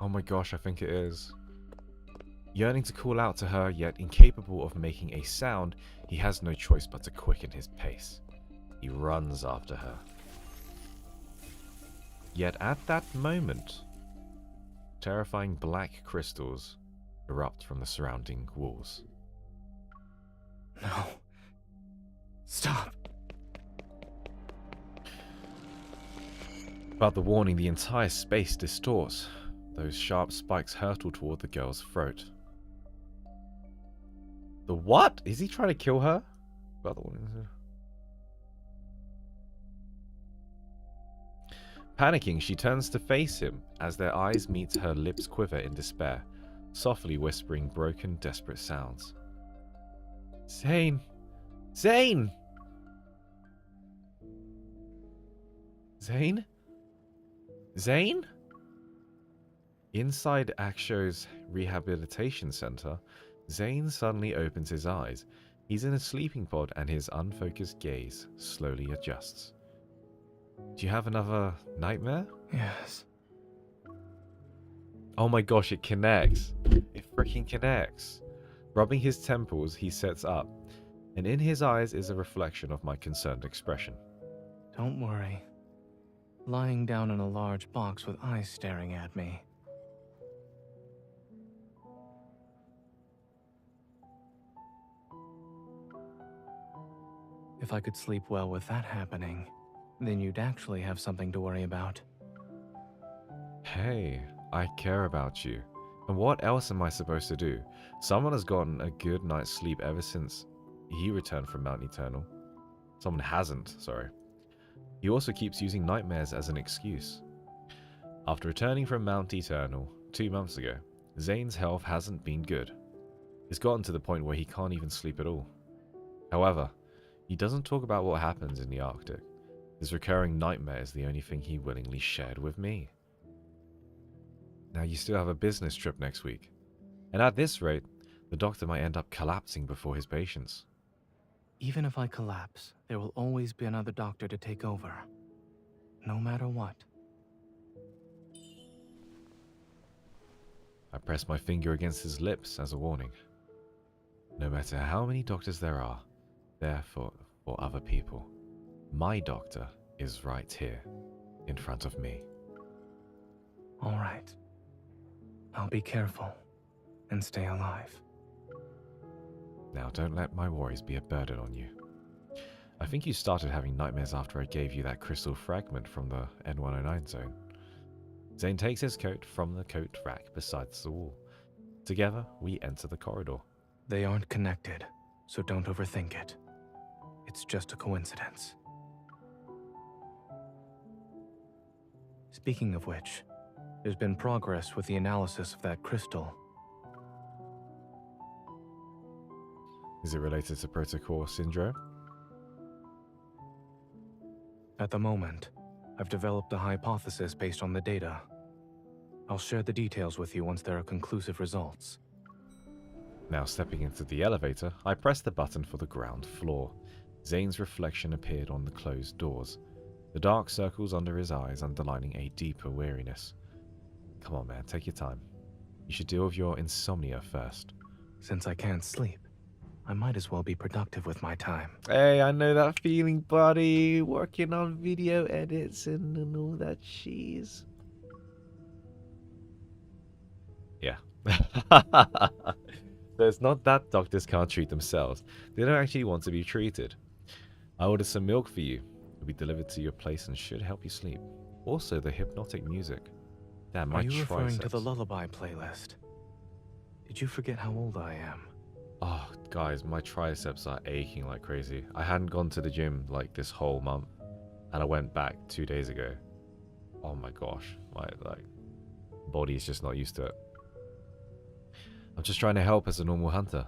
Oh my gosh, I think it is. Yearning to call out to her, yet incapable of making a sound, he has no choice but to quicken his pace. He runs after her. Yet at that moment, terrifying black crystals erupt from the surrounding walls. No. Stop. Without the warning, the entire space distorts. Those sharp spikes hurtle toward the girl's throat. The what? Is he trying to kill her? Without the warning. Panicking, she turns to face him. As their eyes meet, her lips quiver in despair, softly whispering broken, desperate sounds. Zayne! Zayne! Zayne? Zayne? Inside Aksho's rehabilitation center, Zayne suddenly opens his eyes. He's in a sleeping pod and his unfocused gaze slowly adjusts. Do you have another nightmare? Yes. Oh my gosh, it connects. It freaking connects. Rubbing his temples, he sits up, and in his eyes is a reflection of my concerned expression. Don't worry. Lying down in a large box with eyes staring at me. If I could sleep well with that happening, then you'd actually have something to worry about. Hey, I care about you. And what else am I supposed to do? Someone has gotten a good night's sleep ever since he returned from Mount Eternal. Someone hasn't, sorry. He also keeps using nightmares as an excuse. After returning from Mount Eternal 2 months ago, Zayne's health hasn't been good. It's gotten to the point where he can't even sleep at all. However, he doesn't talk about what happens in the Arctic. His recurring nightmare is the only thing he willingly shared with me. Now you still have a business trip next week. And at this rate, the doctor might end up collapsing before his patients. Even if I collapse, there will always be another doctor to take over. No matter what. I press my finger against his lips as a warning. No matter how many doctors there are, they're for other people. My doctor is right here, in front of me. All right. I'll be careful and stay alive. Now don't let my worries be a burden on you. I think you started having nightmares after I gave you that crystal fragment from the N109 zone. Zayne takes his coat from the coat rack beside the wall. Together, we enter the corridor. They aren't connected, so don't overthink it. It's just a coincidence. Speaking of which, there's been progress with the analysis of that crystal. Is it related to Protocol Syndrome? At the moment, I've developed a hypothesis based on the data. I'll share the details with you once there are conclusive results. Now stepping into the elevator, I press the button for the ground floor. Zayne's reflection appeared on the closed doors, the dark circles under his eyes underlining a deeper weariness. Come on, man, take your time. You should deal with your insomnia first. Since I can't sleep, I might as well be productive with my time. Hey, I know that feeling, buddy. Working on video edits and all that cheese. Yeah. So it's not that doctors can't treat themselves. They don't actually want to be treated. I ordered some milk for you. It'll be delivered to your place and should help you sleep. Also, the hypnotic music. Damn, my Are you triceps. referring to the lullaby playlist? Did you forget how old I am? Oh, guys, my triceps are aching like crazy. I hadn't gone to the gym like this whole month, and I went back 2 days ago. Oh my gosh, my body is just not used to it. I'm just trying to help as a normal hunter.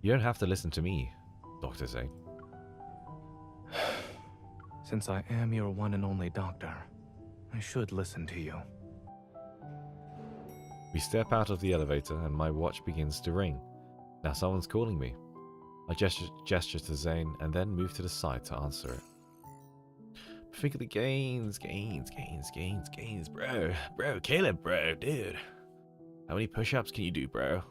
You don't have to listen to me, Dr. Zayne. Since I am your one and only doctor, I should listen to you. We step out of the elevator and my watch begins to ring. Now someone's calling me. I gesture to Zayne and then move to the side to answer it. Think of the gains, bro. Bro, Caleb, bro, dude. How many push-ups can you do, bro?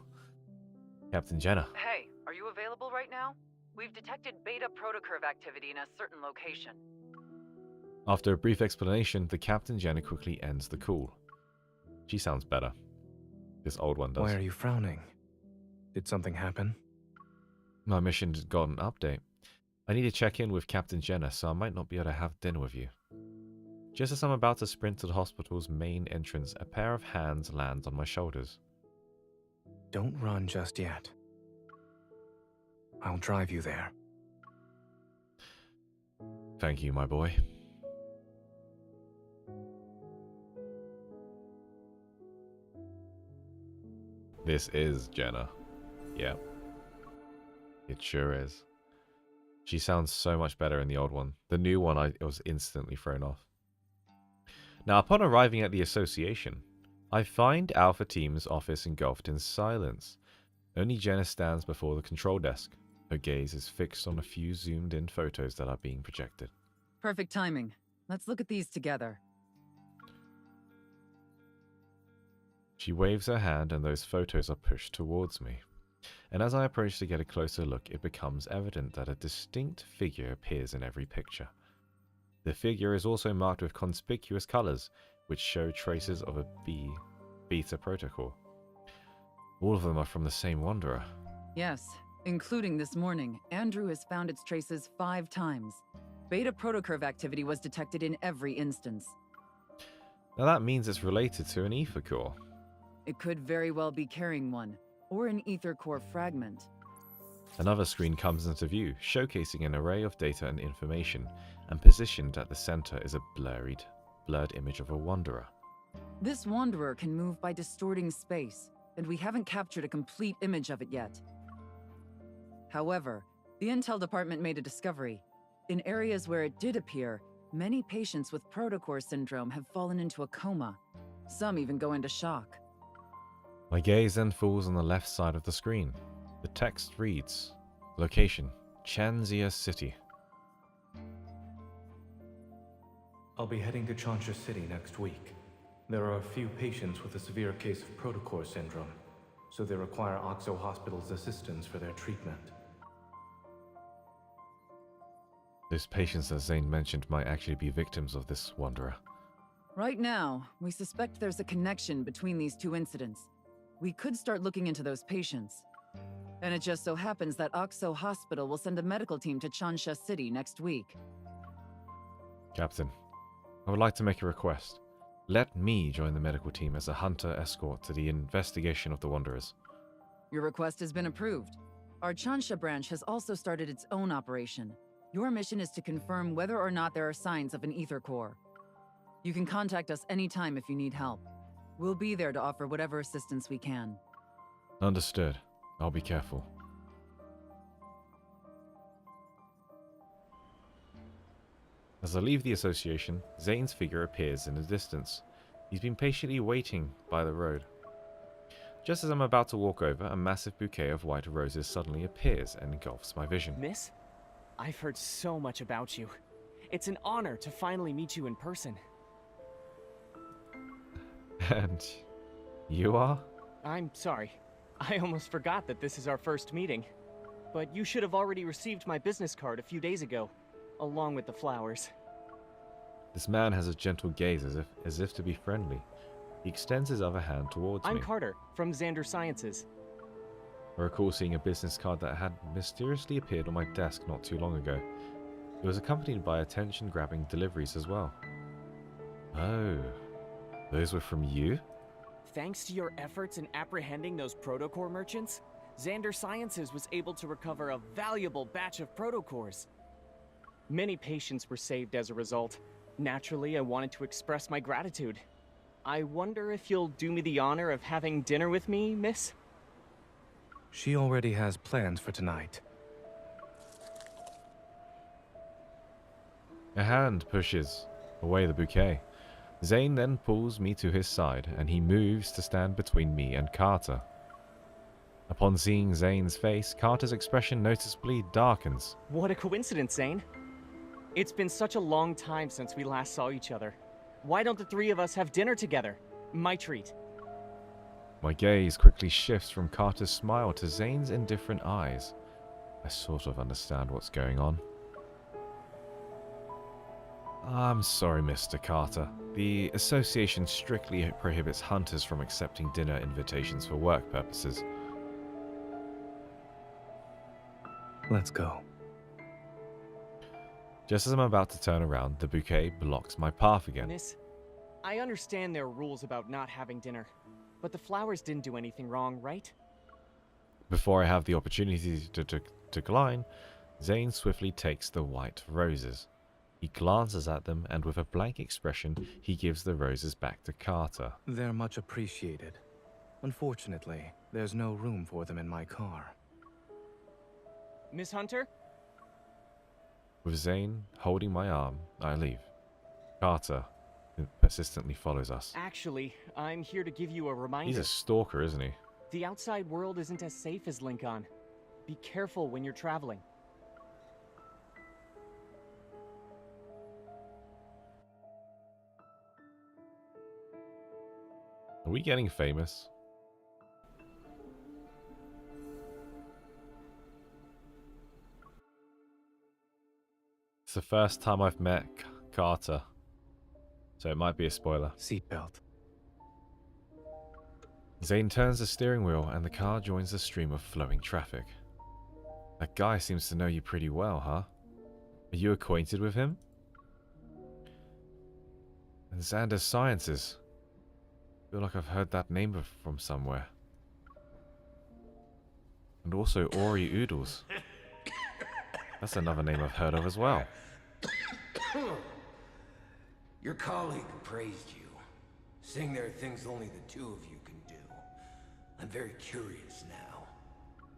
Captain Jenna. Hey, are you available right now? We've detected beta protocurve activity in a certain location. After a brief explanation, the Captain Jenna quickly ends the call. She sounds better. This old one does. Why are you frowning? Did something happen? My mission got an update. I need to check in with Captain Jenna, so I might not be able to have dinner with you. Just as I'm about to sprint to the hospital's main entrance, a pair of hands lands on my shoulders. Don't run just yet. I'll drive you there. Thank you, my boy. This is Jenna. Yep. It sure is. She sounds so much better in the old one. The new one, I was instantly thrown off. Now, upon arriving at the association, I find Alpha Team's office engulfed in silence. Only Jenna stands before the control desk. Her gaze is fixed on a few zoomed-in photos that are being projected. Perfect timing. Let's look at these together. She waves her hand and those photos are pushed towards me. And as I approach to get a closer look, it becomes evident that a distinct figure appears in every picture. The figure is also marked with conspicuous colors, which show traces of a beta protocol. All of them are from the same Wanderer. Yes, including this morning. Andrew has found its traces 5 times. Beta protocurve activity was detected in every instance. Now that means it's related to an ether core. It could very well be carrying one, or an ether core fragment. Another screen comes into view, showcasing an array of data and information, and positioned at the center is a blurred image of a wanderer. This wanderer can move by distorting space, and we haven't captured a complete image of it yet. However, the Intel department made a discovery. In areas where it did appear, many patients with protocore syndrome have fallen into a coma. Some even go into shock. My gaze then falls on the left side of the screen. The text reads, Location, Chanzia City. I'll be heading to Chansha City next week. There are a few patients with a severe case of protocore syndrome, so they require Oxo Hospital's assistance for their treatment. Those patients that Zayne mentioned might actually be victims of this wanderer. Right now, we suspect there's a connection between these two incidents. We could start looking into those patients. And it just so happens that Oxo Hospital will send a medical team to Chansha City next week. Captain, I would like to make a request. Let me join the medical team as a hunter escort to the investigation of the Wanderers. Your request has been approved. Our Chansha branch has also started its own operation. Your mission is to confirm whether or not there are signs of an ether core. You can contact us anytime if you need help. We'll be there to offer whatever assistance we can. Understood. I'll be careful. As I leave the association, Zayne's figure appears in the distance. He's been patiently waiting by the road. Just as I'm about to walk over, a massive bouquet of white roses suddenly appears and engulfs my vision. Miss, I've heard so much about you. It's an honor to finally meet you in person. And you are? I'm sorry. I almost forgot that this is our first meeting. But you should have already received my business card a few days ago, along with the flowers. This man has a gentle gaze as if to be friendly. He extends his other hand towards me. I'm Carter, from Xander Sciences. I recall seeing a business card that had mysteriously appeared on my desk not too long ago. It was accompanied by attention-grabbing deliveries as well. Oh, those were from you? Thanks to your efforts in apprehending those protocore merchants, Xander Sciences was able to recover a valuable batch of protocores. Many patients were saved as a result. Naturally, I wanted to express my gratitude. I wonder if you'll do me the honor of having dinner with me, miss? She already has plans for tonight. A hand pushes away the bouquet. Zayne then pulls me to his side, and he moves to stand between me and Carter. Upon seeing Zayne's face, Carter's expression noticeably darkens. What a coincidence, Zayne. It's been such a long time since we last saw each other. Why don't the three of us have dinner together? My treat. My gaze quickly shifts from Carter's smile to Zayne's indifferent eyes. I sort of understand what's going on. I'm sorry, Mr. Carter. The association strictly prohibits hunters from accepting dinner invitations for work purposes. Let's go. Just as I'm about to turn around, the bouquet blocks my path again. Miss, I understand there are rules about not having dinner, but the flowers didn't do anything wrong, right? Before I have the opportunity to decline, Zayne swiftly takes the white roses. He glances at them, and with a blank expression, he gives the roses back to Carter. They're much appreciated. Unfortunately, there's no room for them in my car. Miss Hunter? With Zayne holding my arm, I leave. Carter persistently follows us. Actually, I'm here to give you a reminder. He's a stalker, isn't he? The outside world isn't as safe as Lincoln. Be careful when you're traveling. Are we getting famous? It's the first time I've met Carter, so it might be a spoiler. Seatbelt. Zayne turns the steering wheel and the car joins the stream of flowing traffic. That guy seems to know you pretty well, huh? Are you acquainted with him? And Xander Sciences. I feel like I've heard that name from somewhere. And also Ori Oodles. That's another name I've heard of as well. Your colleague praised you, saying there are things only the two of you can do. I'm very curious now.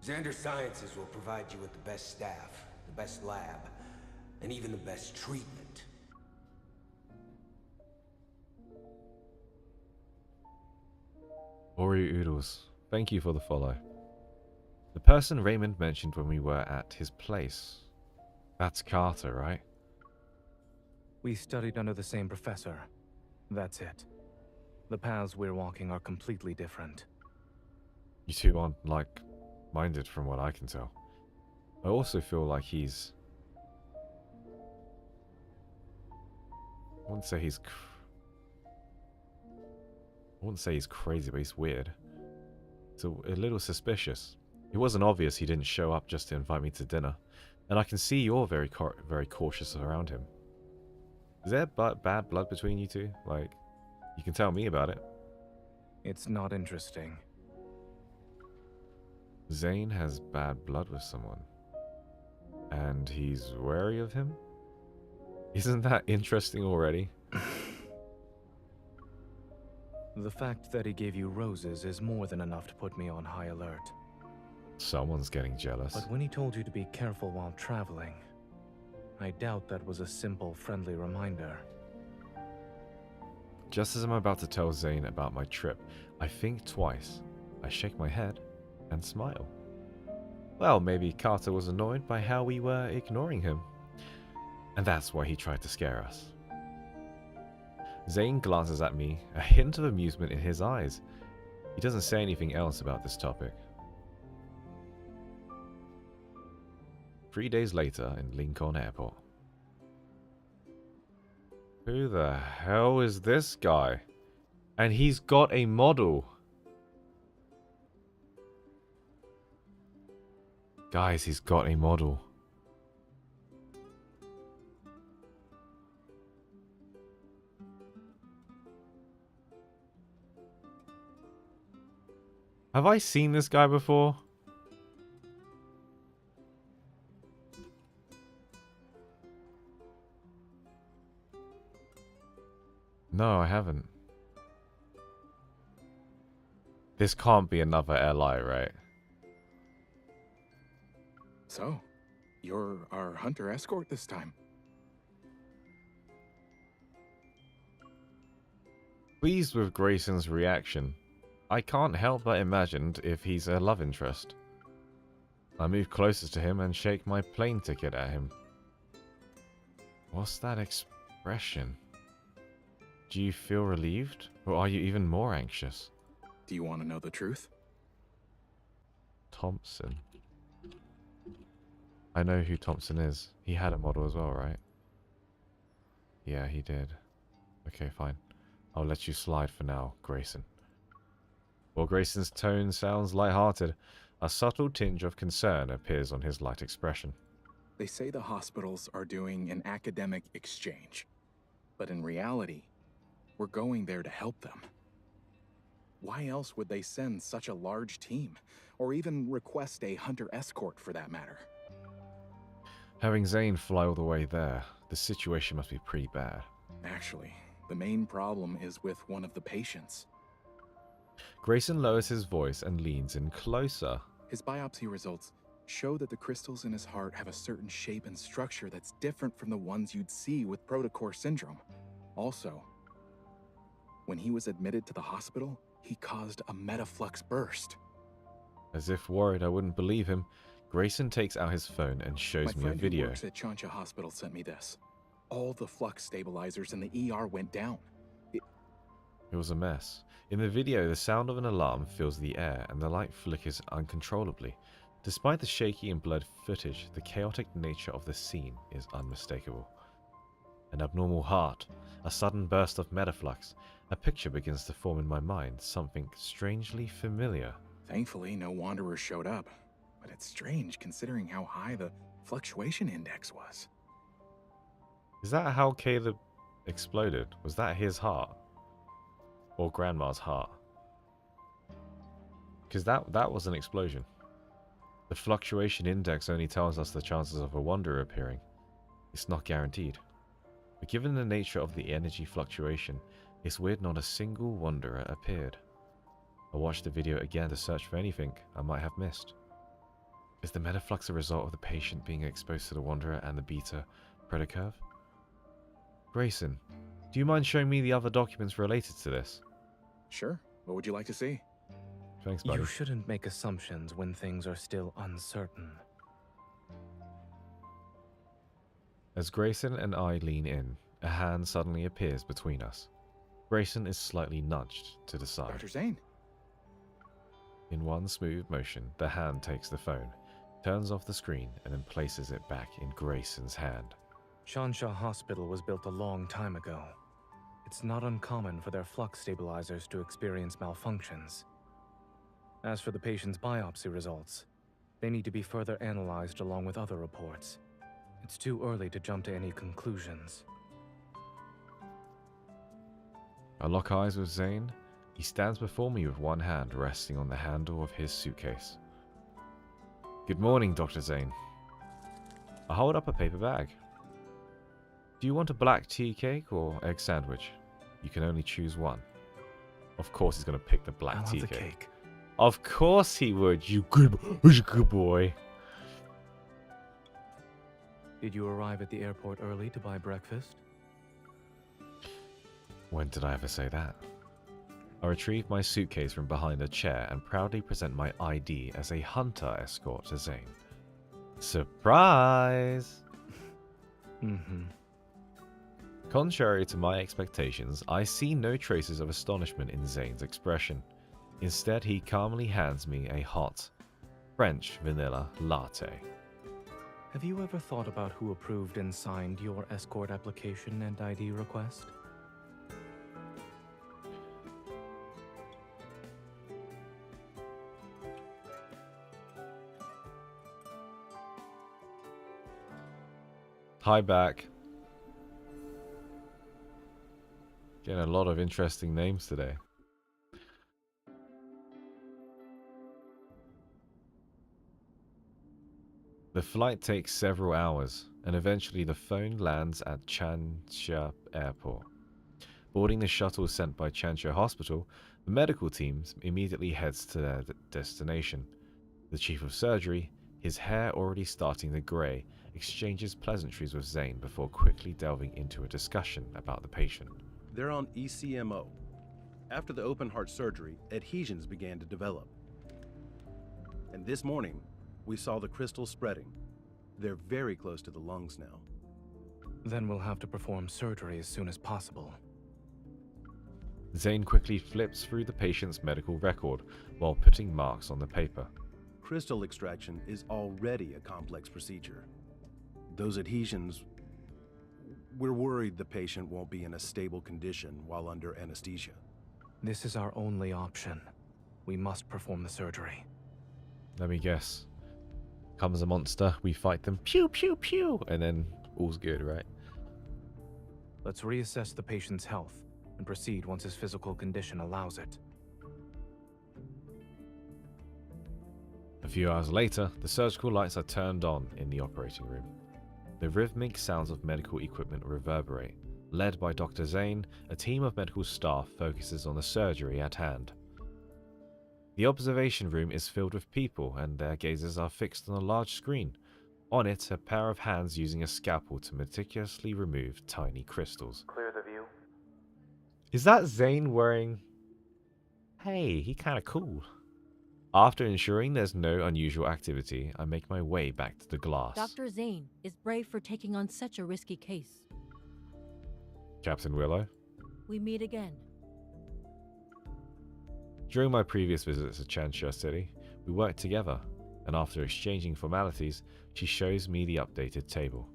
Xander Sciences will provide you with the best staff, the best lab, and even the best treatment. Ori Oodles, thank you for the follow. The person Raymond mentioned when we were at his place. That's Carter, right? We studied under the same professor. That's it. The paths we're walking are completely different. You two aren't like-minded from what I can tell. I also feel like he's... I wouldn't say he's crazy, but he's weird. It's a little suspicious. It wasn't obvious he didn't show up just to invite me to dinner. And I can see you're very cautious around him. Is there bad blood between you two? Like, you can tell me about it. It's not interesting. Zayne has bad blood with someone. And he's wary of him? Isn't that interesting already? The fact that he gave you roses is more than enough to put me on high alert. Someone's getting jealous. But when he told you to be careful while traveling, I doubt that was a simple, friendly reminder. Just as I'm about to tell Zayne about my trip, I think twice. I shake my head and smile. Well, maybe Carter was annoyed by how we were ignoring him. And that's why he tried to scare us. Zayne glances at me, a hint of amusement in his eyes. He doesn't say anything else about this topic. 3 days later in Lincoln Airport. Who the hell is this guy? And he's got a model. Guys, he's got a model. Have I seen this guy before? No, I haven't. This can't be another LI, right? So, you're our hunter escort this time. Pleased with Grayson's reaction, I can't help but imagine if he's a love interest. I move closer to him and shake my plane ticket at him. What's that expression? Do you feel relieved, or are you even more anxious? Do you want to know the truth? Thompson. I know who Thompson is. He had a model as well, right? Yeah, he did. Okay, fine. I'll let you slide for now, Grayson. While Grayson's tone sounds light-hearted, a subtle tinge of concern appears on his light expression. They say the hospitals are doing an academic exchange, but in reality, we're going there to help them. Why else would they send such a large team, or even request a hunter escort for that matter? Having Zayne fly all the way there, the situation must be pretty bad. Actually, the main problem is with one of the patients. Grayson lowers his voice and leans in closer. His biopsy results show that the crystals in his heart have a certain shape and structure that's different from the ones you'd see with protocore syndrome. Also, when he was admitted to the hospital, he caused a metaflux burst. As if worried I wouldn't believe him, Grayson takes out his phone and shows me a video. My friend who works at Chancha Hospital sent me this. All the flux stabilizers in the ER went down. It was a mess. In the video, the sound of an alarm fills the air and the light flickers uncontrollably. Despite the shaky and blurred footage, the chaotic nature of the scene is unmistakable. An abnormal heart, a sudden burst of metaflux. A picture begins to form in my mind, something strangely familiar. Thankfully, no wanderers showed up, but it's strange considering how high the fluctuation index was. Is that how Caleb exploded? Was that his heart? Or Grandma's heart? Because that was an explosion. The fluctuation index only tells us the chances of a wanderer appearing. It's not guaranteed. But given the nature of the energy fluctuation, it's weird not a single wanderer appeared. I watched the video again to search for anything I might have missed. Is the metaflux a result of the patient being exposed to the wanderer and the beta predicurve? Grayson, do you mind showing me the other documents related to this? Sure. What would you like to see? Thanks, buddy. You shouldn't make assumptions when things are still uncertain. As Grayson and I lean in, a hand suddenly appears between us. Grayson is slightly nudged to the side. Dr. Zayne? In one smooth motion, the hand takes the phone, turns off the screen, and then places it back in Grayson's hand. Shansha Hospital was built a long time ago. It's not uncommon for their flux stabilizers to experience malfunctions. As for the patient's biopsy results, they need to be further analyzed along with other reports. It's too early to jump to any conclusions. I lock eyes with Zayne. He stands before me with one hand resting on the handle of his suitcase. Good morning, Dr. Zayne. I hold up a paper bag. Do you want a black tea cake or egg sandwich? You can only choose one. Of course he's going to pick the black tea cake. Of course he would, you good boy. Did you arrive at the airport early to buy breakfast? When did I ever say that? I retrieve my suitcase from behind a chair and proudly present my ID as a hunter escort to Zayne. Surprise! Contrary to my expectations, I see no traces of astonishment in Zayne's expression. Instead, he calmly hands me a hot French vanilla latte. Have you ever thought about who approved and signed your escort application and ID request? Hi back. Getting a lot of interesting names today. The flight takes several hours, and eventually the phone lands at Changsha Airport. Boarding the shuttle sent by Changsha Hospital, the medical team immediately heads to their destination. The chief of surgery, his hair already starting to grey, exchanges pleasantries with Zayne before quickly delving into a discussion about the patient. They're on ECMO. After the open heart surgery, adhesions began to develop. And this morning, we saw the crystals spreading. They're very close to the lungs now. Then we'll have to perform surgery as soon as possible. Zayne quickly flips through the patient's medical record while putting marks on the paper. Crystal extraction is already a complex procedure. Those adhesions, we're worried the patient won't be in a stable condition while under anesthesia. This is our only option. We must perform the surgery. Let me guess. Comes a monster, we fight them, pew pew pew, and then all's good, right? Let's reassess the patient's health and proceed once his physical condition allows it. A few hours later, the surgical lights are turned on in the operating room. The rhythmic sounds of medical equipment reverberate. Led by Dr. Zayne, a team of medical staff focuses on the surgery at hand. The observation room is filled with people, and their gazes are fixed on a large screen. On it, a pair of hands using a scalpel to meticulously remove tiny crystals. Clear the view. Is that Zayne wearing... Hey, he kinda cool. After ensuring there's no unusual activity, I make my way back to the glass. Dr. Zayne is brave for taking on such a risky case. Captain Willow? We meet again. During my previous visits to Changsha City, we worked together, and after exchanging formalities, she shows me the updated table.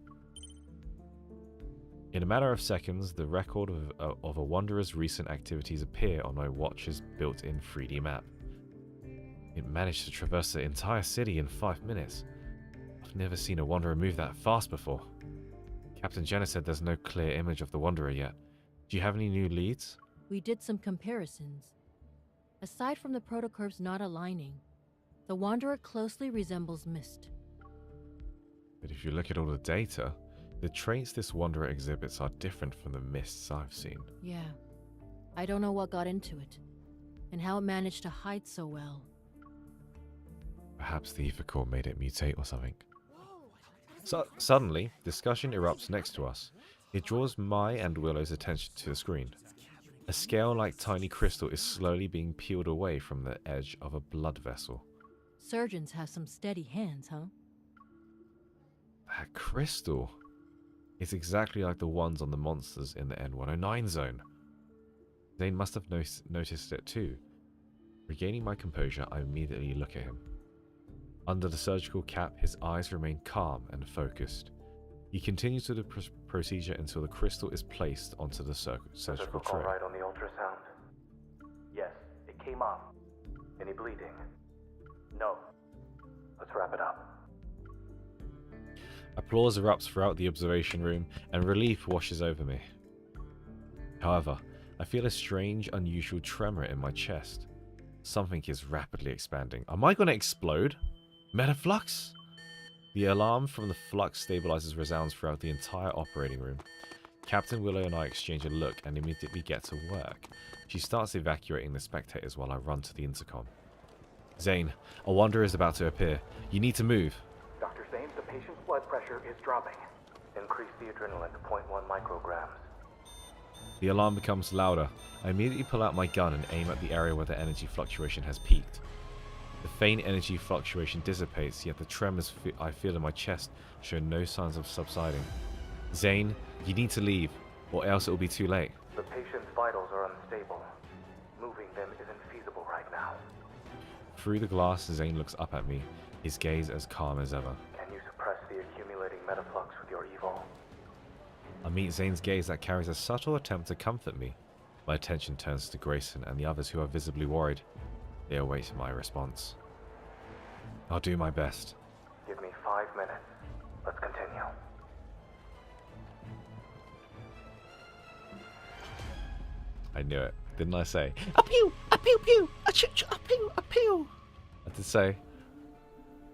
In a matter of seconds, the record of a wanderer's recent activities appear on my watch's built-in 3D map. It managed to traverse the entire city in 5 minutes. I've never seen a wanderer move that fast before. Captain Jenna said there's no clear image of the wanderer yet. Do you have any new leads? We did some comparisons. Aside from the protocurves not aligning, The Wanderer closely resembles mist. But if you look at all the data, the traits this Wanderer exhibits are different from the mists I've seen. Yeah. I don't know what got into it, and how it managed to hide so well. Perhaps the ether core made it mutate or something. So suddenly, discussion erupts next to us. It draws my and Willow's attention to the screen. A scale-like tiny crystal is slowly being peeled away from the edge of a blood vessel. Surgeons have some steady hands, huh? That crystal is exactly like the ones on the monsters in the N109 zone. Zayne must have noticed it too. Regaining my composure, I immediately look at him. Under the surgical cap, his eyes remain calm and focused. He continues with the procedure until the crystal is placed onto the surgical tray. All right on the ultrasound? Yes, it came off. Any bleeding? No. Let's wrap it up. Applause erupts throughout the observation room, and relief washes over me. However, I feel a strange, unusual tremor in my chest. Something is rapidly expanding. Am I going to explode? Metaflux? The alarm from the flux stabilizers resounds throughout the entire operating room. Captain Willow and I exchange a look and immediately get to work. She starts evacuating the spectators while I run to the intercom. Zayne, a wanderer is about to appear. You need to move. Dr. Zayne, the patient's blood pressure is dropping. Increase the adrenaline to 0.1 micrograms. The alarm becomes louder. I immediately pull out my gun and aim at the area where the energy fluctuation has peaked. The faint energy fluctuation dissipates, yet the tremors I feel in my chest show no signs of subsiding. Zayne, you need to leave, or else it will be too late. The patient's vitals are unstable. Moving them isn't feasible right now. Through the glass, Zayne looks up at me, his gaze as calm as ever. Can you suppress the accumulating metaflux with your evil? I meet Zayne's gaze that carries a subtle attempt to comfort me. My attention turns to Grayson and the others who are visibly worried. They await my response. I'll do my best. Give me 5 minutes. Let's continue. I knew it. Didn't I say? A pew! A pew pew! A choo a pew! A pew! I did say.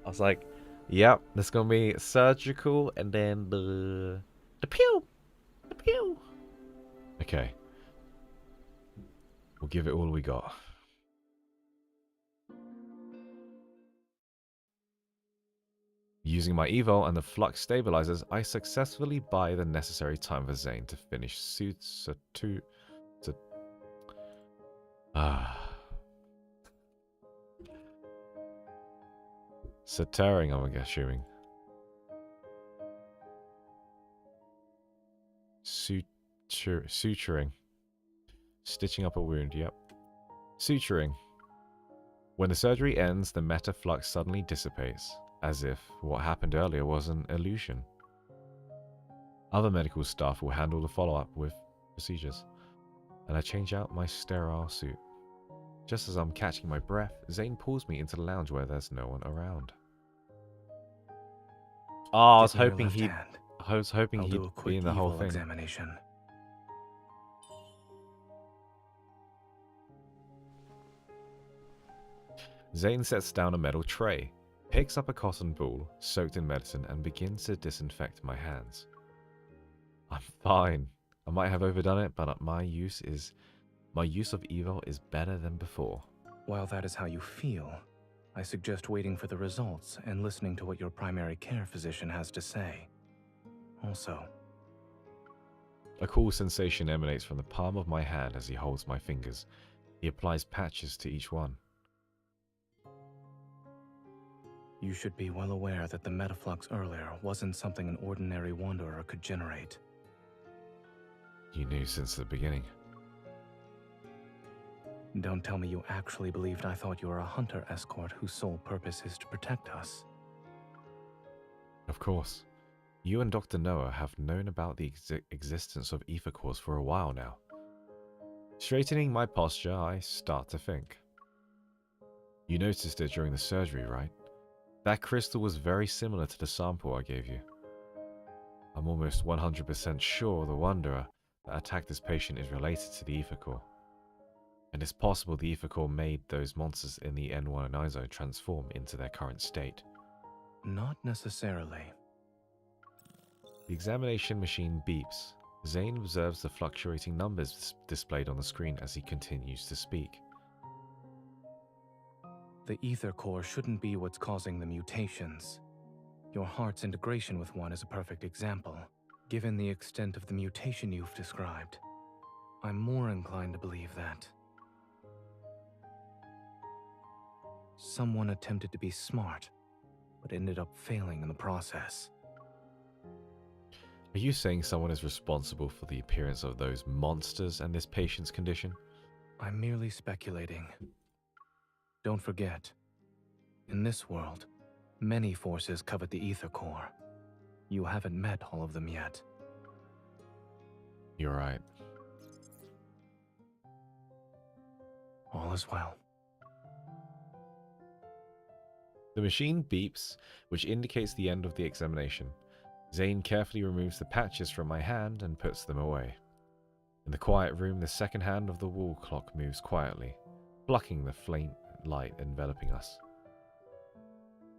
I was like, yep, there's gonna be surgical and then the pew! The pew! Okay. We'll give it all we got. Using my evo and the flux stabilizers, I successfully buy the necessary time for Zayne to finish Suturing, I'm assuming. Suturing. Stitching up a wound, yep. Suturing. When the surgery ends, the metaflux suddenly dissipates, as if what happened earlier was an illusion. Other medical staff will handle the follow-up with procedures, and I change out my sterile suit. Just as I'm catching my breath, Zayne pulls me into the lounge where there's no one around. Oh, I was hoping he'd be in the whole thing. Examination. Zayne sets down a metal tray, picks up a cotton ball soaked in medicine, and begins to disinfect my hands. I'm fine. I might have overdone it, but my use of evil is better than before. While that is how you feel, I suggest waiting for the results and listening to what your primary care physician has to say. Also, a cool sensation emanates from the palm of my hand as he holds my fingers. He applies patches to each one. you should be well aware that the metaflux earlier wasn't something an ordinary wanderer could generate. You knew since the beginning. Don't tell me you actually believed I thought you were a hunter escort whose sole purpose is to protect us. Of course. You and Dr. Noah have known about the existence of ether cores for a while now. Straightening my posture, I start to think. You noticed it during the surgery, right? That crystal was very similar to the sample I gave you. I'm almost 100% sure the wanderer that attacked this patient is related to the ether core. And it's possible the ether core made those monsters in the N109 zone transform into their current state. Not necessarily. The examination machine beeps. Zayne observes the fluctuating numbers displayed on the screen as he continues to speak. The ether core shouldn't be what's causing the mutations. Your heart's integration with one is a perfect example. Given the extent of the mutation you've described, I'm more inclined to believe that someone attempted to be smart, but ended up failing in the process. Are you saying someone is responsible for the appearance of those monsters and this patient's condition? I'm merely speculating. Don't forget, in this world, many forces covet the ether core. You haven't met all of them yet. You're right. All is well. The machine beeps, which indicates the end of the examination. Zayne carefully removes the patches from my hand and puts them away. In the quiet room, the second hand of the wall clock moves quietly, blocking the faint light enveloping us.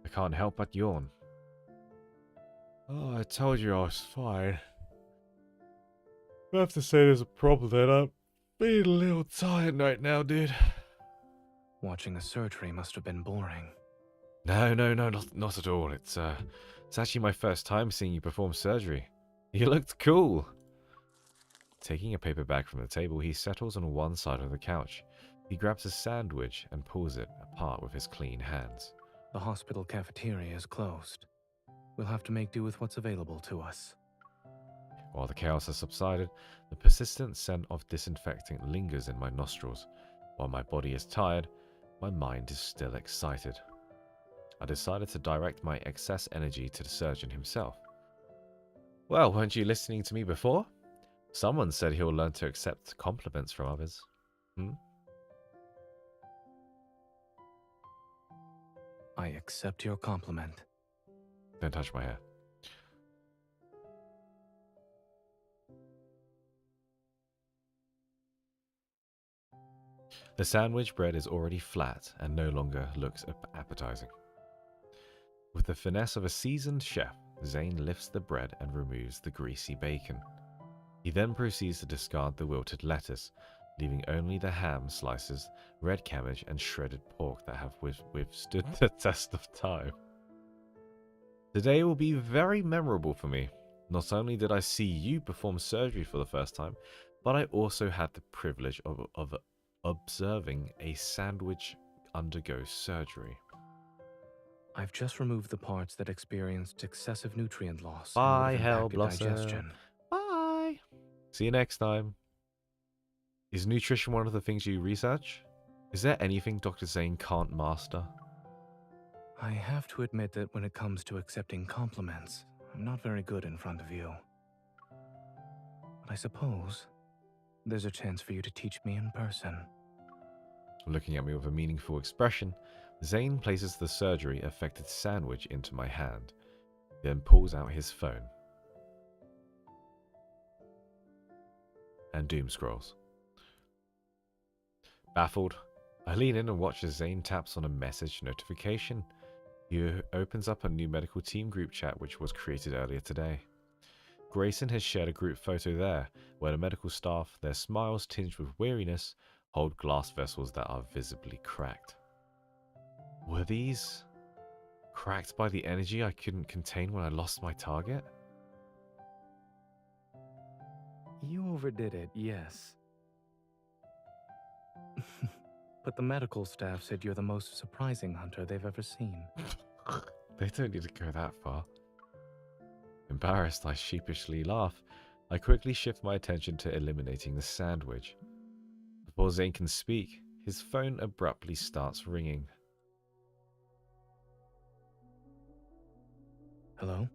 I can't help but yawn. Oh, I told you I was fine. I have to say there's a problem that I'm being a little tired right now, dude. Watching a surgery must have been boring. No, not at all. It's actually my first time seeing you perform surgery. You looked cool. Taking a paper bag from the table, he settles on one side of the couch. He grabs a sandwich and pulls it apart with his clean hands. The hospital cafeteria is closed. We'll have to make do with what's available to us. While the chaos has subsided, the persistent scent of disinfectant lingers in my nostrils. While my body is tired, my mind is still excited. I decided to direct my excess energy to the surgeon himself. Well, weren't you listening to me before? Someone said he'll learn to accept compliments from others. I accept your compliment. Don't touch my hair. The sandwich bread is already flat and no longer looks appetizing. With the finesse of a seasoned chef, Zayne lifts the bread and removes the greasy bacon. He then proceeds to discard the wilted lettuce, leaving only the ham slices, red cabbage, and shredded pork that have withstood the test of time. Today will be very memorable for me. Not only did I see you perform surgery for the first time, but I also had the privilege of observing a sandwich undergo surgery. I've just removed the parts that experienced excessive nutrient loss. Bye, and Hell impacted Blossom. digestion. Bye. See you next time. Is nutrition one of the things you research? Is there anything Dr. Zayne can't master? I have to admit that when it comes to accepting compliments, I'm not very good in front of you. But I suppose there's a chance for you to teach me in person. Looking at me with a meaningful expression, Zayne places the surgery-affected sandwich into my hand, then pulls out his phone and doom scrolls. Baffled, I lean in and watch as Zayne taps on a message notification. He opens up a new medical team group chat which was created earlier today. Grayson has shared a group photo there, where the medical staff, their smiles tinged with weariness, hold glass vessels that are visibly cracked. Were these cracked by the energy I couldn't contain when I lost my target? You overdid it, yes. But the medical staff said you're the most surprising hunter they've ever seen. They don't need to go that far. Embarrassed, I sheepishly laugh. I quickly shift my attention to eliminating the sandwich. Before Zayne can speak, his phone abruptly starts ringing. Hello?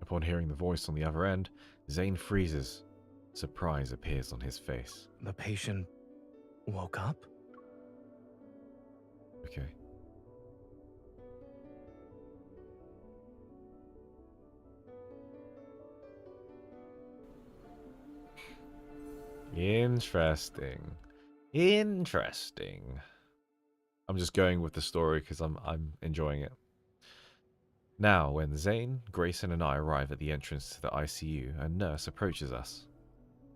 Upon hearing the voice on the other end, Zayne freezes. Surprise appears on his face. The patient woke up? Okay. Interesting. Interesting. I'm just going with the story because I'm enjoying it. Now, when Zayne, Grayson, and I arrive at the entrance to the ICU, a nurse approaches us.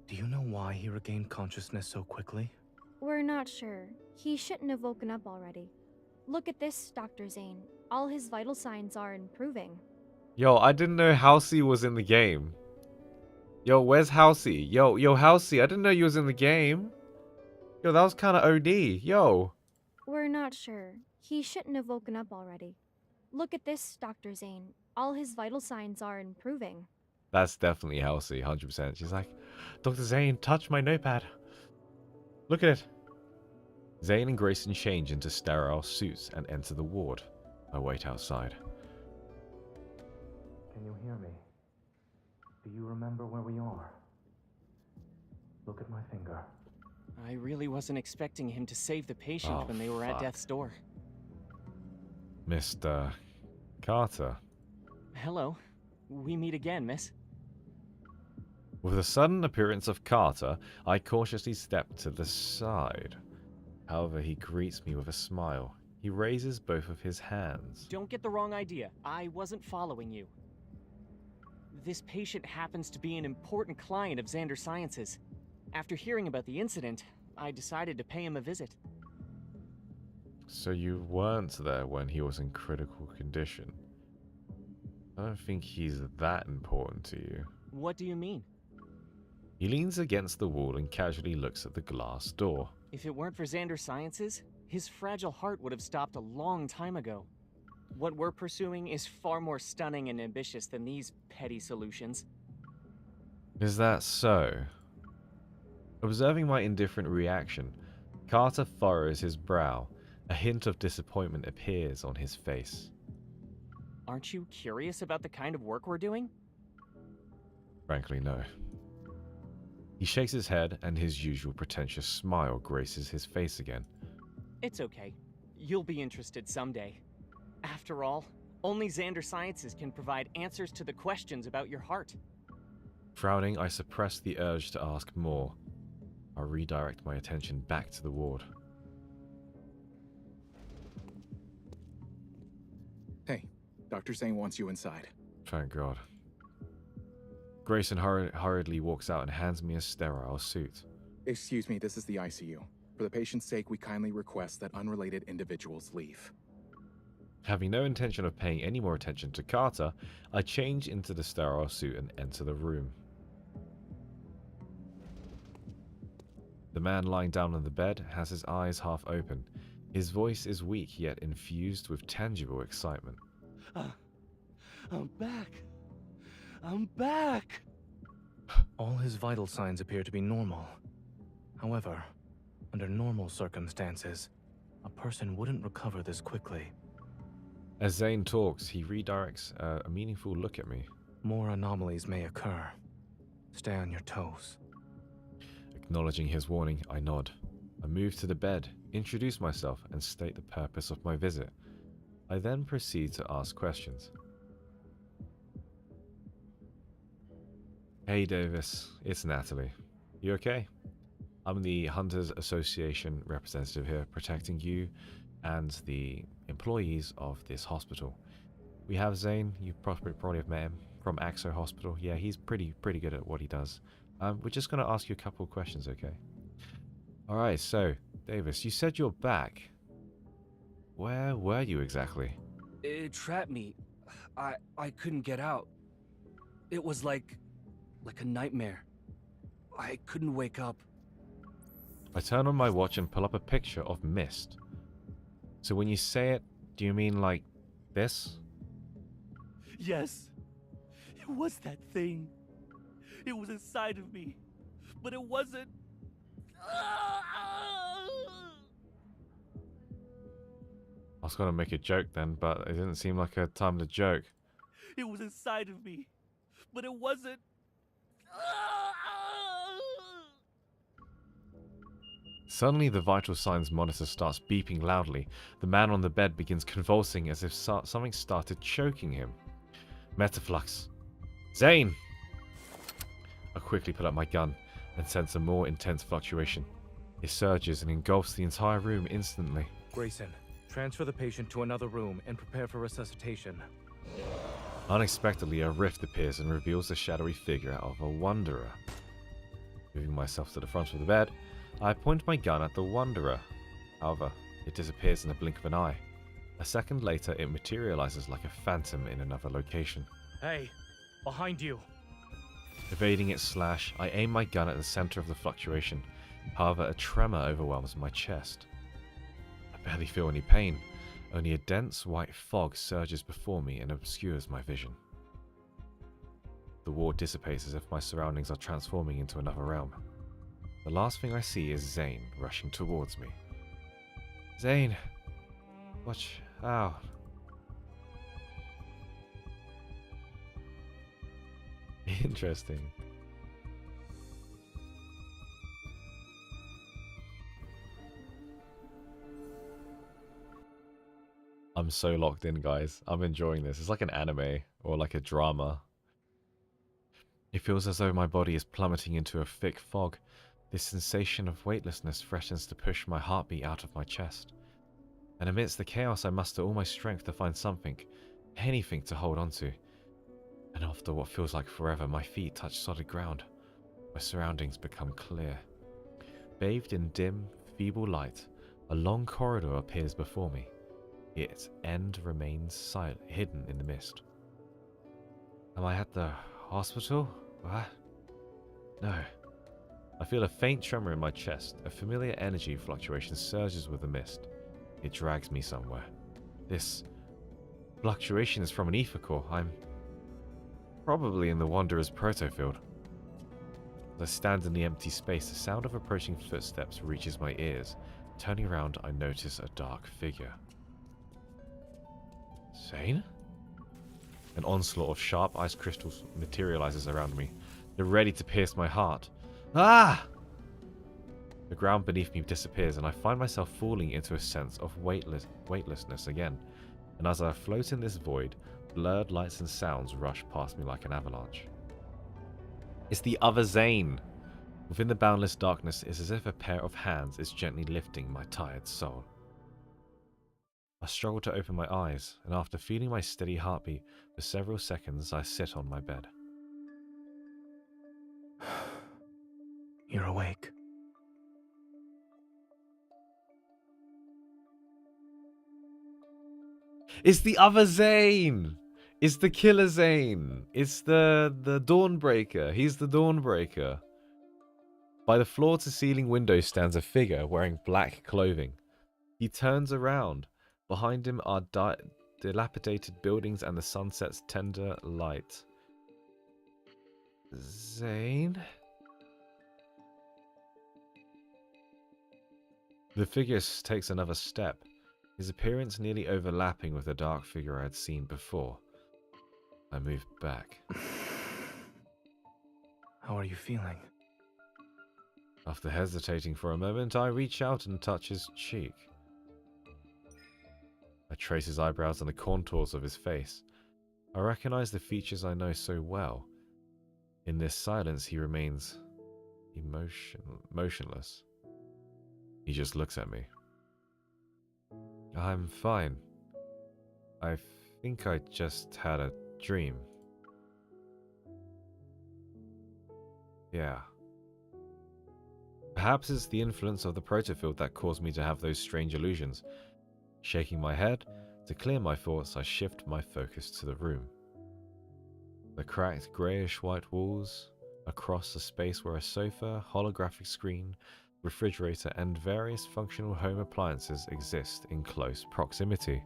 Do you know why he regained consciousness so quickly? We're not sure. He shouldn't have woken up already. Look at this, Dr. Zayne. All his vital signs are improving. Yo, I didn't know Halsey was in the game. Yo, where's Halsey? Yo, Halsey, I didn't know you was in the game. Yo, that was kind of OD. Yo. We're not sure. He shouldn't have woken up already. Look at this, Dr. Zayne. All his vital signs are improving. That's definitely Halsey, 100%. She's like, Dr. Zayne, touch my notepad. Look at it. Zayne and Grayson change into sterile suits and enter the ward. I wait outside. Can you hear me? Do you remember where we are? Look at my finger. I really wasn't expecting him to save the patient when they were at death's door. Mr. Carter. Hello. We meet again, miss. With the sudden appearance of Carter, I cautiously step to the side. However, he greets me with a smile. He raises both of his hands. Don't get the wrong idea. I wasn't following you. This patient happens to be an important client of Xander Sciences. After hearing about the incident, I decided to pay him a visit. So you weren't there when he was in critical condition? I don't think he's that important to you. What do you mean? He leans against the wall and casually looks at the glass door. If it weren't for Xander Sciences, his fragile heart would have stopped a long time ago. What we're pursuing is far more stunning and ambitious than these petty solutions. Is that so? Observing my indifferent reaction, Carter furrows his brow. A hint of disappointment appears on his face. Aren't you curious about the kind of work we're doing? Frankly, no. He shakes his head and his usual pretentious smile graces his face again. It's okay. You'll be interested someday. After all, only Xander Sciences can provide answers to the questions about your heart. Frowning, I suppress the urge to ask more. I redirect my attention back to the ward. Hey, Dr. Zayne wants you inside. Thank God. Grayson hurriedly walks out and hands me a sterile suit. Excuse me, this is the ICU. For the patient's sake, we kindly request that unrelated individuals leave. Having no intention of paying any more attention to Carter, I change into the sterile suit and enter the room. The man lying down on the bed has his eyes half open. His voice is weak yet infused with tangible excitement. I'm back. I'm back. All his vital signs appear to be normal. However, under normal circumstances, a person wouldn't recover this quickly. As Zayne talks, he redirects a meaningful look at me. More anomalies may occur. Stay on your toes. Acknowledging his warning, I nod. I move to the bed, introduce myself, and state the purpose of my visit. I then proceed to ask questions. Hey Davis, it's Natalie. You okay? I'm the Hunters Association representative here, protecting you and the employees of this hospital. We have Zayne, you probably have met him, from Axo Hospital. Yeah, he's pretty good at what he does. We're just going to ask you a couple of questions, okay? Alright, so, Davis, you said you're back. Where were you exactly? It trapped me. I couldn't get out. It was like a nightmare. I couldn't wake up. I turn on my watch and pull up a picture of mist. So when you say it, do you mean like this? Yes. It was that thing. It was inside of me. But it wasn't. I was going to make a joke then, but it didn't seem like a time to joke. It was inside of me. But it wasn't. Suddenly, the vital signs monitor starts beeping loudly. The man on the bed begins convulsing as if something started choking him. Metaflux. Zayne! I quickly pull out my gun and sense a more intense fluctuation. It surges and engulfs the entire room instantly. Grayson, transfer the patient to another room and prepare for resuscitation. Unexpectedly, a rift appears and reveals the shadowy figure of a wanderer. Moving myself to the front of the bed, I point my gun at the wanderer. However, it disappears in the blink of an eye. A second later, it materializes like a phantom in another location. Hey, behind you! Evading its slash, I aim my gun at the center of the fluctuation. However, a tremor overwhelms my chest. I barely feel any pain. Only a dense white fog surges before me and obscures my vision. The war dissipates as if my surroundings are transforming into another realm. The last thing I see is Zayne rushing towards me. Zayne! Watch out. Interesting. I'm so locked in, guys. I'm enjoying this. It's like an anime or like a drama. It feels as though my body is plummeting into a thick fog. This sensation of weightlessness threatens to push my heartbeat out of my chest. And amidst the chaos, I muster all my strength to find something, anything to hold on to. And after what feels like forever, my feet touch solid ground. My surroundings become clear. Bathed in dim, feeble light, a long corridor appears before me. Its end remains hidden in the mist. Am I at the hospital? What? No. I feel a faint tremor in my chest. A familiar energy fluctuation surges with the mist. It drags me somewhere. This fluctuation is from an ether core. I'm probably in the Wanderer's protofield. As I stand in the empty space, the sound of approaching footsteps reaches my ears. Turning around, I notice a dark figure. Zayne? An onslaught of sharp ice crystals materializes around me. They're ready to pierce my heart. Ah! The ground beneath me disappears and I find myself falling into a sense of weightlessness again. And as I float in this void, blurred lights and sounds rush past me like an avalanche. It's the other Zayne! Within the boundless darkness, it's as if a pair of hands is gently lifting my tired soul. I struggle to open my eyes, and after feeling my steady heartbeat for several seconds, I sit on my bed. You're awake. It's the other Zayne! It's the killer Zayne! It's the Dawnbreaker. He's the Dawnbreaker. By the floor-to-ceiling window stands a figure wearing black clothing. He turns around. Behind him are dilapidated buildings and the sunset's tender light. Zayne? The figure takes another step, his appearance nearly overlapping with the dark figure I had seen before. I moved back. How are you feeling? After hesitating for a moment, I reach out and touch his cheek. I trace his eyebrows and the contours of his face. I recognize the features I know so well. In this silence, he remains motionless. He just looks at me. I'm fine. I think I just had a dream. Yeah. Perhaps it's the influence of the protofield that caused me to have those strange illusions. Shaking my head, to clear my thoughts, I shift my focus to the room. The cracked greyish-white walls, across a space where a sofa, holographic screen, refrigerator, and various functional home appliances exist in close proximity.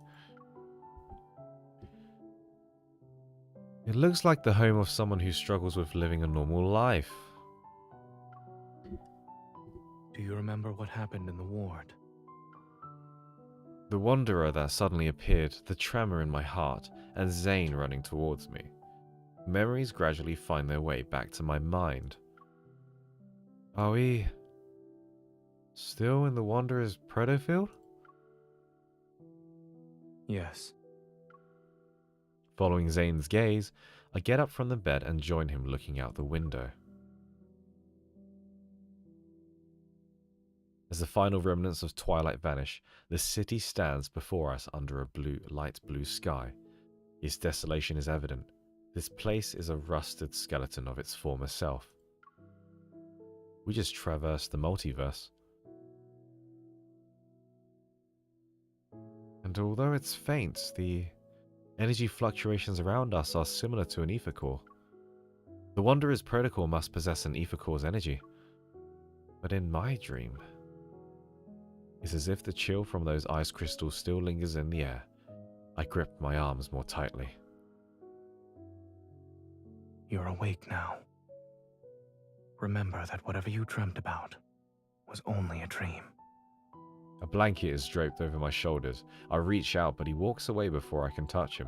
It looks like the home of someone who struggles with living a normal life. Do you remember what happened in the ward? The wanderer that suddenly appeared, the tremor in my heart, and Zayne running towards me. Memories gradually find their way back to my mind. Are we still in the Wanderer's protofield? Yes. Following Zayne's gaze, I get up from the bed and join him looking out the window. As the final remnants of twilight vanish, the city stands before us under a light blue sky. Its desolation is evident. This place is a rusted skeleton of its former self. We just traversed the multiverse. And although it's faint, the energy fluctuations around us are similar to an ether core. The Wanderer's protocol must possess an ether core's energy. But in my dream, it's as if the chill from those ice crystals still lingers in the air. I grip my arms more tightly. You're awake now. Remember that whatever you dreamt about was only a dream. A blanket is draped over my shoulders. I reach out, but he walks away before I can touch him.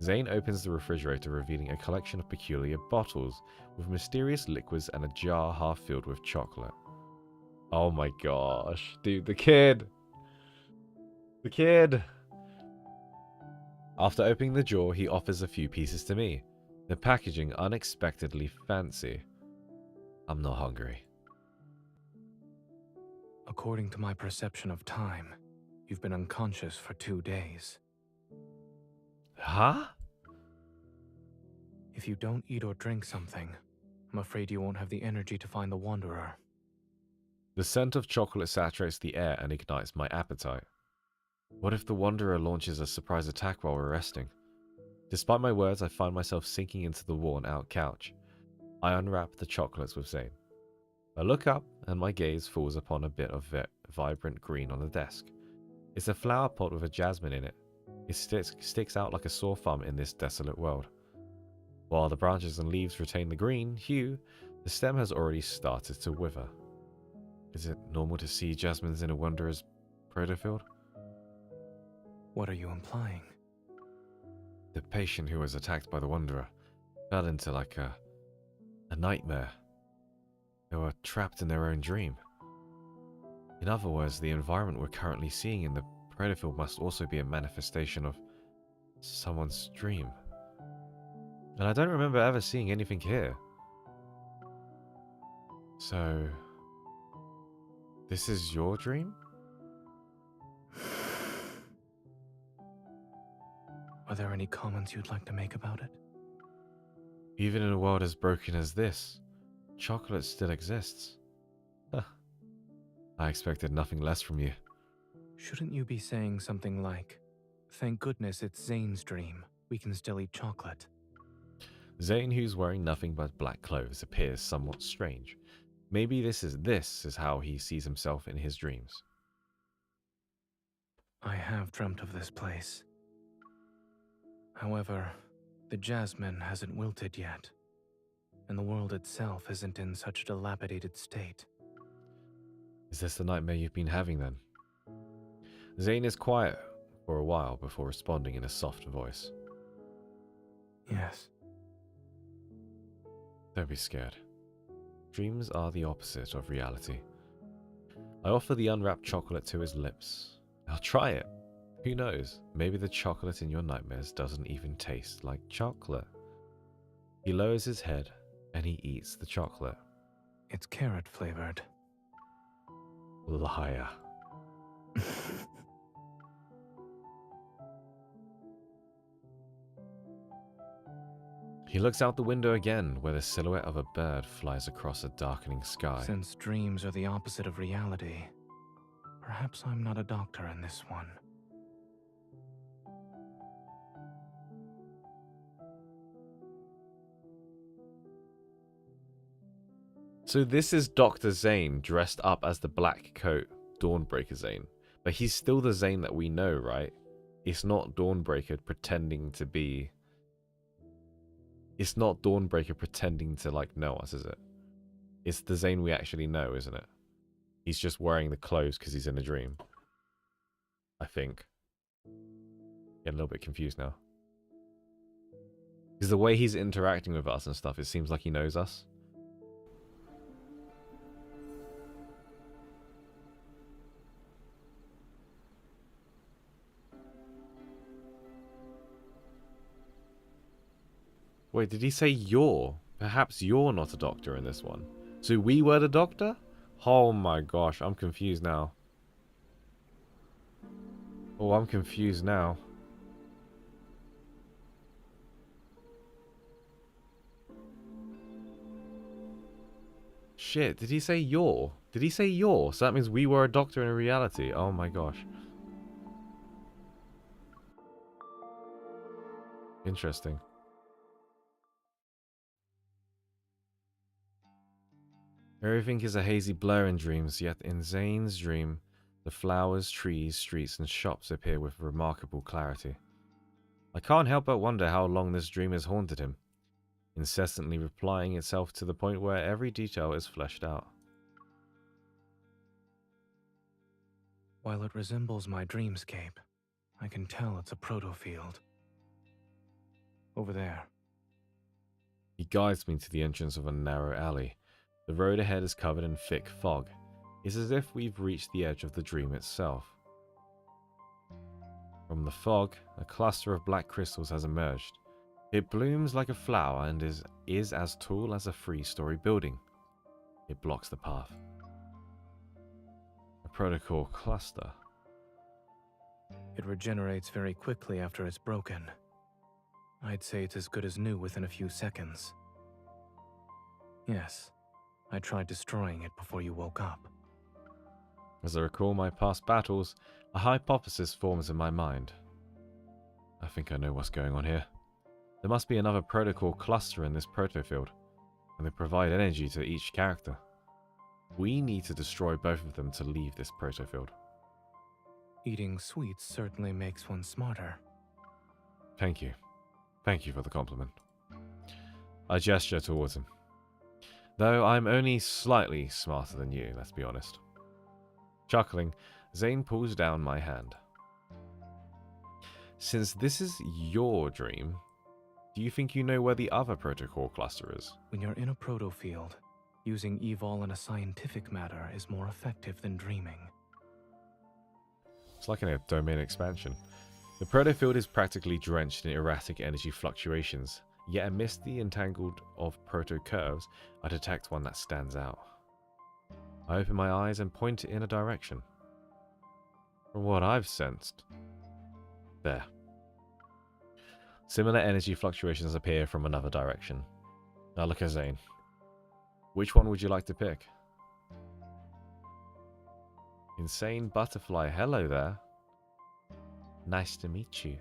Zayne opens the refrigerator, revealing a collection of peculiar bottles with mysterious liquids and a jar half filled with chocolate. Oh my gosh. Dude, the kid! The kid! After opening the drawer, he offers a few pieces to me. The packaging unexpectedly fancy. I'm not hungry. According to my perception of time, you've been unconscious for 2 days. Huh? If you don't eat or drink something, I'm afraid you won't have the energy to find the Wanderer. The scent of chocolate saturates the air and ignites my appetite. What if the Wanderer launches a surprise attack while we're resting? Despite my words, I find myself sinking into the worn-out couch. I unwrap the chocolates with Zayne. I look up, and my gaze falls upon a bit of vibrant green on the desk. It's a flower pot with a jasmine in it. It sticks out like a sore thumb in this desolate world. While the branches and leaves retain the green hue, the stem has already started to wither. Is it normal to see jasmines in a Wanderer's protofield? What are you implying? The patient who was attacked by the Wanderer fell into like a nightmare. They were trapped in their own dream. In other words, the environment we're currently seeing in the protofield must also be a manifestation of someone's dream. And I don't remember ever seeing anything here. So, this is your dream? Are there any comments you'd like to make about it? Even in a world as broken as this, chocolate still exists. Huh. I expected nothing less from you. Shouldn't you be saying something like, "Thank goodness it's Zayne's dream. We can still eat chocolate." Zayne, who's wearing nothing but black clothes, appears somewhat strange. Maybe this is how he sees himself in his dreams. I have dreamt of this place. However, the jasmine hasn't wilted yet, and the world itself isn't in such a dilapidated state. Is this the nightmare you've been having then? Zayne is quiet for a while before responding in a soft voice. Yes. Don't be scared. Dreams are the opposite of reality. I offer the unwrapped chocolate to his lips. I'll try it. Who knows? Maybe the chocolate in your nightmares doesn't even taste like chocolate. He lowers his head and he eats the chocolate. It's carrot flavored. Liar. He looks out the window again, where the silhouette of a bird flies across a darkening sky. Since dreams are the opposite of reality, perhaps I'm not a doctor in this one. So this is Dr. Zayne dressed up as the black coat Dawnbreaker Zayne. But he's still the Zayne that we know, right? It's not Dawnbreaker pretending to be... It's not Dawnbreaker pretending to, like, know us, is it? It's the Zayne we actually know, isn't it? He's just wearing the clothes because he's in a dream. I think. Getting a little bit confused now. Because the way he's interacting with us and stuff, it seems like he knows us. Wait, did he say you're? Perhaps you're not a doctor in this one. So we were the doctor? Oh my gosh, I'm confused now. Oh, I'm confused now. Shit, did he say you're? Did he say you're? So that means we were a doctor in reality. Oh my gosh. Interesting. Everything is a hazy blur in dreams, yet in Zayne's dream, the flowers, trees, streets, and shops appear with remarkable clarity. I can't help but wonder how long this dream has haunted him, incessantly replying itself to the point where every detail is fleshed out. While it resembles my dreamscape, I can tell it's a proto-field. Over there. He guides me to the entrance of a narrow alley. The road ahead is covered in thick fog. It's as if we've reached the edge of the dream itself. From the fog, a cluster of black crystals has emerged. It blooms like a flower and is as tall as a 3-story building. It blocks the path. A protocol cluster. It regenerates very quickly after it's broken. I'd say it's as good as new within a few seconds. Yes, I tried destroying it before you woke up. As I recall my past battles, a hypothesis forms in my mind. I think I know what's going on here. There must be another protocol cluster in this protofield, and they provide energy to each character. We need to destroy both of them to leave this protofield. Eating sweets certainly makes one smarter. Thank you. Thank you for the compliment. I gesture towards him. Though I'm only slightly smarter than you, let's be honest. Chuckling, Zayne pulls down my hand. Since this is your dream, do you think you know where the other protocol cluster is? When you're in a proto-field, using evol in a scientific matter is more effective than dreaming. It's like in a domain expansion. The protofield is practically drenched in erratic energy fluctuations, yet amidst the entangled of proto-curves, I detect one that stands out. I open my eyes and point in a direction. From what I've sensed, there. Similar energy fluctuations appear from another direction. Now look at Zayne. Which one would you like to pick? Insane butterfly, hello there. Nice to meet you.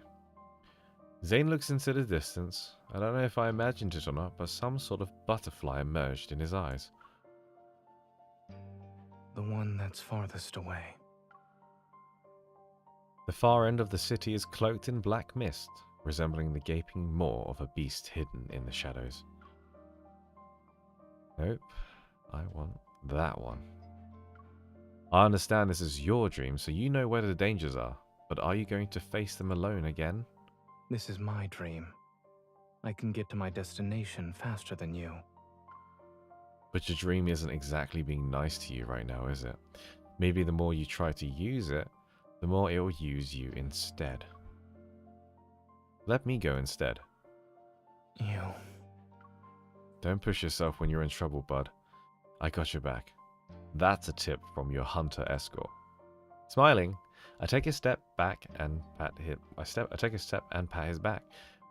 Zayne looks into the distance. I don't know if I imagined it or not, but some sort of butterfly emerged in his eyes. The one that's farthest away. The far end of the city is cloaked in black mist, resembling the gaping maw of a beast hidden in the shadows. Nope, I want that one. I understand this is your dream, so you know where the dangers are, but are you going to face them alone again? This is my dream. I can get to my destination faster than you. But your dream isn't exactly being nice to you right now, is it? Maybe the more you try to use it, the more it will use you instead. Let me go instead. You. Don't push yourself when you're in trouble, bud. I got your back. That's a tip from your hunter escort. Smiling, I take a step back and pat him. I take a step and pat his back.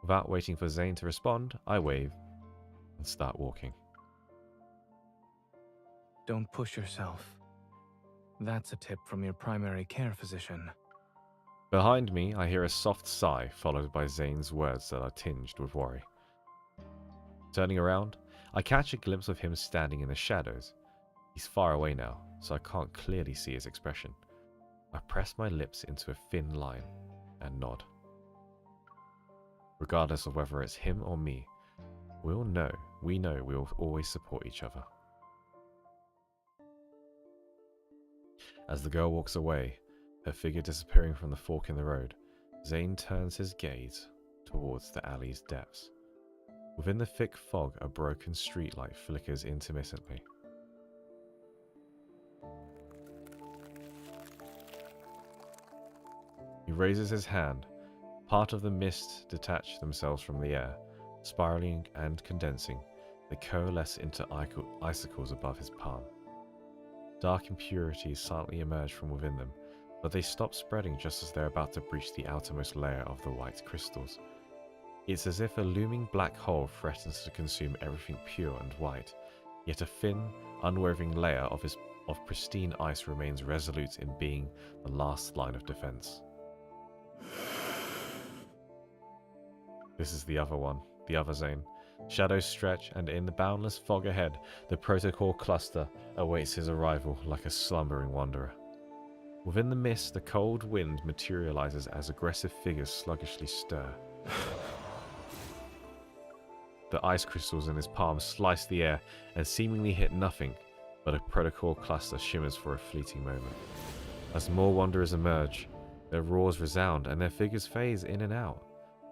Without waiting for Zayne to respond, I wave and start walking. Don't push yourself. That's a tip from your primary care physician. Behind me, I hear a soft sigh followed by Zayne's words that are tinged with worry. Turning around, I catch a glimpse of him standing in the shadows. He's far away now, so I can't clearly see his expression. I press my lips into a thin line and nod. Regardless of whether it's him or me, we know we'll always support each other. As the girl walks away, her figure disappearing from the fork in the road, Zayne turns his gaze towards the alley's depths. Within the thick fog, a broken streetlight flickers intermittently. He raises his hand. Part of the mist detach themselves from the air, spiraling and condensing, They coalesce into icicles above his palm. Dark impurities silently emerge from within them, but they stop spreading just as they're about to breach the outermost layer of the white crystals. It's as if a looming black hole threatens to consume everything pure and white, yet a thin, unwavering layer of pristine ice remains resolute in being the last line of defense. This is the other one, the other Zayne. Shadows stretch, and in the boundless fog ahead, the protocol cluster awaits his arrival like a slumbering wanderer. Within the mist, the cold wind materializes as aggressive figures sluggishly stir. The ice crystals in his palm slice the air and seemingly hit nothing, but a protocol cluster shimmers for a fleeting moment. As more wanderers emerge, their roars resound and their figures phase in and out.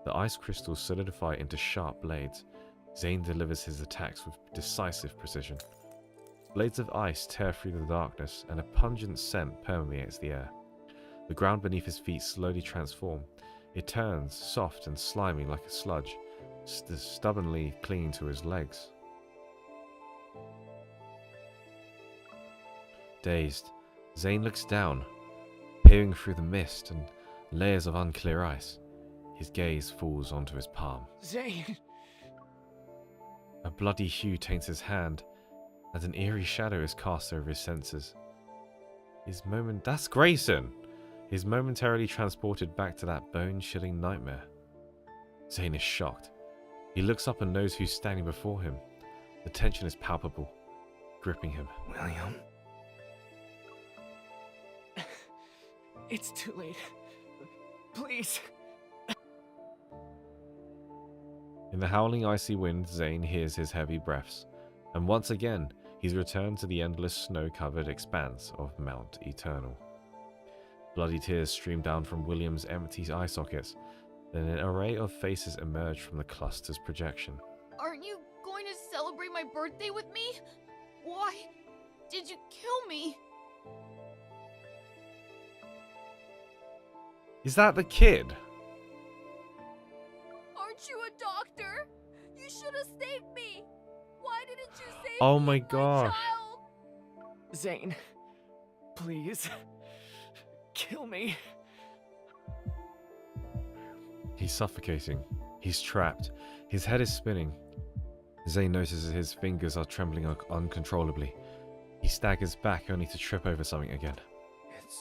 The ice crystals solidify into sharp blades. Zayne delivers his attacks with decisive precision. Blades of ice tear through the darkness, and a pungent scent permeates the air. The ground beneath his feet slowly transforms. It turns soft and slimy like a sludge, stubbornly clinging to his legs. Dazed, Zayne looks down, peering through the mist and layers of unclear ice. His gaze falls onto his palm. Zayne! A bloody hue taints his hand, and an eerie shadow is cast over his senses. That's Grayson! He's momentarily transported back to that bone-chilling nightmare. Zayne is shocked. He looks up and knows who's standing before him. The tension is palpable, gripping him. William? It's too late. Please. In the howling icy wind, Zayne hears his heavy breaths, and once again, he's returned to the endless snow-covered expanse of Mount Eternal. Bloody tears stream down from William's empty eye sockets, then an array of faces emerge from the cluster's projection. Aren't you going to celebrate my birthday with me? Why did you kill me? Is that the kid? Aren't you a doctor? You should have saved me. Why didn't you save Oh me, my gosh. child? Zayne, please. Kill me. He's suffocating. He's trapped. His head is spinning. Zayne notices his fingers are trembling uncontrollably. He staggers back only to trip over something again. It's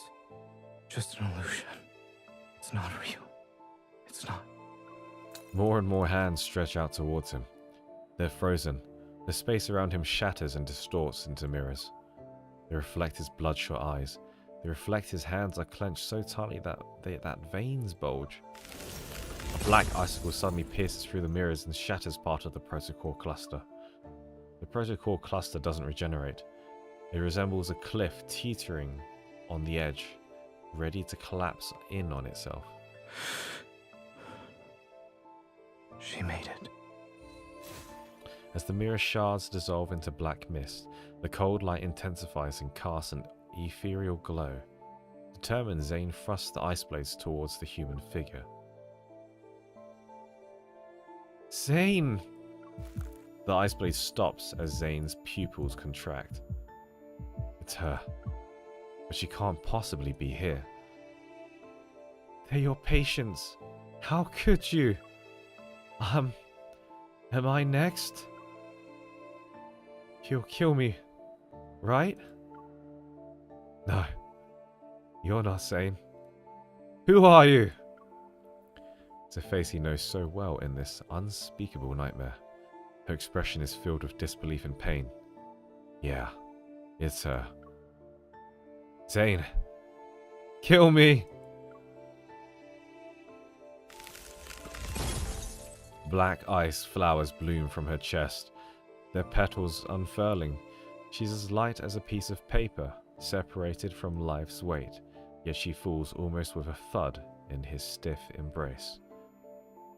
just an illusion. It's not real. It's not. More and more hands stretch out towards him. They're frozen. The space around him shatters and distorts into mirrors. They reflect his bloodshot eyes. They reflect his hands are clenched so tightly that veins bulge. A black icicle suddenly pierces through the mirrors and shatters part of the protocol cluster. The protocol cluster doesn't regenerate. It resembles a cliff teetering on the edge, ready to collapse in on itself. She made it. As the mirror shards dissolve into black mist, the cold light intensifies and casts an ethereal glow. Determined, Zayne thrusts the ice blades towards the human figure. Zayne! The ice blade stops as Zayne's pupils contract. It's her. But she can't possibly be here. They're your patients. How could you? Am I next? You'll kill me, right? No. You're not Zayne. Who are you? It's a face he knows so well in this unspeakable nightmare. Her expression is filled with disbelief and pain. Yeah, it's her. Zayne, kill me! Black ice flowers bloom from her chest, their petals unfurling. She's as light as a piece of paper, separated from life's weight, yet she falls almost with a thud in his stiff embrace.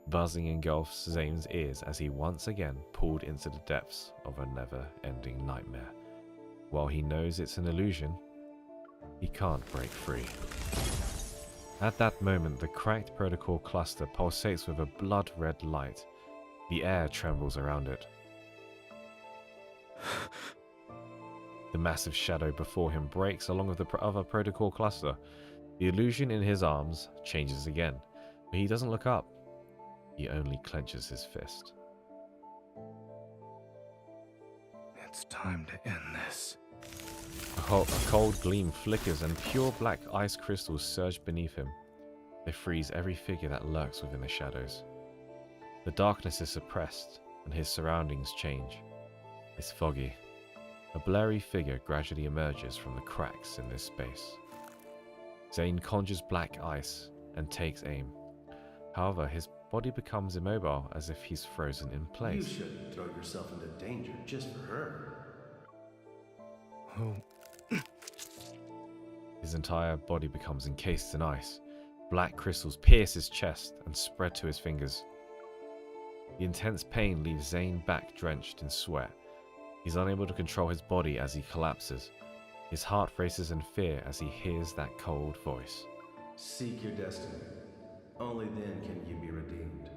Buzzing engulfs Zayne's ears as he once again pulled into the depths of a never-ending nightmare. While he knows it's an illusion, he can't break free. At that moment, the cracked protocol cluster pulsates with a blood-red light. The air trembles around it. The massive shadow before him breaks along with the other protocol cluster. The illusion in his arms changes again, but he doesn't look up. He only clenches his fist. It's time to end this. A cold gleam flickers and pure black ice crystals surge beneath him. They freeze every figure that lurks within the shadows. The darkness is suppressed, and his surroundings change. It's foggy. A blurry figure gradually emerges from the cracks in this space. Zayne conjures black ice and takes aim. However, his body becomes immobile as if he's frozen in place. You shouldn't throw yourself into danger just for her. Who? His entire body becomes encased in ice. Black crystals pierce his chest and spread to his fingers. The intense pain leaves Zayne back drenched in sweat. He's unable to control his body as he collapses. His heart races in fear as he hears that cold voice. Seek your destiny. Only then can you be redeemed.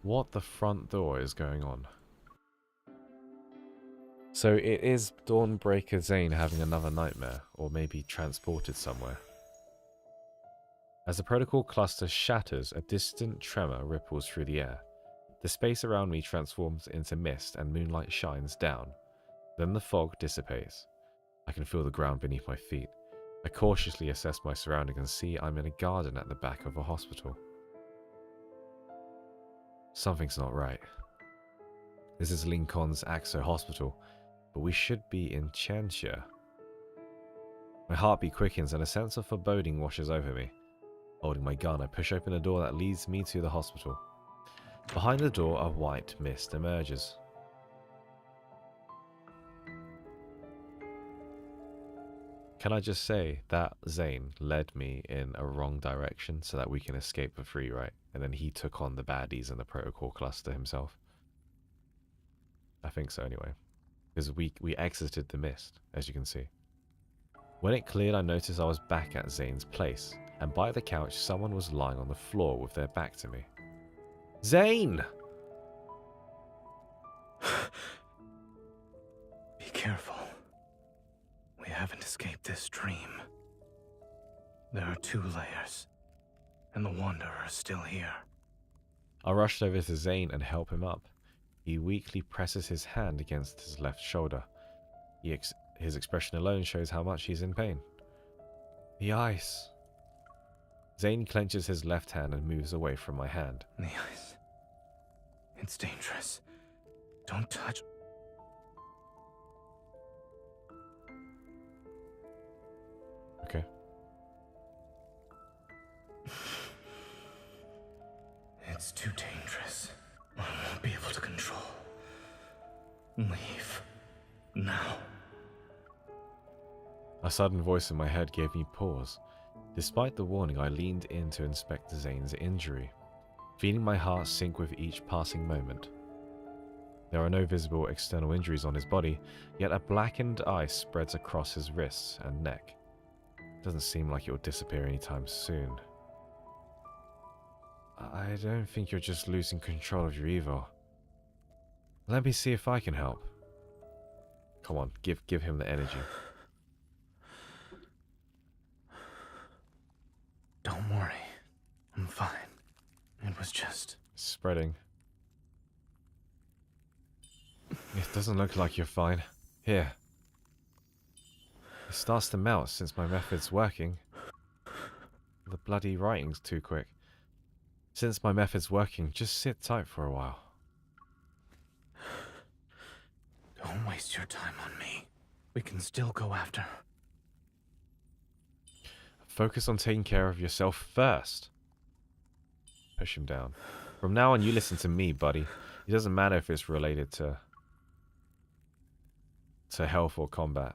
What the front door is going on? So it is Dawnbreaker Zayne having another nightmare, or maybe transported somewhere. As the protocol cluster shatters, a distant tremor ripples through the air. The space around me transforms into mist and moonlight shines down. Then the fog dissipates. I can feel the ground beneath my feet. I cautiously assess my surroundings and see I'm in a garden at the back of a hospital. Something's not right. This is Lincoln's Axo Hospital, but we should be in Chenshire. My heartbeat quickens and a sense of foreboding washes over me. Holding my gun, I push open a door that leads me to the hospital. Behind the door, a white mist emerges. Can I just say that Zayne led me in a wrong direction so that we can escape for free, right? And then he took on the baddies in the protocol cluster himself. I think so anyway. Because we exited the mist, as you can see. When it cleared, I noticed I was back at Zayne's place, and by the couch, someone was lying on the floor with their back to me. Zayne! Be careful. We haven't escaped this dream. There are 2 layers, and the Wanderer is still here. I rushed over to Zayne and help him up. He weakly presses his hand against his left shoulder. His expression alone shows how much he's in pain. The ice. Zayne clenches his left hand and moves away from my hand. The ice. It's dangerous. Don't touch. Okay. It's too dangerous. I won't be able to control. Leave. Now. A sudden voice in my head gave me pause. Despite the warning, I leaned in to inspect Zayne's injury, feeling my heart sink with each passing moment. There are no visible external injuries on his body, yet a blackened ice spreads across his wrists and neck. It doesn't seem like it will disappear anytime soon. I don't think you're just losing control of your evil. Let me see if I can help. Come on, give him the energy. Don't worry. I'm fine. It was just... Spreading. It doesn't look like you're fine. Here. It starts to melt since my method's working. The bloody writing's too quick. Since my method's working, just sit tight for a while. Don't waste your time on me. We can still go after her. Focus on taking care of yourself first. Push him down. From now on, you listen to me, buddy. It doesn't matter if it's related to health or combat.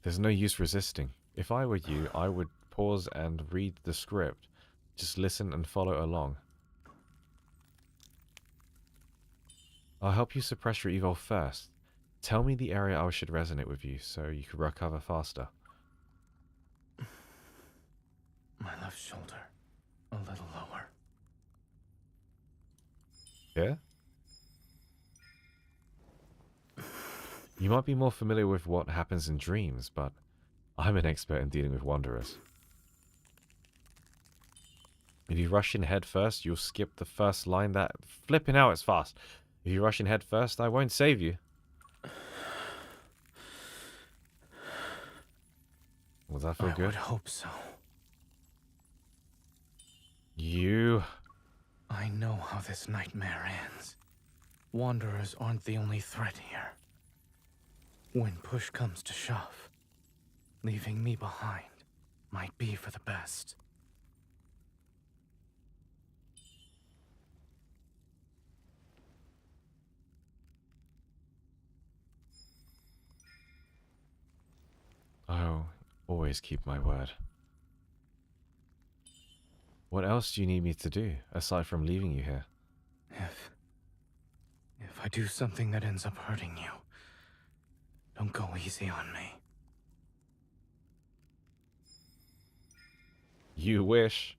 There's no use resisting. If I were you, I would pause and read the script. Just listen and follow along. I'll help you suppress your evil first. Tell me the area I should resonate with you so you can recover faster. My left shoulder. A little lower. Yeah? You might be more familiar with what happens in dreams, but I'm an expert in dealing with wanderers. If you rush in head first, you'll skip the first line that... Flipping out, it's fast. If you rush in head first, I won't save you. Was that feel good? I would hope so. You... I know how this nightmare ends. Wanderers aren't the only threat here. When push comes to shove, leaving me behind might be for the best. I'll always keep my word. What else do you need me to do, aside from leaving you here? If I do something that ends up hurting you, don't go easy on me. You wish.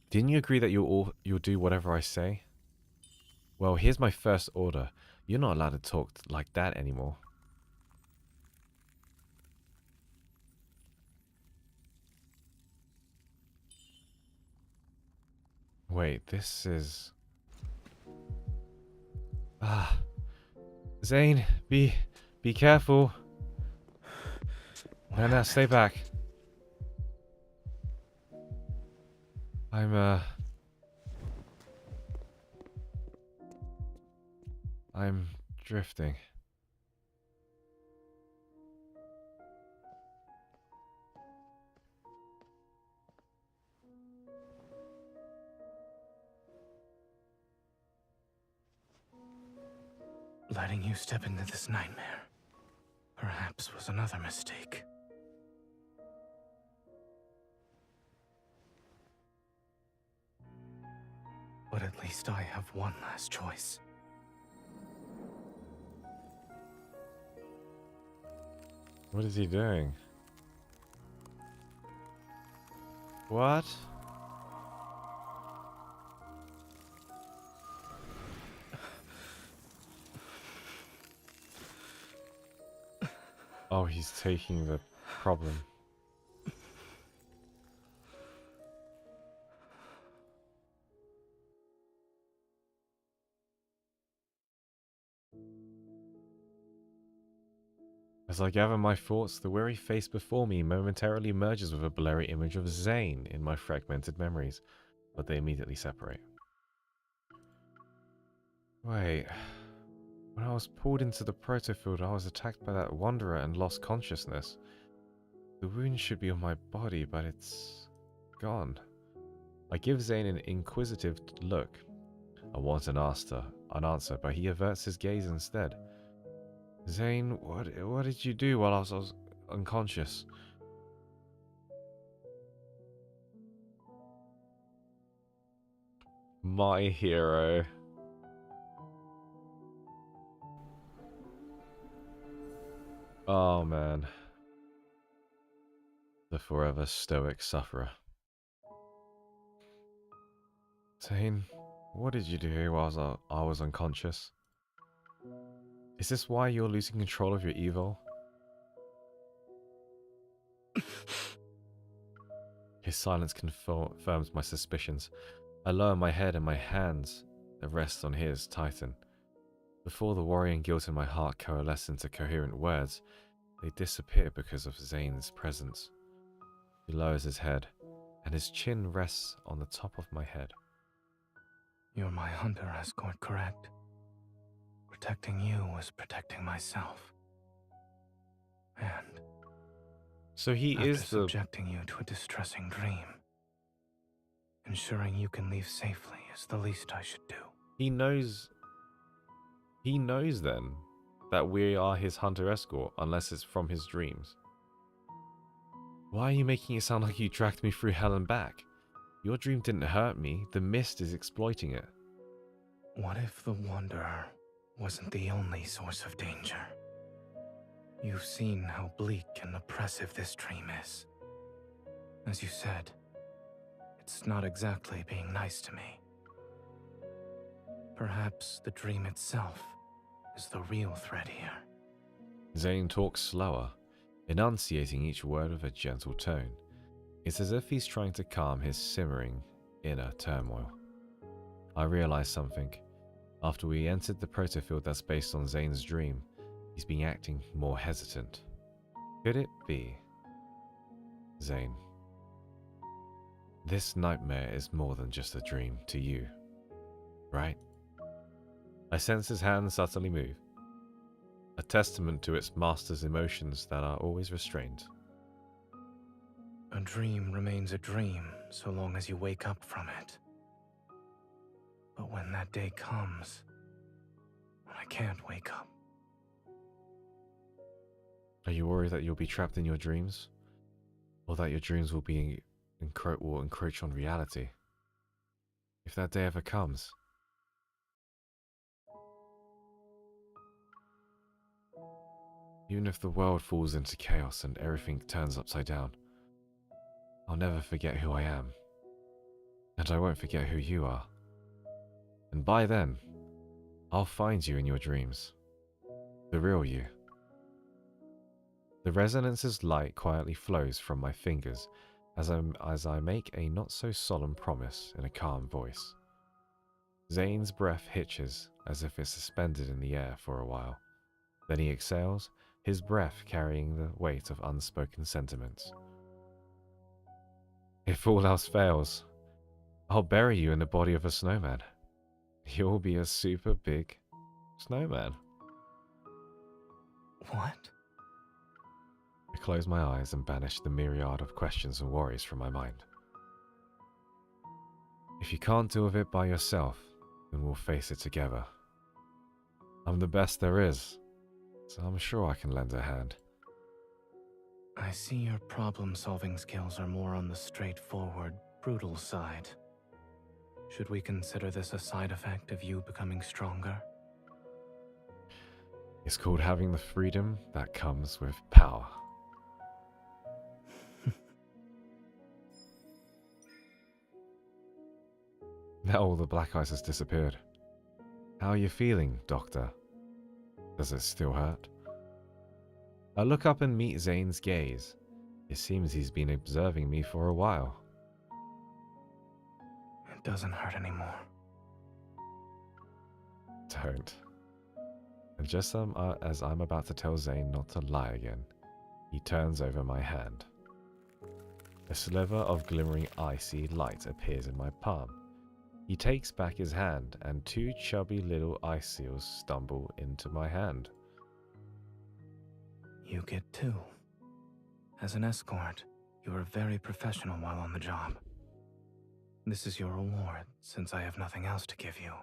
Didn't you agree that you'll do whatever I say? Well, here's my first order. You're not allowed to talk like that anymore. Wait, this is... Ah. Zayne, be careful. No, stay back. I'm drifting. Letting you step into this nightmare, perhaps was another mistake. But at least I have one last choice. What is he doing? What? Oh, he's taking the problem. As I gather my thoughts, the weary face before me momentarily merges with a blurry image of Zayne in my fragmented memories, but they immediately separate. Wait... When I was pulled into the protofield, I was attacked by that wanderer and lost consciousness. The wound should be on my body, but it's... gone. I give Zayne an inquisitive look. I want an answer, but he averts his gaze instead. Zayne, what did you do while I was unconscious? My hero. Oh man. The forever stoic sufferer. Zayne, what did you do while I was unconscious? Is this why you're losing control of your evil? His silence confirms my suspicions. I lower my head and my hands that rest on his tighten. Before the worry and guilt in my heart coalesce into coherent words, they disappear because of Zayne's presence. He lowers his head, and his chin rests on the top of my head. You're my hunter, escort, correct? Protecting you was protecting myself. And so he is subjecting you to a distressing dream. Ensuring you can leave safely is the least I should do. He knows then that we are his hunter escort, unless it's from his dreams. Why are you making it sound like you dragged me through hell and back? Your dream didn't hurt me, the mist is exploiting it. What if the Wanderer wasn't the only source of danger? You've seen how bleak and oppressive this dream is. As you said, it's not exactly being nice to me. Perhaps the dream itself is the real threat here. Zayne talks slower, enunciating each word with a gentle tone. It's as if he's trying to calm his simmering inner turmoil. I realize something. After we entered the protofield that's based on Zayne's dream, he's been acting more hesitant. Could it be? Zayne, this nightmare is more than just a dream to you, right? I sense his hand subtly move, a testament to its master's emotions that are always restrained. A dream remains a dream so long as you wake up from it. But when that day comes, when I can't wake up. Are you worried that you'll be trapped in your dreams? Or that your dreams will encroach on reality? If that day ever comes. Even if the world falls into chaos and everything turns upside down, I'll never forget who I am. And I won't forget who you are. And by then, I'll find you in your dreams. The real you. The resonance's light quietly flows from my fingers as I make a not-so-solemn promise in a calm voice. Zayne's breath hitches as if it's suspended in the air for a while. Then he exhales, his breath carrying the weight of unspoken sentiments. If all else fails, I'll bury you in the body of a snowman. You'll be a super big snowman. What? I close my eyes and banish the myriad of questions and worries from my mind. If you can't deal with it by yourself, then we'll face it together. I'm the best there is, so I'm sure I can lend a hand. I see your problem-solving skills are more on the straightforward, brutal side. Should we consider this a side effect of you becoming stronger? It's called having the freedom that comes with power. Now all the black ice has disappeared. How are you feeling, Doctor? Does it still hurt? I look up and meet Zayne's gaze. It seems he's been observing me for a while. It doesn't hurt anymore. Don't. And just as I'm about to tell Zayne not to lie again, he turns over my hand. A sliver of glimmering icy light appears in my palm. He takes back his hand, and two chubby little ice seals stumble into my hand. You get two. As an escort, you are very professional while on the job. This is your reward, since I have nothing else to give you.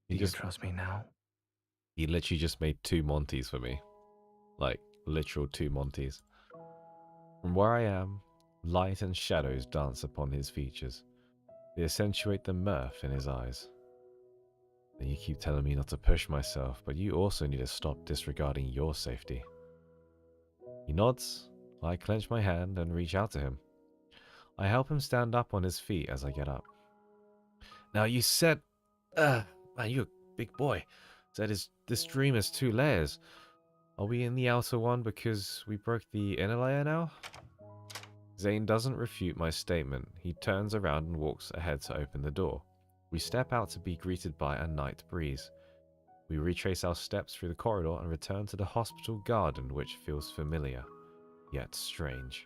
Do you trust me now? He literally just made 2 Monties for me. Like, literal 2 Monties. From where I am, light and shadows dance upon his features. They accentuate the mirth in his eyes. And you keep telling me not to push myself, but you also need to stop disregarding your safety. He nods. I clench my hand and reach out to him. I help him stand up on his feet as I get up. Now you said... man, you're a big boy. Said this dream has 2 layers. Are we in the outer one because we broke the inner layer now? Zayne doesn't refute my statement. He turns around and walks ahead to open the door. We step out to be greeted by a night breeze. We retrace our steps through the corridor and return to the hospital garden, which feels familiar, yet strange.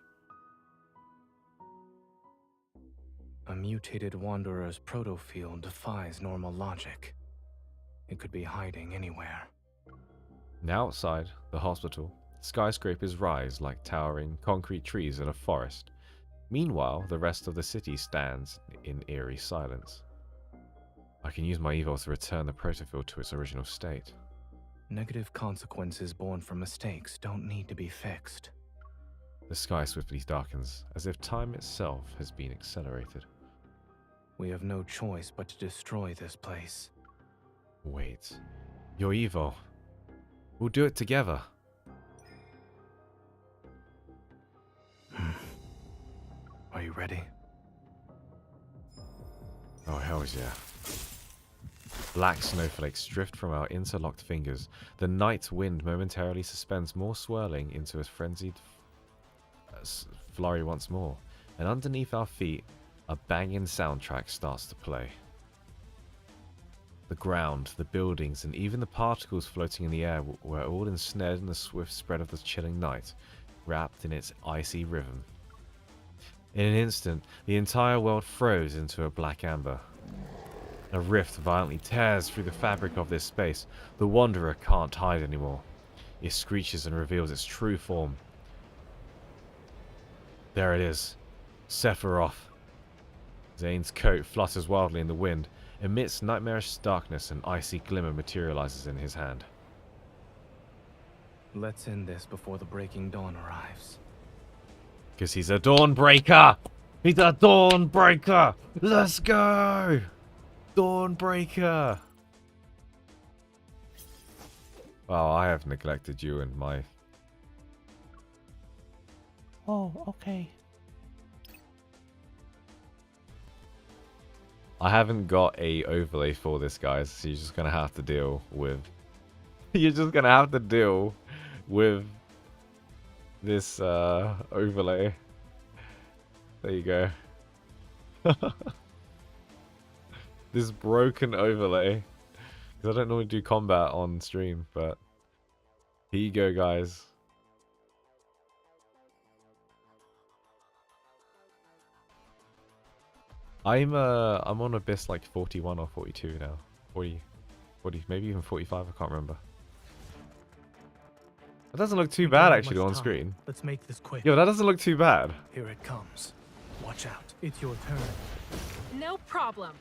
A mutated wanderer's protofield defies normal logic. It could be hiding anywhere. Now outside the hospital, skyscrapers rise like towering concrete trees in a forest. Meanwhile, the rest of the city stands in eerie silence. I can use my evil to return the protofield to its original state. Negative consequences born from mistakes don't need to be fixed. The sky swiftly darkens, as if time itself has been accelerated. We have no choice but to destroy this place. Wait. You're evil. We'll do it together. Are you ready? Oh, hell yeah. Black snowflakes drift from our interlocked fingers. The night wind momentarily suspends more swirling into a frenzied flurry once more. And underneath our feet, a banging soundtrack starts to play. The ground, the buildings, and even the particles floating in the air were all ensnared in the swift spread of the chilling night, wrapped in its icy rhythm. In an instant, the entire world froze into a black amber. A rift violently tears through the fabric of this space. The Wanderer can't hide anymore. It screeches and reveals its true form. There it is. Sephiroth. Zayne's coat flutters wildly in the wind. Amidst nightmarish darkness, an icy glimmer materializes in his hand. Let's end this before the breaking dawn arrives. Because he's a Dawnbreaker! He's a Dawnbreaker! Let's go! Dawnbreaker! Wow, I have neglected you and my... Oh, okay. I haven't got a overlay for this, guys, so you're just gonna have to deal with... You're just gonna have to deal with this overlay. There you go. This broken overlay. Because I don't normally do combat on stream, but here you go, guys. I'm on Abyss like 41 or 42 now. 40, maybe even 45, I can't remember. That doesn't look too bad actually on screen. Let's make this quick. Yo, that doesn't look too bad. Here it comes. Watch out. It's your turn. No problem.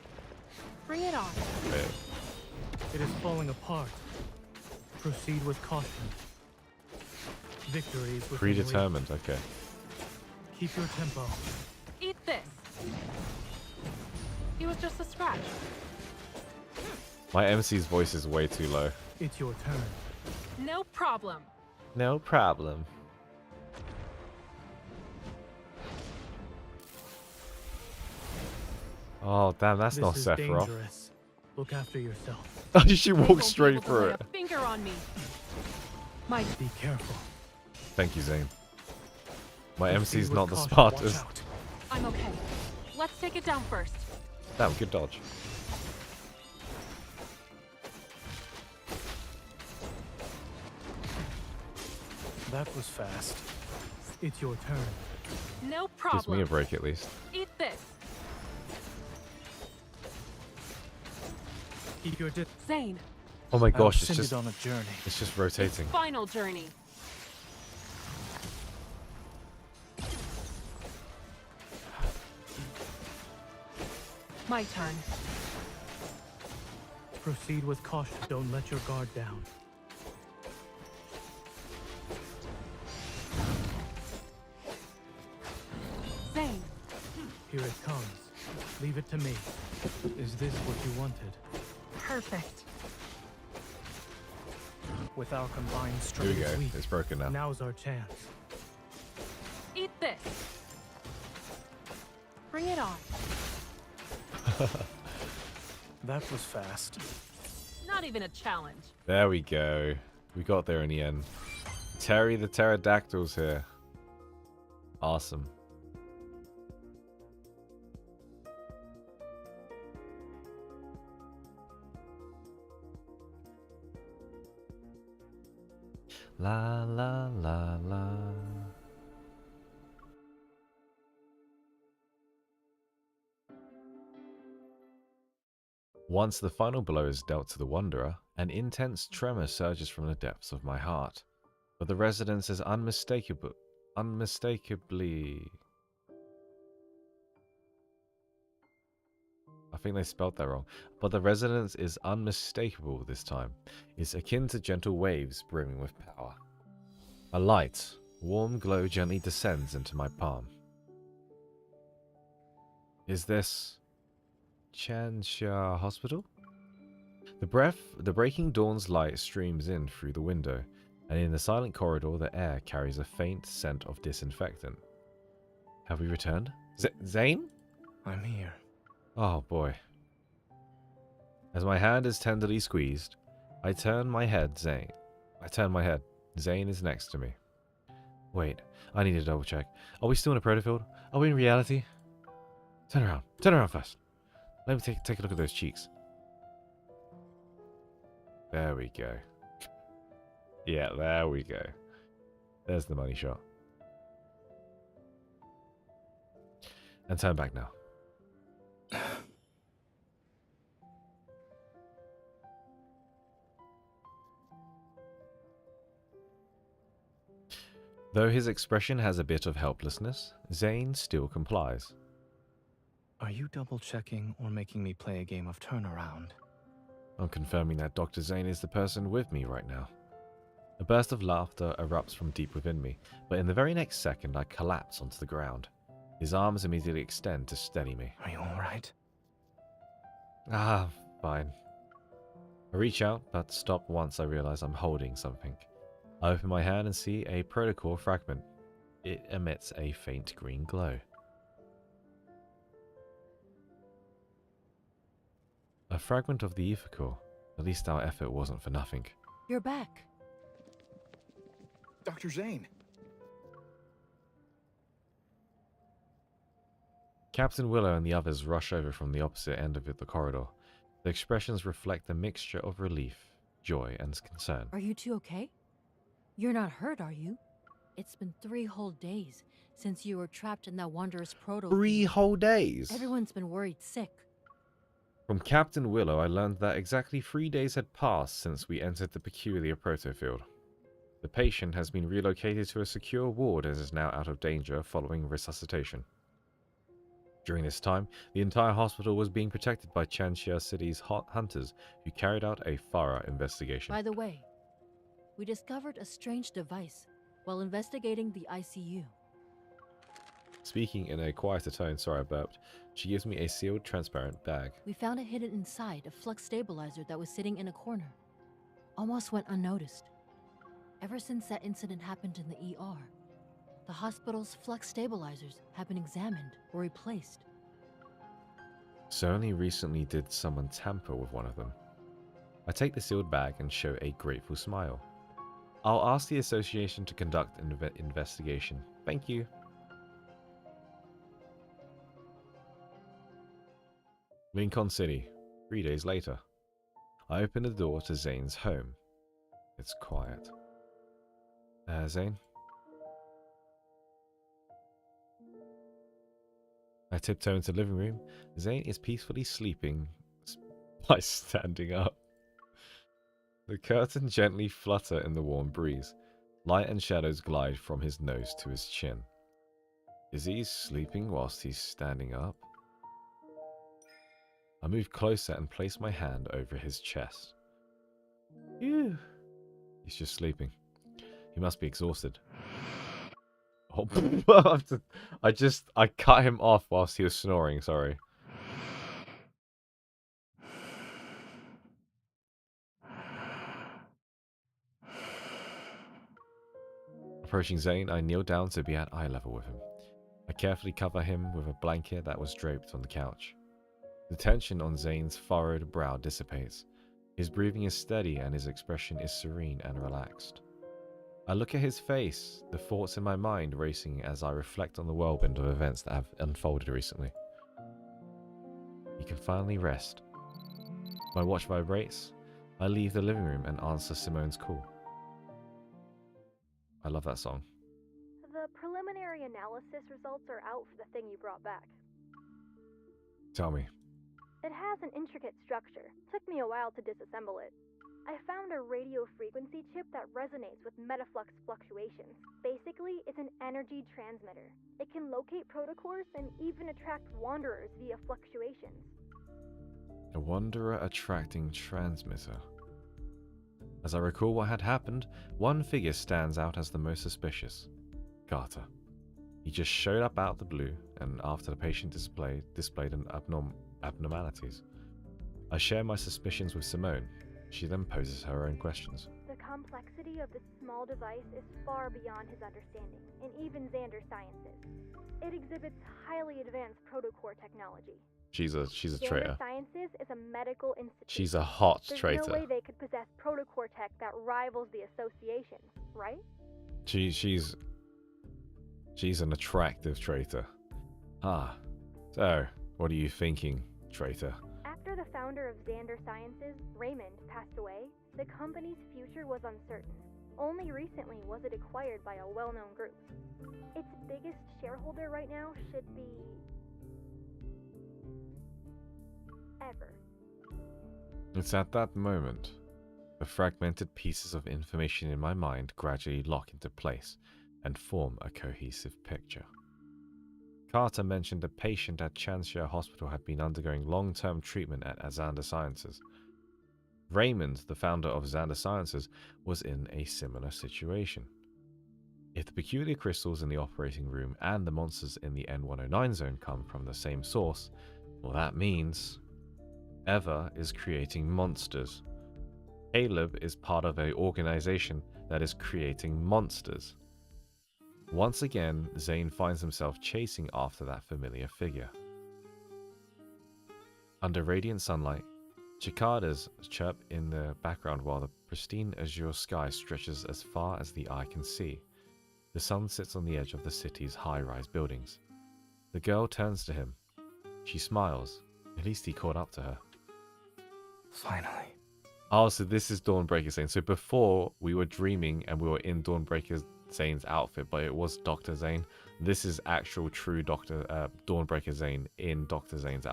Bring it on. Wait. It is falling apart. Proceed with caution. Victory is within Predetermined, okay. reach. Keep your tempo. Eat this. He was just a scratch. My MC's voice is way too low. It's your turn. No problem. No problem. Oh, damn, that's This not is Sephiroth. dangerous. Look after yourself. She walked straight through it. Finger on me. My Be careful. Thank you, Zayne. My Proceed MC's with not the caution. smartest. Watch out. I'm okay. Let's take it down first. Damn, good dodge. That was fast. It's your turn. No Gives problem. me a break at least. Eat this. Keep your Zayne. Oh my gosh, it's send just it on a journey. It's just rotating. Final journey. My turn. Proceed with caution. Don't let your guard down. Zayne. Here it comes. Leave it to me. Is this what you wanted? Perfect. With our combined Here strength, we go. weak. It's broken now. Now's our chance. Eat this. Bring it on. That was fast. Not even a challenge. There we go. We got there in the end. Terry the Pterodactyl's here. Awesome. La la la la. Once the final blow is dealt to the Wanderer, an intense tremor surges from the depths of my heart. But the resonance is unmistakably... I think they spelled that wrong. But the resonance is unmistakable this time. It's akin to gentle waves brimming with power. A light, warm glow gently descends into my palm. Is this... Chansha Hospital? The breaking dawn's light streams in through the window, and in the silent corridor the air carries a faint scent of disinfectant. Have we returned? Zayne? I'm here. Oh boy. As my hand is tenderly squeezed, I turn my head. Zayne is next to me. Wait, I need to double check. Are we still in a protofield? Are we in reality? Turn around first. Let me take a look at those cheeks. There we go. Yeah, there we go. There's the money shot. And turn back now. Though his expression has a bit of helplessness, Zayne still complies. Are you double-checking or making me play a game of turnaround? I'm confirming that Dr. Zayne is the person with me right now. A burst of laughter erupts from deep within me, but in the very next second I collapse onto the ground. His arms immediately extend to steady me. Are you alright? Ah, fine. I reach out, but stop once I realize I'm holding something. I open my hand and see a protocol fragment. It emits a faint green glow. A fragment of the ether core. At least our effort wasn't for nothing. You're back. Dr. Zayne! Captain Willow and the others rush over from the opposite end of the corridor. The expressions reflect a mixture of relief, joy, and concern. Are you two okay? You're not hurt, are you? It's been 3 whole days since you were trapped in that Wanderer's proto. 3 whole days? Everyone's been worried sick. From Captain Willow, I learned that exactly 3 days had passed since we entered the peculiar protofield. The patient has been relocated to a secure ward and is now out of danger following resuscitation. During this time, the entire hospital was being protected by Chansha City's hunters, who carried out a thorough investigation. By the way, we discovered a strange device while investigating the ICU. Speaking in a quieter tone, sorry I burped, she gives me a sealed, transparent bag. We found it hidden inside a flux stabilizer that was sitting in a corner. Almost went unnoticed. Ever since that incident happened in the ER, the hospital's flux stabilizers have been examined or replaced. So only recently did someone tamper with one of them. I take the sealed bag and show a grateful smile. I'll ask the association to conduct an investigation. Thank you. Lincoln City, 3 days later. I open the door to Zayne's home. It's quiet. Zayne? I tiptoe into the living room. Zayne is peacefully sleeping by standing up. The curtains gently flutter in the warm breeze. Light and shadows glide from his nose to his chin. Is he sleeping whilst he's standing up? I move closer and place my hand over his chest. Phew. He's just sleeping. He must be exhausted. Oh, I cut him off whilst he was snoring, sorry. Approaching Zayne, I kneel down to be at eye level with him. I carefully cover him with a blanket that was draped on the couch. The tension on Zayne's furrowed brow dissipates. His breathing is steady and his expression is serene and relaxed. I look at his face, the thoughts in my mind racing as I reflect on the whirlwind of events that have unfolded recently. He can finally rest. My watch vibrates. I leave the living room and answer Simone's call. I love that song. The preliminary analysis results are out for the thing you brought back. Tell me. It has an intricate structure. Took me a while to disassemble it. I found a radio frequency chip that resonates with metaflux fluctuations. Basically, it's an energy transmitter. It can locate protocores and even attract wanderers via fluctuations. A wanderer attracting transmitter. As I recall what had happened, one figure stands out as the most suspicious. Carter. He just showed up out of the blue, and after the patient displayed an abnormalities. I share my suspicions with Simone. She then poses her own questions. The complexity of this small device is far beyond his understanding, and even Xander's sciences. It exhibits highly advanced protocore technology. She's a traitor. Xander Sciences is a medical institution. She's a hot traitor. There's no way they could possess protocore tech that rivals the association, right? She's an attractive traitor. Ah. So, what are you thinking, traitor? After the founder of Xander Sciences, Raymond, passed away, the company's future was uncertain. Only recently was it acquired by a well-known group. Its biggest shareholder right now should be... Ever. It's at that moment, the fragmented pieces of information in my mind gradually lock into place and form a cohesive picture. Carter mentioned a patient at Chanshire Hospital had been undergoing long-term treatment at Xander Sciences. Raymond, the founder of Xander Sciences, was in a similar situation. If the peculiar crystals in the operating room and the monsters in the N109 zone come from the same source, well, that means Eva is creating monsters. Caleb is part of an organization that is creating monsters. Once again, Zayne finds himself chasing after that familiar figure. Under radiant sunlight, cicadas chirp in the background while the pristine azure sky stretches as far as the eye can see. The sun sits on the edge of the city's high-rise buildings. The girl turns to him. She smiles. At least he caught up to her. Finally. Oh, so this is Dawnbreaker Zayne. So before, we were dreaming and we were in Dawnbreaker Zayne's outfit, but it was Dr. Zayne. This is actual true Dawnbreaker Zayne in Dr. Zayne's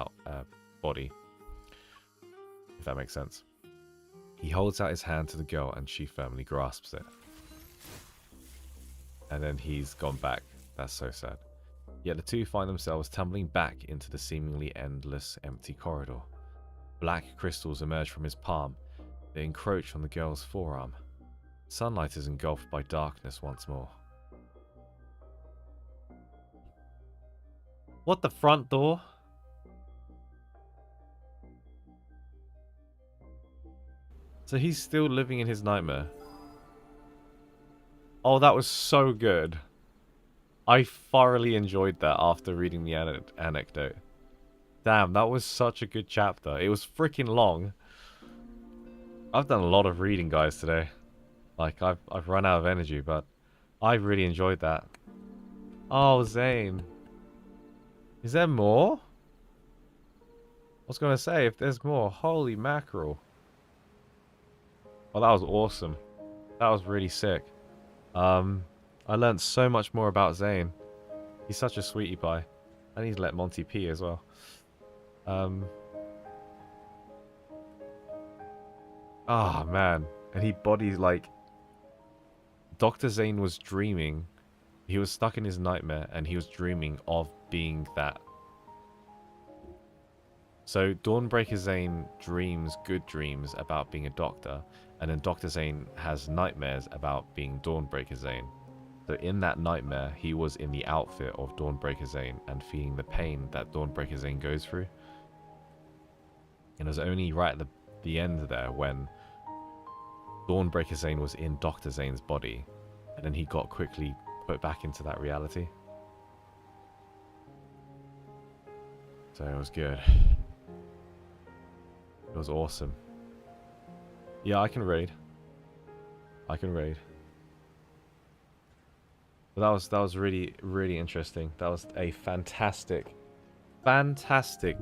body. If that makes sense. He holds out his hand to the girl and she firmly grasps it. And then he's gone back. That's so sad. Yet the two find themselves tumbling back into the seemingly endless empty corridor. Black crystals emerge from his palm. They encroach on the girl's forearm. Sunlight is engulfed by darkness once more. What, the front door? So he's still living in his nightmare. Oh, that was so good. I thoroughly enjoyed that after reading the anecdote. Damn, that was such a good chapter. It was freaking long. I've done a lot of reading, guys, today. Like, I've run out of energy, but I really enjoyed that. Oh, Zayne. Is there more? I was going to say, if there's more, holy mackerel. Oh, that was awesome. That was really sick. I learned so much more about Zayne. He's such a sweetie pie. I need to let Monty pee as well. Ah, man. And he bodies like... Dr. Zayne was dreaming. He was stuck in his nightmare and he was dreaming of being that. So Dawnbreaker Zayne dreams good dreams about being a doctor, and then Dr. Zayne has nightmares about being Dawnbreaker Zayne. So in that nightmare, he was in the outfit of Dawnbreaker Zayne and feeling the pain that Dawnbreaker Zayne goes through. And it was only right at the end there when Dawnbreaker Zayne was in Dr. Zayne's body, and then he got quickly put back into that reality. So it was good. It was awesome. Yeah, I can raid. I can raid. But that was really, really interesting. That was a fantastic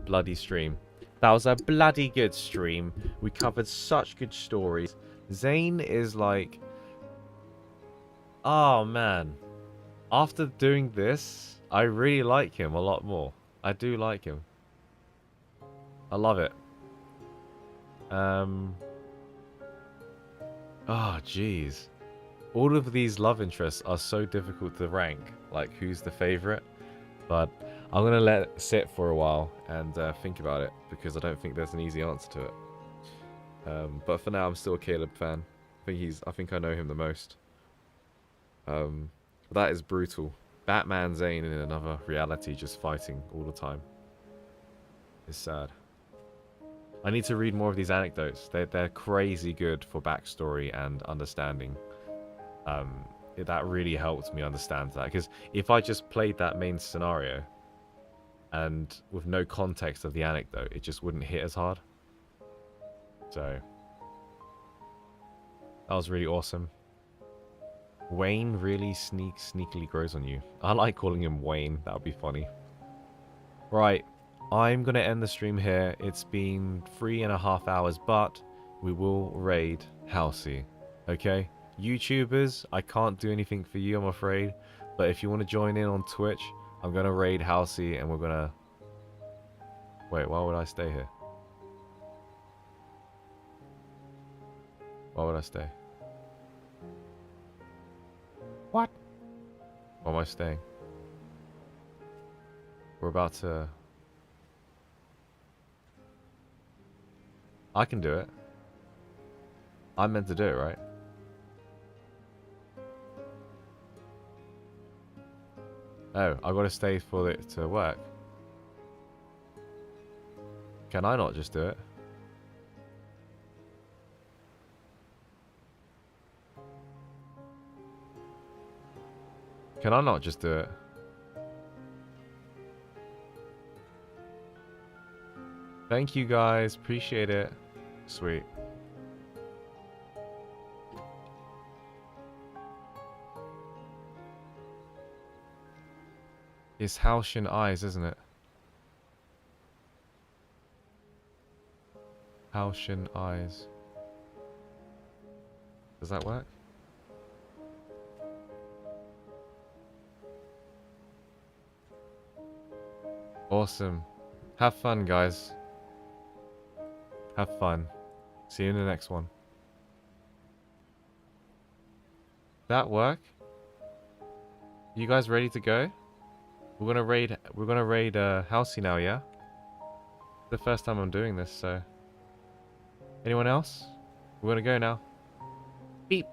bloody stream. That was a bloody good stream. We covered such good stories. Zayne is like... Oh, man. After doing this, I really like him a lot more. I do like him. I love it. Oh, jeez. All of these love interests are so difficult to rank. Like, who's the favorite? But I'm going to let it sit for a while and think about it, because I don't think there's an easy answer to it. But for now, I'm still a Caleb fan. I think I know him the most. That is brutal. Batman Zayne in another reality just fighting all the time. It's sad. I need to read more of these anecdotes. They're crazy good for backstory and understanding. That really helped me understand that, because if I just played that main scenario and with no context of the anecdote, it just wouldn't hit as hard. So that was really awesome. Wayne really sneakily grows on you. I like calling him Wayne. That would be funny. Right, I'm gonna end the stream here. It's been 3.5 hours, but we will raid Halsey. Okay? YouTubers, I can't do anything for you, I'm afraid. But if you want to join in on Twitch, I'm gonna raid Halsey and we're gonna... Wait, why would I stay here? Why would I stay? What? Why am I staying? We're about to... I can do it. I'm meant to do it, right? Oh, I gotta stay for it to work. Can I not just do it? Can I not just do it? Thank you guys, appreciate it. Sweet. It's Halcyon Eyes, isn't it? Halcyon Eyes. Does that work? Awesome. Have fun, guys. Have fun. See you in the next one. That work? You guys ready to go? We're gonna raid Halsey now, yeah? The first time I'm doing this, so. Anyone else? We're gonna go now. Beep.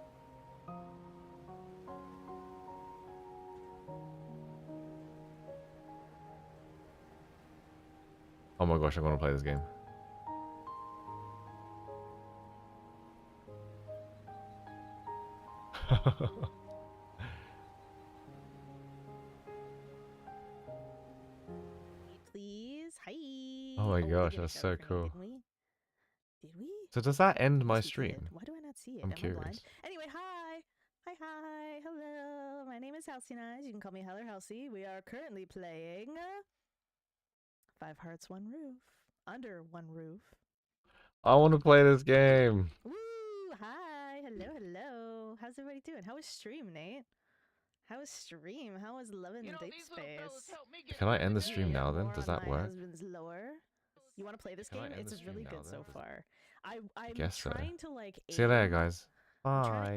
Oh my gosh, I'm gonna play this game. Please, hi. Oh my we gosh, did a that's shout so out for him, cool. didn't we? Did we? So does that end Yes, my we stream? did. Why do I not see it? I'm Am I blind? curious. Anyway, hi. Hi. Hello. My name is Halcyon Eyes. You can call me Heller Halsey. We are currently playing Five Hearts, One Roof. Under One Roof. I want to play this game. Woo! Hi. Hello. How's everybody doing? How was stream, Nate? How was stream? How was Love and Deep Space? Can I end the stream now then? Does that My work? husband's lore. You want to play this Can I game? end It's the stream really now good then? so far. I'm Guess so. trying to like See you later, aim- guys. I'm trying to Bye.